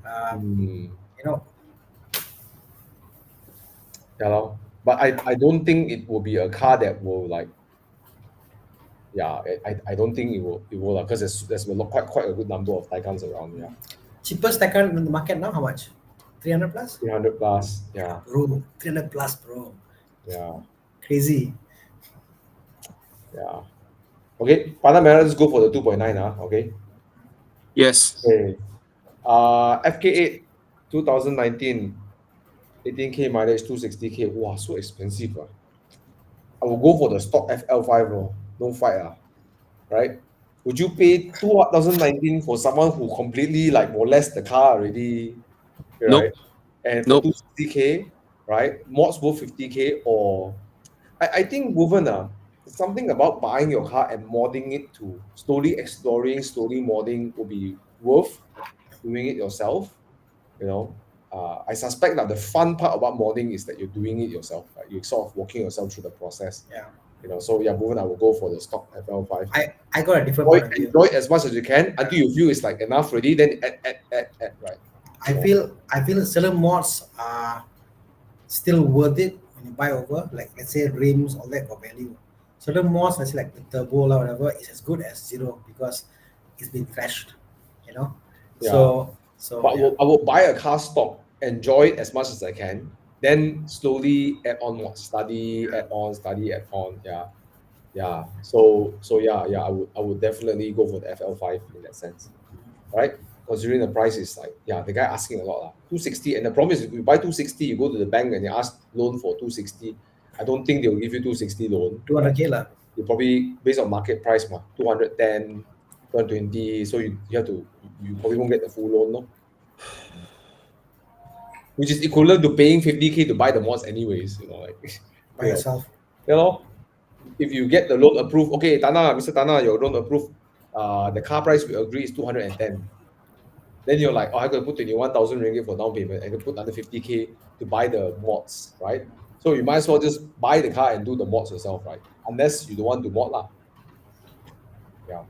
Yeah, lor. But I don't think it will be a car that will like. Yeah, I don't think it will because there's quite a good number of Taycans around. Yeah, Cheapest Taycan in the market now, how much? 300 plus? 300 plus. Yeah, Bro, 300 plus, bro. yeah, Crazy. yeah. Okay, Panamera, let's go for the 2.9. Okay. Yes. Okay. FK8 2019, 18K mileage, 260K. Wow, so expensive. I will go for the stock FL5, bro. Don't fight. Right? Would you pay 2019 for someone who completely like molest the car already? Right? Nope. And for Nope. 260K, right? Mods worth 50K, or I think woven something about buying your car and modding it to slowly exploring, slowly modding will be worth doing it yourself. I suspect that the fun part about modding is that you're doing it yourself. Like you're sort of walking yourself through the process. Yeah. So yeah, moving, I will go for the stock FL5. I got a different point of view. Enjoy it as much as you can until you feel it's like enough already. Then add, right? I feel certain mods are still worth it when you buy over. Like let's say rims, all that got value. Certain mods, let's say like the turbo or whatever, is as good as zero because it's been crashed. Yeah. So But I will buy a car stock, enjoy it as much as I can, then slowly add on more, study, add on. Yeah. So yeah, I would definitely go for the FL5 in that sense. Right? Considering the price is like, the guy asking a lot. 260, and the problem is if you buy 260, you go to the bank and you ask loan for 260. I don't think they'll give you 260 loan. 200K lah. You probably based on market price 210, 220. So you probably won't get the full loan, no? Which is equivalent to paying 50K to buy the mods anyways, By yourself. If you get the loan approved, okay, Mr. Tana, your loan approved, the car price we agree is 210. Then you're like, I could put 21,000 ringgit for down payment. I could put under 50K to buy the mods, right? So you might as well just buy the car and do the mods yourself, right? Unless you don't want to mod lah. Yeah.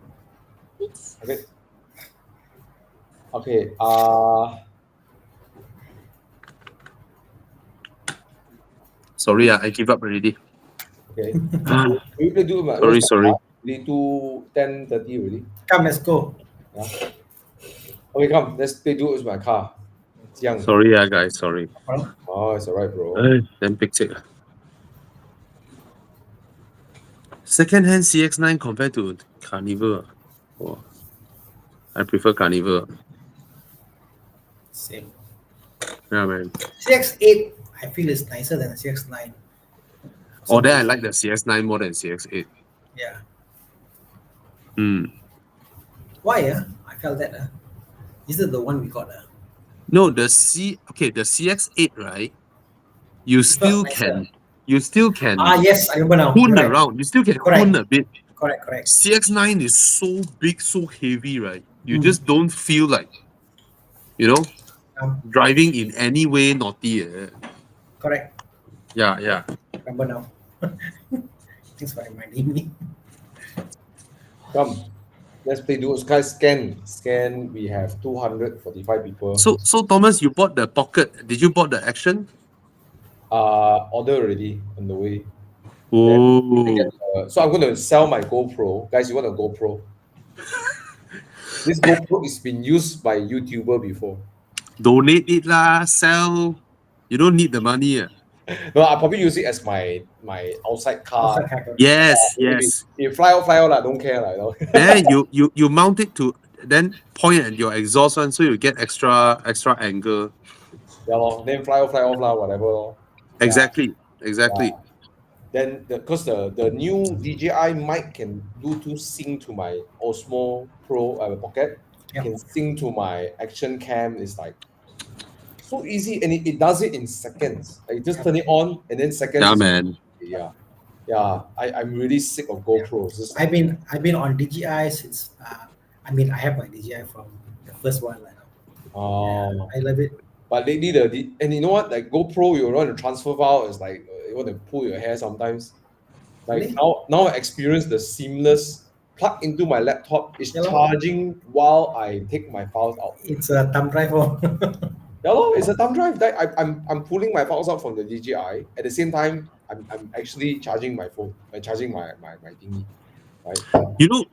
Okay. Sorry, I give up already. Okay. We play do Sorry. We do 10:30 already. Come, let's go. Yeah. Okay, come. Let's play do with my car. Sorry, guys. Sorry. Oh, it's alright, bro. Then pick it. Second-hand CX-9 compared to Carnival. Oh, I prefer Carnival. Same. Yeah, man. CX-8, I feel is nicer than the CX-9. Then I like the CX-9 more than CX-8. Yeah. Why? I felt that. Is it the one we got? No, the CX-8, right? You still can. Yes, I remember now. Coon around. You still can coon a bit. Correct. CX-9 is so big, so heavy, right? You just don't feel like, driving in any way naughty. Correct. Yeah. Remember now. Thanks for reminding me. Come. Let's play duo. Scan. We have 245 people. So Thomas, you bought the Pocket. Did you bought the Action? Order already on the way. Oh. So I'm going to sell my GoPro. Guys, you want a GoPro? This GoPro has been used by YouTuber before. Donate it lah, sell. You don't need the money. No, I'll probably use it as my outside car. Yes. If you fly out lah, don't care lah. Then you mount it to then point at your exhaust one, so you get extra angle. Yeah, lor. Then fly off lah, whatever. Lor. Yeah. Exactly. Then because the new DJI mic can Bluetooth sync to my Osmo Pro Pocket, Yep. can sync to my action cam. It's like so easy, and it does it in seconds. Like, you just turn it on, and then seconds. Yeah, is- man. Yeah. I'm really sick of GoPros. Just, I've been on DJI since. I have my DJI from the first one. I love it. But lately and you know what? Like GoPro, you want to transfer file, it's like you want to pull your hair sometimes. Like Really? now I experience the seamless plug into my laptop. It's Yeah, lor. charging while I take my files out. It's a thumb drive. Oh. Yeah, lor, it's a thumb drive. That I'm pulling my files out from the DJI. At the same time, I'm actually charging my phone, charging my thingy. Right? You know,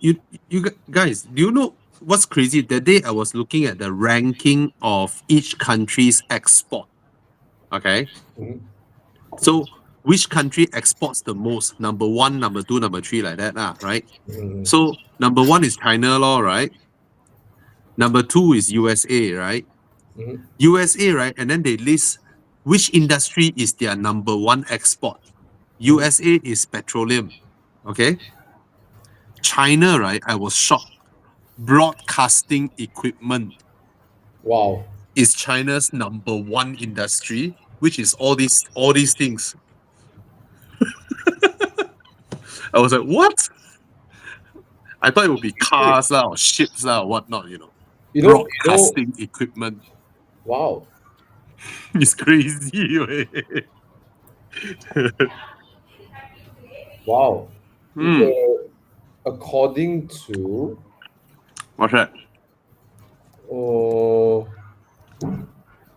you guys, do you know what's crazy? That day I was looking at the ranking of each country's export. Okay. Mhm. So which country exports the most? Number 1, number 2, number 3, like that, right? Mhm. So number 1 is China, right? Number 2 is USA, right? Mhm. USA, right? And then they list which industry is their number 1 export. USA is petroleum. Okay. China, right? I was shocked. Broadcasting equipment Wow. is China's number 1 industry, which is all these things. I was like, what? I thought it would be cars or ships or whatnot, Broadcasting equipment. Wow. It's crazy. Wow. Hmm. According to What's that?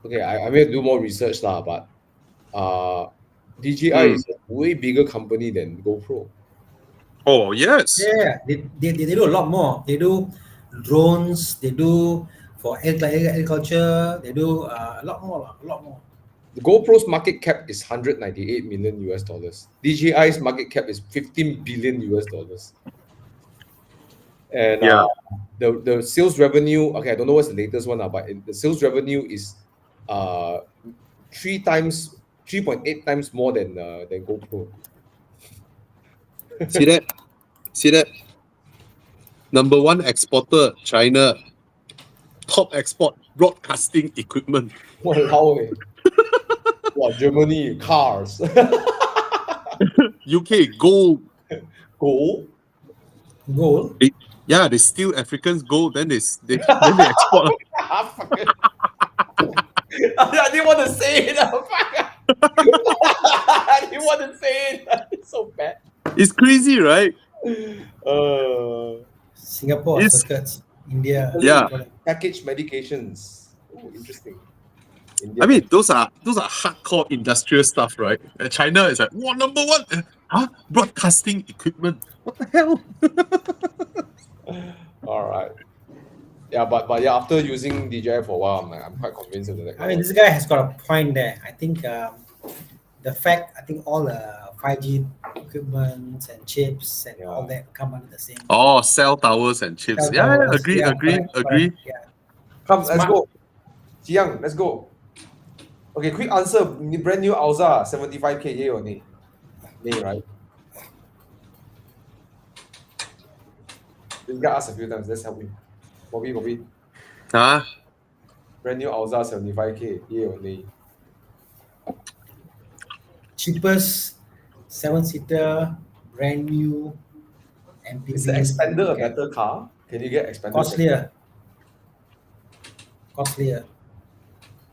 okay, I may do more research lah, but DJI is a way bigger company than GoPro. Oh, yes. Yeah, they do a lot more. They do drones. They do for agriculture. They do a lot more. The GoPro's market cap is $198 million US. DJI's market cap is $15 billion US. And the sales revenue, okay, I don't know what's the latest one, but the sales revenue is 3.8 times more than GoPro. See that? Number 1 exporter, China. Top export, broadcasting equipment. Walao eh. Wow, Germany, cars. UK, gold. Gold? Gold. Yeah, they steal Africans' gold, then they export. I didn't want to say it. I didn't want to say it. It's so bad. It's crazy, right? Singapore It's- circuits. India. Yeah. Packaged medications. Oh, interesting. India. I mean, those are hardcore industrial stuff, right? And China is like, wow, number 1. Broadcasting equipment. What the hell? All right. Yeah, but after using DJI for a while, I'm quite convinced of that. I mean, this guy has got a point there. I think the fact, all the 5G equipment and chips and all that come under the same. Oh, cell towers and chips. Cell Yeah, towers. agree. Yeah. Come, let's Smart. go. Jiang, let's go. Okay, quick answer. Brand new Alza, 75K, yay or nay? Nay, right? This guy asked a few times. Let's help him. Bobby. Huh? Brand new Alza, 75K, yay or nay? Cheapest 7-seater, brand new MPV. Is the Expander a better car? Can you get Expander? Costlier.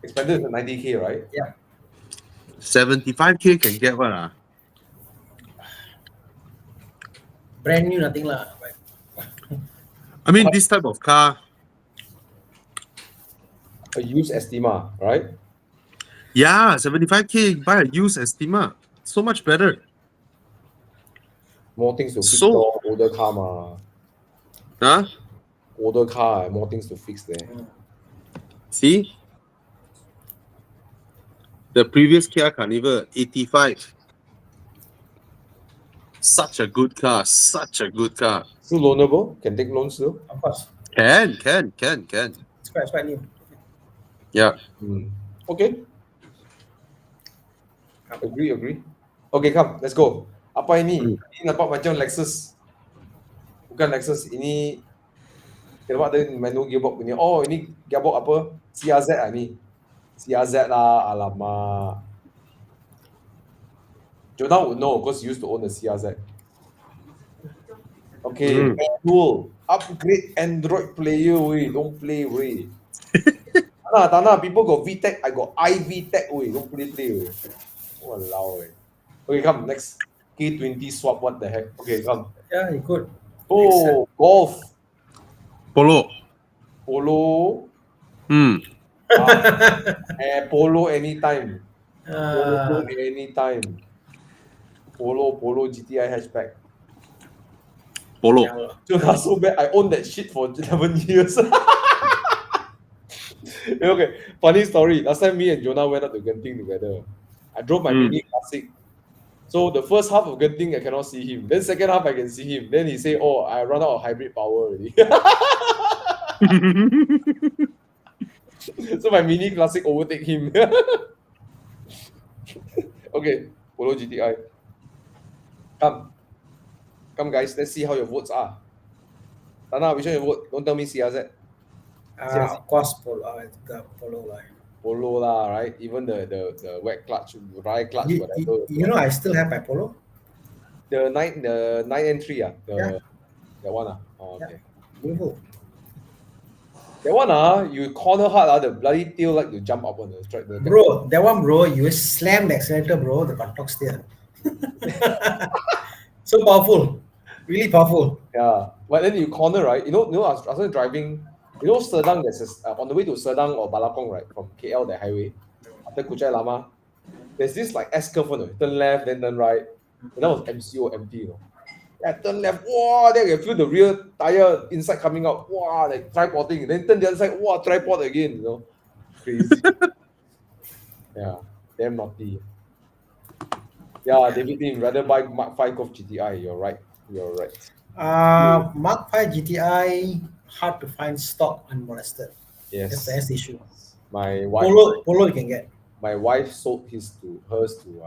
Expander is 90K, right? 75K can get what? Brand new, nothing lah. I mean, this type of car. A used Estima, right? Yeah, 75K, buy a used Estima. So much better. More things to fix. So- Older car, ma. Huh? Older car, more things to fix there. See? The previous Kia Carnival, 85. Such a good car. Still loanable? Can take loans still? Of course. Can. It's quite new. Yeah. Okay. Agree. Okay, come, let's go. Apa ini? Ini nampak macam Lexus. Bukan Lexus, ini nampak ada manual gearbox punya. Oh, ini gearbox apa? CRZ lah ni. CRZ lah, alamak. Jonah would know because he used to own a CRZ. Okay, manual. Upgrade Android player, wey. Don't play, wey. Tanah, people got VTech, I got iVTech, wey. Don't play, wey. Walao, wey. Okay, come, next. K20 swap, what the heck? Okay, come. Yeah, you could. Oh, golf. Polo. Polo anytime. Uh, Polo anytime. Polo GTI hatchback. Polo. yeah. Dude, so bad. I owned that shit for 11 years. Okay, funny story. Last time me and Jonah went up to Genting together. I drove my Mini Classic. So the first half of Genting, I cannot see him. Then second half, I can see him. Then he say, "Oh, I run out of hybrid power already." So my Mini Classic overtake him. Okay, Polo GTI. Come guys, let's see how your votes are. Tana, which one you vote? Don't tell me CRZ. Of course, Polo. Polo line. Polo lah, right? Even the wet clutch, dry clutch, whatever. You know, I still have my Polo. The 9N3 Yeah. That one Oh, okay. Beautiful. That one you corner hard the bloody tail like to jump up on the track. Bro, that one, bro, you slam the accelerator, bro, the buttocks there. So powerful. Really powerful. Yeah, but then you corner, right? You know, I was driving. You know, Sedan, on the way to Sedan or Balakong, right? From KL, the highway, after Kuchai Lama, there's this like S curve, turn left, then turn right. And that was MCO empty, Yeah, turn left, wow, then you feel the rear tire inside coming out, wow, like tripoding. Then turn the other side, wow, tripod again, Crazy. Yeah, damn naughty. Yeah, David Lim, rather buy Mark 5 Golf GTI. You're right. Mark 5 GTI, hard to find stock unmolested. Yes. That's the issue. My wife. Polo you can get. My wife sold hers to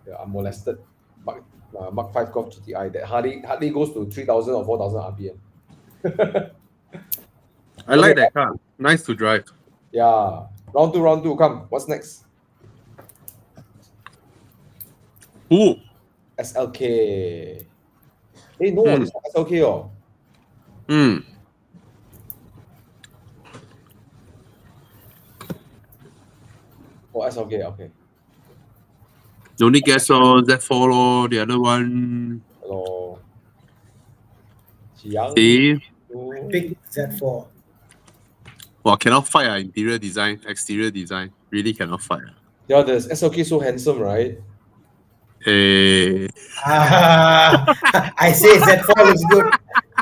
the unmolested Mark 5 Golf GTI that hardly goes to 3,000 or 4,000 RPM. I like that car. Nice to drive. Yeah. Round two. Come. What's next? Ooh. SLK. Hey, no, it's not SLK. Oh, SLK. Okay. The only guess on that follow the other one. Hello. Chiang. See? Big Z4. Well, cannot fight interior design, exterior design. Really cannot fight. Yeah, the SLK so handsome, right? I say Z4 looks good.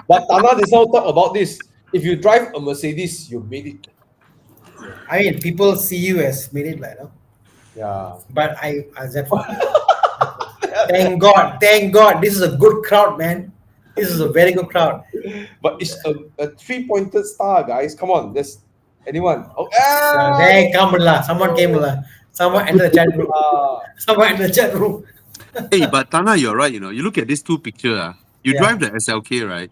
But Tana, this now talk about this. If you drive a Mercedes, you made it. I mean, people see you as made it, Yeah. But I Z4. Thank God. This is a good crowd, man. This is a very good crowd. But it's a 3-pointed star, guys. Come on, there's anyone. Oh, Hey, come on, someone came, someone entered the chat room. Hey, but Tana, you're right. You look at these two pictures. You drive the SLK, right?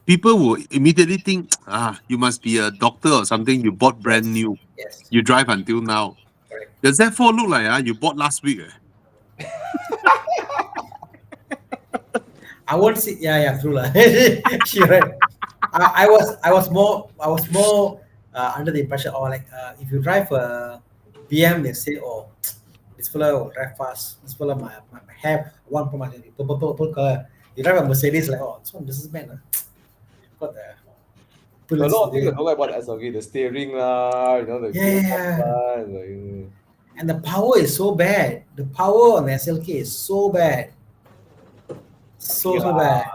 People will immediately think, you must be a doctor or something. You bought brand new. Yes. You drive until now. Correct. Does that Z4 look like you bought last week? I won't see. Yeah, true lah. She right. I was more under the impression, if you drive a BM, they say, this fella will drive fast. This fella might have one for my purple color. You drive a Mercedes, this one businessman. Got the. A lot of things I don't like about the SLK, the steering And the power is so bad. The power on the SLK is so bad. So bad.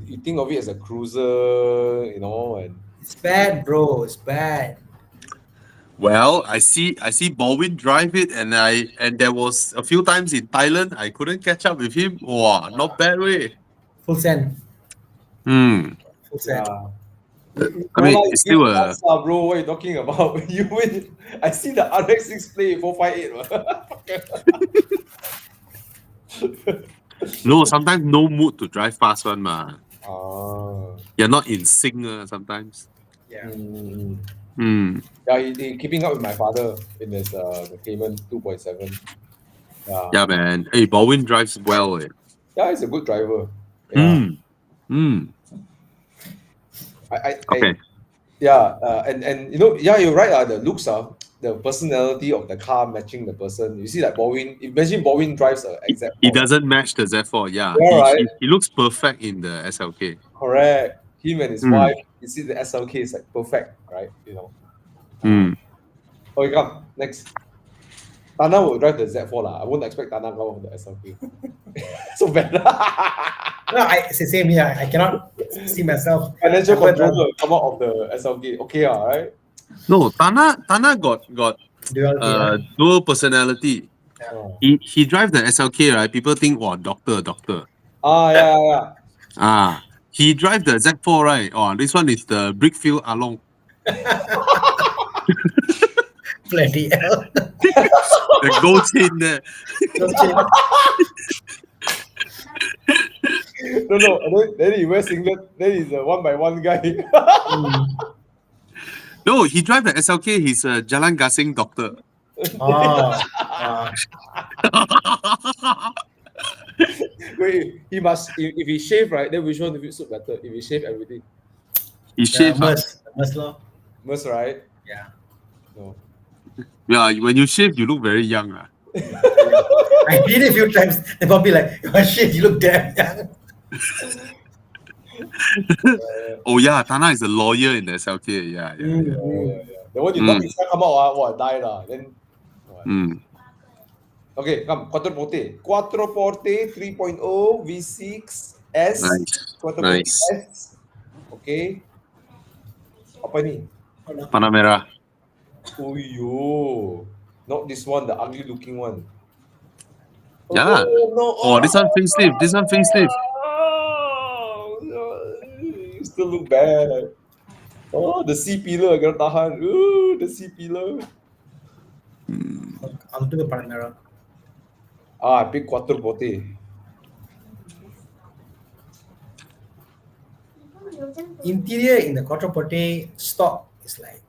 You think of it as a cruiser, and it's bad, bro. It's bad. Well, I see Baldwin drive it, and there was a few times in Thailand I couldn't catch up with him. Wow, not bad way. Full send. Hmm. Full send. Yeah. I mean, No lah, it's you still give a us, bro. What are you talking about? You win. I see the RX6 play 458. no. Sometimes no mood to drive fast one ma. Ah. You're not in sync sometimes. Yeah. Mm. Mm. Yeah, he keeping up with my father in his the Cayman 2.7. Yeah. Yeah, man. Hey, Baldwin drives well. Eh. Yeah, he's a good driver. Yeah. Mm. Mm. I Okay. yeah, and you know, yeah, you're right. The looks the personality of the car matching the person. You see, like Baldwin. Imagine Baldwin drives a exact. He doesn't match the Z4. Yeah, Yeah, right. he looks perfect in the SLK. Correct. Him and his Mm. wife. You see, the SLK is like perfect, right? You know. Mm. Okay, come next. Tana will drive the Z4 lah. I won't expect Tana to of the SLK. So bad. No, it's the same here. I cannot see myself. Financial ever drive controller come out of the SLK. Okay, right? No, Tana got duality, right? dual personality. Oh. He drive the SLK, right? People think, wow, doctor. Ah, yeah. Ah, he drive the Z4, right? Oh, this one is the Brickfield Along. Bloody hell. The gold chain there. Don't change. No. And then he wears singlet. Then he's a one by one guy. No, he drive the SLK. He's a Jalan Gasing doctor. Oh, Wait, he must if he shave right, then which one will suit better? If he shave everything, He yeah, shave. must law. must right? Yeah. No. Yeah, when you shave, you look very young. I did it a few times. They probably like, oh shit, you look damn young. Oh yeah, Tana is a lawyer in the SLK. Yeah. Yeah. Then when you knock his hair come out, wow, die lah. Then. Mm. Okay, come. Quattroporte 3.0 V6 S. Nice. Quattroporte Nice. S. Okay. Apa ni? Panamera. Oh yo. Not this one, the ugly looking one. Yeah lah. No. Oh, this one facelift. This one facelift. Oh, you still look bad. Oh, the C pillar, I cannot tahan. Ooh, the C pillar. I'll do the Panamera. Ah, I pick Quattroporte. Interior in the Quattroporte stock is like,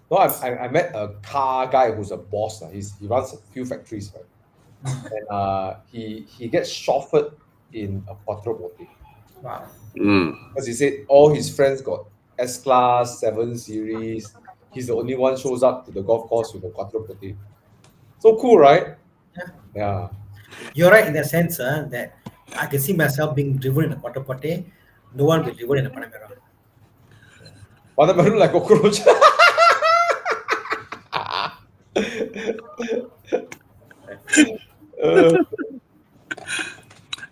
No, I met a car guy who's a boss. He runs a few factories, right? And he gets chauffeured in a Quattroporte. wow. Because he said all his friends got S-Class, 7 Series. He's the only one shows up to the golf course with a Quattroporte. So cool, right? Yeah. You're right in the sense that I can see myself being driven in a Quattroporte. No one will driven in a Panamera. Panamera like cockroach.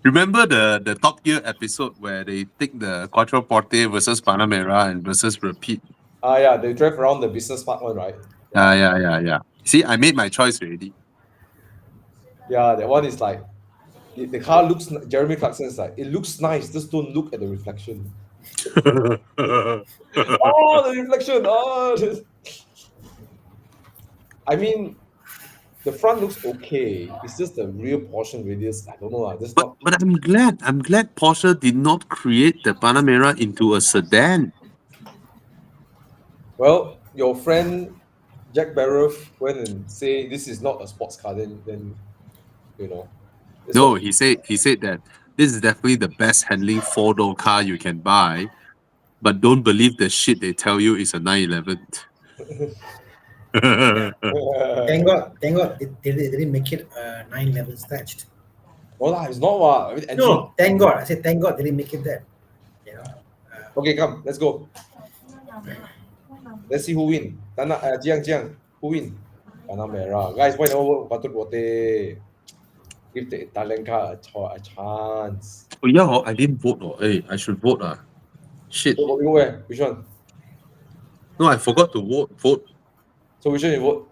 Remember the Top Gear episode where they take the Quattroporte versus Panamera and versus Repeat? Yeah, they drive around the business park one, right? Yeah. See, I made my choice already. Yeah, that one is like the car looks. Jeremy Clarkson is like, it looks nice. Just don't look at the reflection. Oh, the reflection. Oh, I mean, the front looks okay. It's just the rear portion radius. I don't know. But I'm glad Porsche did not create the Panamera into a sedan. Well, your friend Jack Barrow went and say this is not a sports car. Then you know. No, he said that this is definitely the best handling four-door car you can buy, but don't believe the shit they tell you is a 911. Thank God they didn't make it 911 stretched. No, it's not what. No, thank God. I said thank God they didn't make it that. You know. Okay, come, let's go. Let's see who win. Jiang, who win? Panamera. Guys, why not Quattroporte? Give the Italian car a chance. Oh yeah, I didn't vote. Hey, I should vote. Shit. So, you where? Which one? No, I forgot to vote. So which one you vote?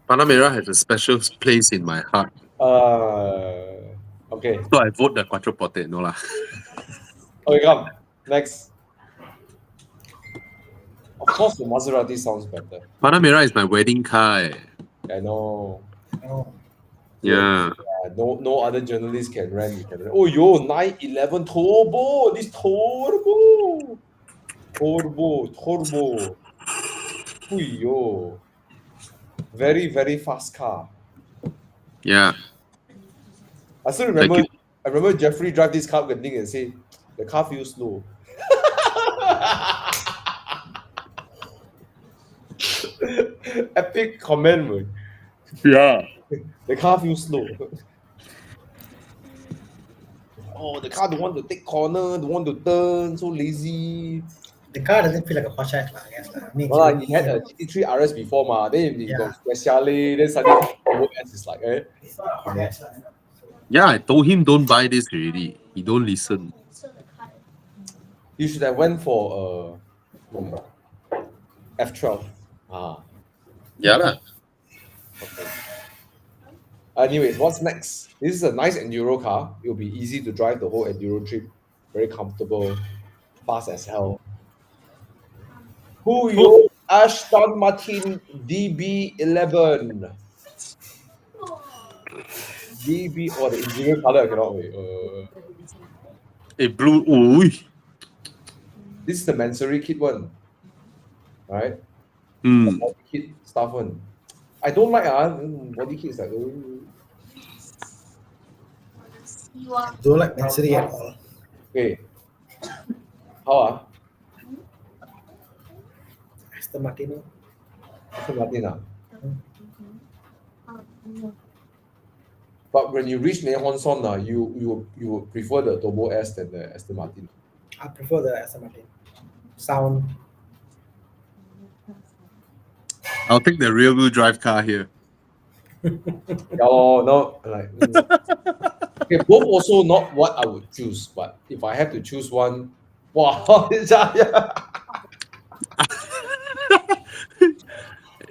Panamera has a special place in my heart. Okay. So I vote the Quattroporte. No lah. Okay, come. Next. Of course, the Maserati sounds better. Panamera is my wedding car. I know. Oh, Yeah. No other journalist can rent. You can rent. Oh, yo, 911 turbo. This turbo. Turbo. Oh, yo. Very, very fast car. Yeah. I still Thank remember. you. I remember Jeffrey drive this car and say the car feels slow. Epic comment, man. Yeah. The car feels slow. Oh, the car don't want to take corner, don't want to turn, so lazy. the car doesn't feel like a Porsche, I guess. I mean, No, he had a GT3 RS before, ma. Then he got Speciale, then suddenly Turbo S is like, eh? it's not a Porsche. Yeah, I told him don't buy this already. He don't listen. You should have went for F12. Yeah lah. Okay. Anyways, what's next? This is a nice enduro car. It'll be easy to drive the whole enduro trip. Very comfortable, fast as hell. Who yo? Aston Martin DB11. DB or the interior color I cannot wait. A blue. Ooh. This is the Mansory kit one, right? Hmm. Body kit stuff one. I don't like body kit is like. Don't like Mansory at all. Okay. How Aston Martin. Aston Martin But when you reach Mei Hon Son, you would prefer the Turbo S than the Aston Martin. I prefer the Aston Martin. Sound. I'll take the rear wheel drive car here. No, like okay, both also not what I would choose, but if I have to choose one, wow,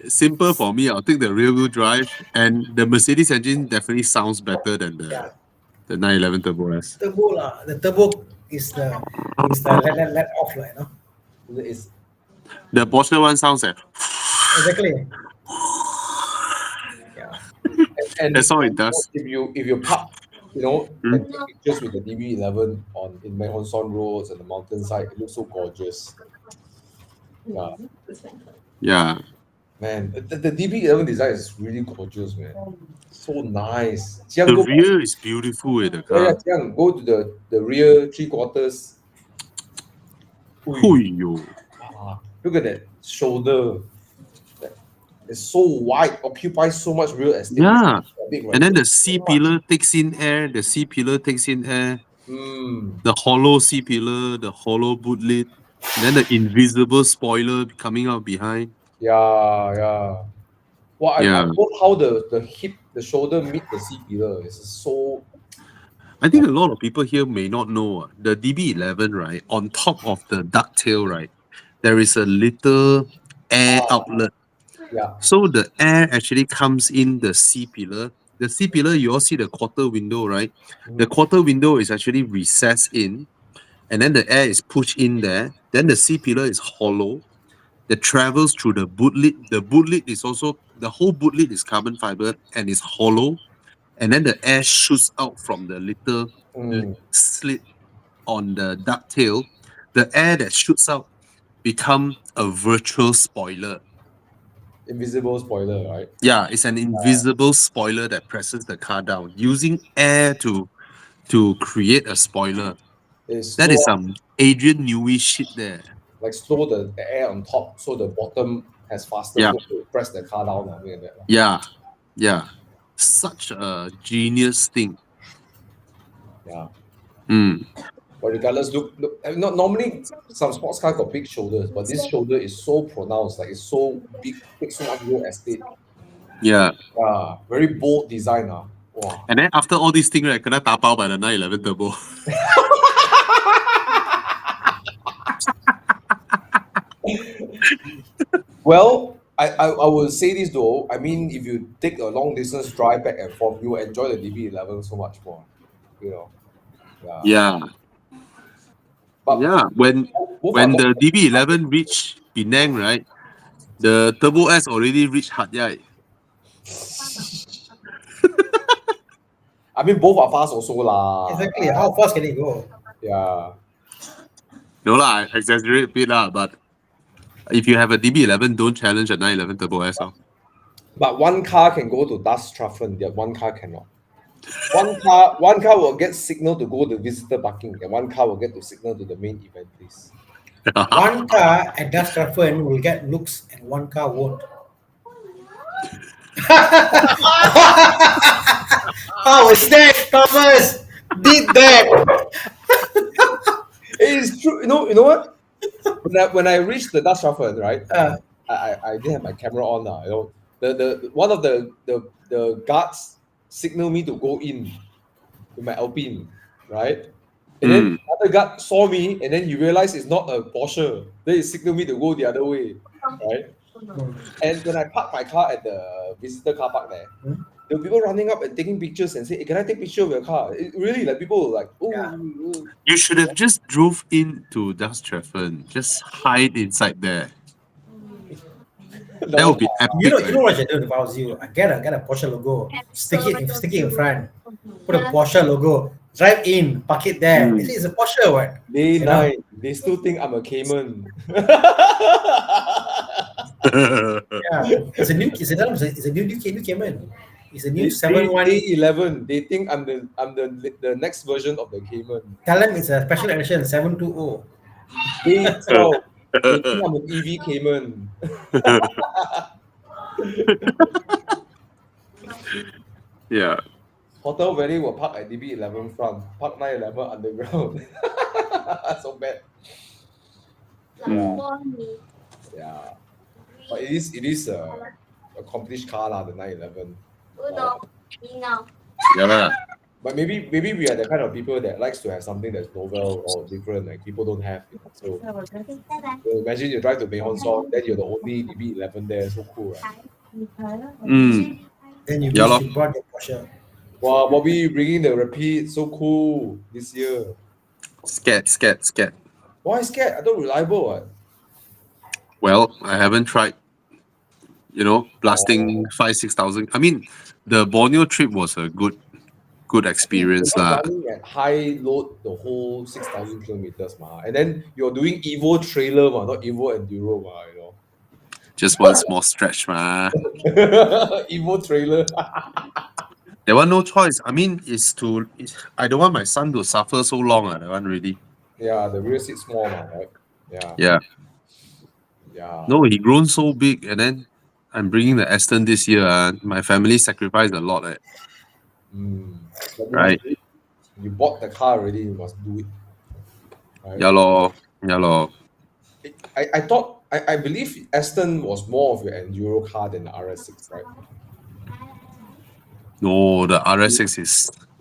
Simple for me. I'll take the rear wheel drive, and the Mercedes engine definitely sounds better than the 911 Turbo S. Turbo lah. The turbo is the let off lah, you know. it's The Porsche one sounds like Exactly. and that's all it does. if you park, and take pictures with the DB11 in Mei Hon Son roads and the mountainside, it looks so gorgeous. Yeah, Yeah. man, the DB11 design is really gorgeous, man. So nice. The Jiang, rear is beautiful with the car. Jiang, go to the rear 3/4. Huyo. Look at that shoulder. It's so wide, occupies so much real estate. Yeah. Big, right? And then the C pillar takes in air. The C pillar takes in air. The hollow C pillar, the hollow boot lid, and then the invisible spoiler coming out behind. Yeah. Well, I Yeah. love how the shoulder meet the C pillar. It's so. I think a lot of people here may not know the DB11, right? On top of the ducktail, right, there is a little air outlet. Yeah. So the air actually comes in the C pillar. The C pillar, you all see the quarter window, right? The quarter window is actually recessed in, and then the air is pushed in there. Then the C pillar is hollow. That travels through the boot lid. The boot lid is also, the whole boot lid is carbon fiber and is hollow. And then the air shoots out from the little slit on the ducktail. The air that shoots out become a virtual spoiler. Invisible spoiler, right? Yeah, it's an invisible spoiler that presses the car down using air to create a spoiler. That is some Adrian Newey shit there. Like slow the air on top, so the bottom has faster flow to press the car down. Like that. Yeah. Such a genius thing. Yeah. But regardless, look. Not normally some sports cars got big shoulders, but this shoulder is so pronounced. Like it's so big, takes so much real estate. Yeah. Very bold design. Wow. And then after all these things, right, kena tapao by the 911 Turbo. Well, I will say this though. I mean, if you take a long distance drive back and forth, you will enjoy the DB11 so much more. Yeah. But Yeah, when both are the DB11 reached Penang, right? The Turbo S already reached Hat Yai. I mean, both are fast also lah. Exactly. How fast can it go? Yeah. No lah, I exaggerate a bit lah, but if you have a DB11, don't challenge a 911 Turbo S. But one car can go to Dusttraffen, the one car cannot. One car will get signal to go to visitor parking, and one car will get to signal to the main event place. One car at Dusttraffen will get looks and one car won't. How is that, Thomas? Did that? It is true. You know what? When I reached the Dusttraffen, right? I didn't have my camera on now. You know, the one of the guards signaled me to go in with my Alpine, right? And then other guard saw me, and then you realize it's not a Porsche. Then he signaled me to go the other way, right? And when I parked my car at the visitor car park there, there were people running up and taking pictures and say, hey, "Can I take a picture of your car?" Really, like people were like, "Oh." Yeah. You should have just drove into Dusttraffen. Just hide inside there. That would be epic. You know what I do if I was you? I get a Porsche logo, stick it in front, put a Porsche logo, drive in, park it there. This is a Porsche, what? Day 9, they still think I'm a Cayman. Yeah, it's a new Cayman. It's a new 7-1. Day 11, they think I'm the next version of the Cayman. Tell them it's a special edition 720. Day 12, they think I'm an EV Cayman. Yeah. Hotel Valley will park at DB11 front, park 911 underground. So bad. Yeah. But it is a accomplished car lah, the 911. Yeah lah. But maybe we are the kind of people that likes to have something that's novel or different, like people don't have. So imagine you drive to Mei Hon Son, then you're the only DB11 there. So cool, right? Then you Yeah, wish you brought your Porsche. Wow, Bobby bringing the Rapid, so cool this year. Scared. Why scared? I thought reliable. What? Well, I haven't tried, blasting 5,000-6,000. I mean, the Borneo trip was a good experience lah. Running at high load the whole 6,000 kilometers, ma. And then you're doing Evo trailer, ma, not Evo enduro, ma. Just one small stretch, ma. Evo trailer. There was no choice. I mean, I don't want my son to suffer so long. That one really. Yeah, the rear seat small, ma, right? Yeah. Yeah. Yeah. No, he grown so big, and then I'm bringing the Aston this year. My family sacrificed a lot. Right. You bought the car already, you must do it. Right? Yeah lor. I believe Aston was more of your enduro car than the RS6, right? No, the RS6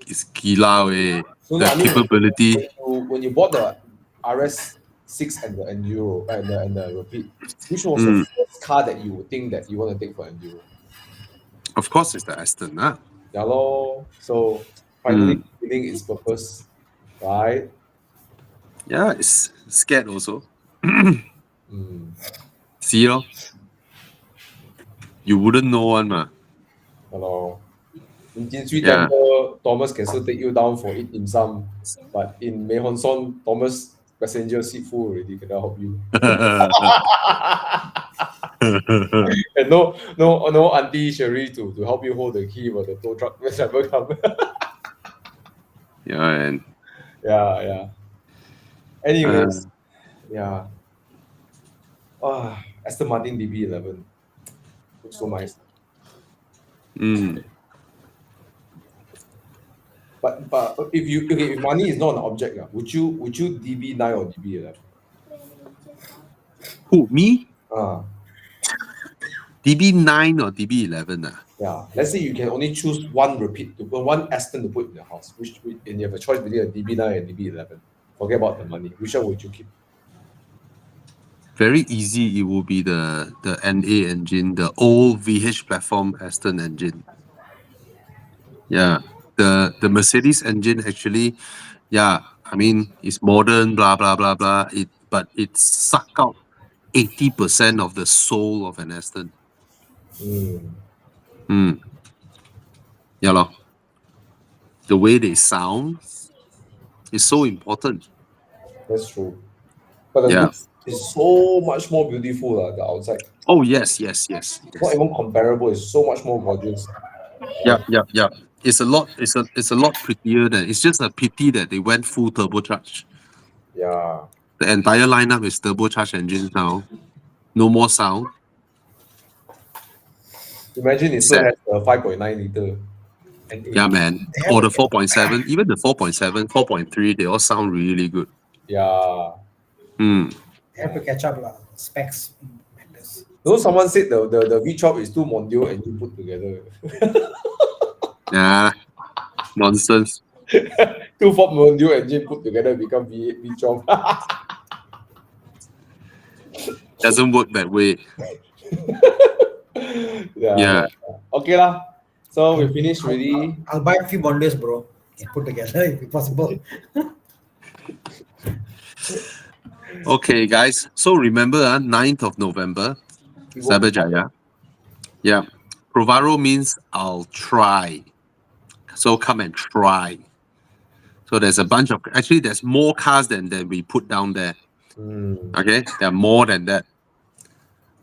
is gila way. So, The capability. When you bought the RS6 and the enduro and the Rapid, which was the first car that you would think that you want to take for enduro? Of course, it's the Aston. Yeah, lor. So finally feeling its purpose, right? Yeah, it's scared also. See, you wouldn't know one, ma. Hello. In Jinsui Temple, Thomas can still take you down for it in some, but in Mei Hon Son, Thomas passenger seat full already, cannot help you. And no Auntie Sherry to help you hold the key for the tow truck when ever come. Yeah, and Yeah. Anyways, yeah. Aston Martin DB11 looks so nice. But if money is not an object, would you DB9 or DB11? who, me? DB9 or DB11? Yeah. Let's say you can only choose one one Aston to put in your house. And you have a choice between a DB9 and DB11. Forget about the money. Which one would you keep? Very easy. It will be the NA engine, the old VH platform Aston engine. Yeah. The Mercedes engine actually, I mean, it's modern, blah blah blah blah. But it suck out 80% of the soul of an Aston. Yeah, lor. The way they sound is so important. That's true. But the Yeah. look is so much more beautiful, the outside. Oh yes. Not even comparable. It's so much more gorgeous. Yeah. It's a lot. It's a lot prettier than. It's just a pity that they went full turbocharged. Yeah. The entire lineup is turbocharged engines now. No more sound. Imagine it still Sad. has a 5.9 liter. Yeah, man. Or the 4.7, even the 4.7, 4.3, they all sound really good. Yeah. Hmm. They have to catch up lah. Specs matters. No, someone said the V12 is two Mondio and you put together. Nah, nonsense. Two Ford Mondio engine put together become V12. Doesn't work that way. Yeah. Okay lah. So we finished already. I'll buy a few Mondays, bro. And put together if possible. Okay, guys. So remember, 9th of November, Cyberjaya. Yeah. Provaro means I'll try. So come and try. So there's a bunch of, actually there's more cars than we put down there. Okay, there are more than that.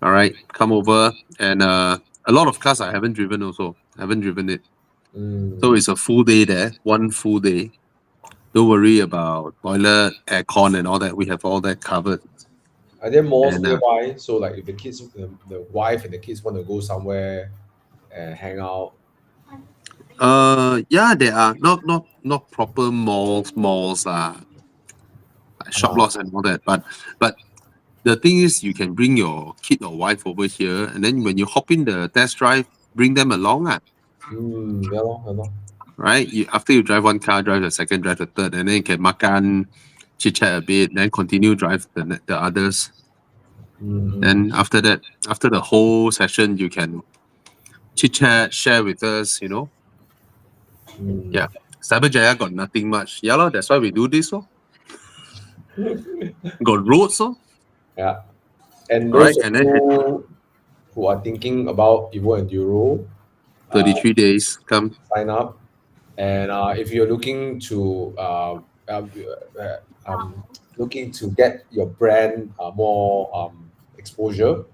All right, come over, and a lot of cars I haven't driven also. I haven't driven it. So it's a full day there, one full day. Don't worry about toilet, aircon, and all that. We have all that covered. Are there malls And, nearby? So like if the kids, the wife and the kids want to go somewhere and hang out. Yeah, there are not proper malls, like shop lots and all that. But the thing is, you can bring your kid or wife over here, and then when you hop in the test drive, bring them along. Yeah, lor. Right? After you drive one car, drive the second, drive the third, and then you can makan, chit chat a bit, then continue drive the others. Then after that, after the whole session, you can chit chat, share with us, Yeah. Cyberjaya got nothing much. Yeah, lor, that's why we do this. Got roads. Yeah. And Right, those and then who are thinking about Evo Enduro, 33 days come. sign up. And if you're looking to get your brand more exposure,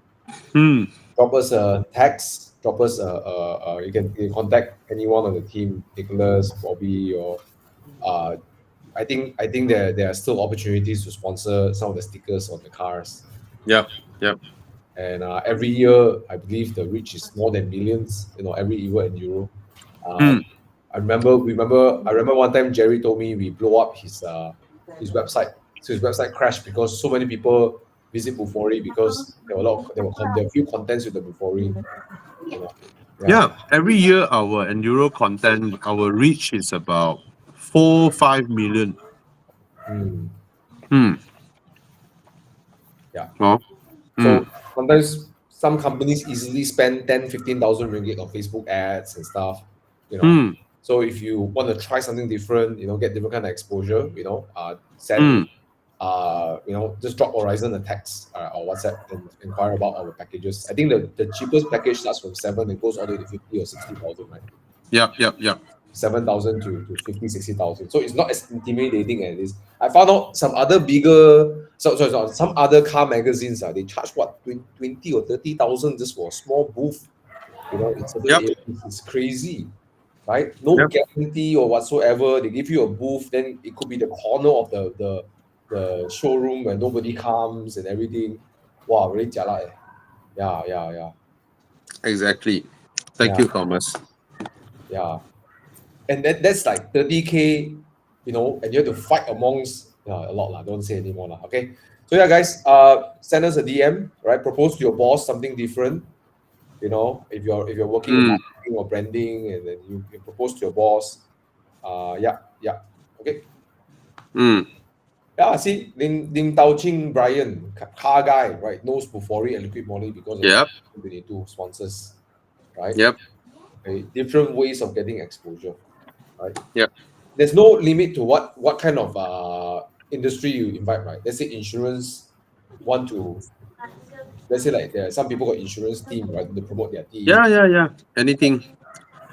drop us a text. Drop us you can contact anyone on the team, Nicholas, Bobby, or I think there are still opportunities to sponsor some of the stickers on the cars. Yep. And every year, I believe the reach is more than millions. Every Evo Enduro. I remember one time Jerry told me we blow up his website. So his website crashed because so many people visit Bufori because there were a few contents with the Bufori. Yeah, every year our Enduro content, our reach is about 4-5 million. Yeah. Oh. So sometimes some companies easily spend 10,000-15,000 ringgit on Facebook ads and stuff. So if you want to try something different, get different kind of exposure, send just drop Horizon a text or WhatsApp and inquire about our packages. I think the cheapest package starts from 7 and goes all the way to 50 or 60,000, right? Yep. 7,000 to 50, 60,000. So it's not as intimidating as this. I found out some other some other car magazines, they charge what, 20 or 30,000 just for a small booth. It's crazy, right? No guarantee or whatsoever. They give you a booth, then it could be the corner of the showroom where nobody comes and everything. Wow, really jialat. Yeah. Exactly. Thank you, Thomas. Yeah. And that's like 30K, and you have to fight amongst a lot lah. Don't say anymore lah. Okay. So yeah, guys, send us a DM, right? Propose to your boss something different. If you're working in marketing or branding, and then you propose to your boss. Yeah. Okay. Yeah, see, Ding Tao Ching Brian, car guy, right? Knows Bufori and Liquid Moly because of 2022 sponsors, right? Yep. Okay. Different ways of getting exposure, right? Yep. there's no limit to what kind of industry you invite, right? Let's say insurance want to, let's say like there are some people got insurance team, right? To promote their team. Yeah. Anything,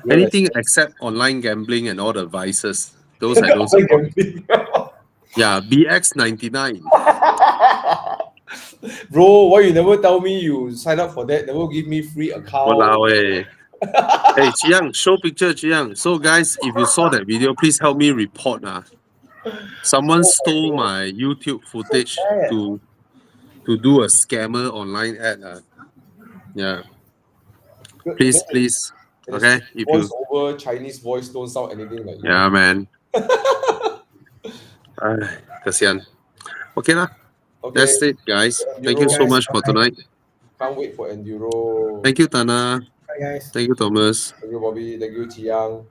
Real anything estate. except online gambling and all the vices. Those I don't support. Gambling. Yeah, BX99. Bro, why you never tell me you sign up for that? Never give me free account. Walao eh. Hey, Chiang, show picture, Chiang. So, guys, if you saw that video, please help me report. Someone stole God. my YouTube footage bad. to do a scammer online ad. Yeah, Good. please. And Okay, it's if voice you, over Chinese voice don't sound anything like you. yeah, man. Kasian. Okay lah. Okay. That's it, guys. Thank you so Guys, much for bye. tonight. Can't wait for Enduro. Thank you, Tana. Bye, guys. Thank you, Thomas. Thank you, Bobby. Thank you, Chiang.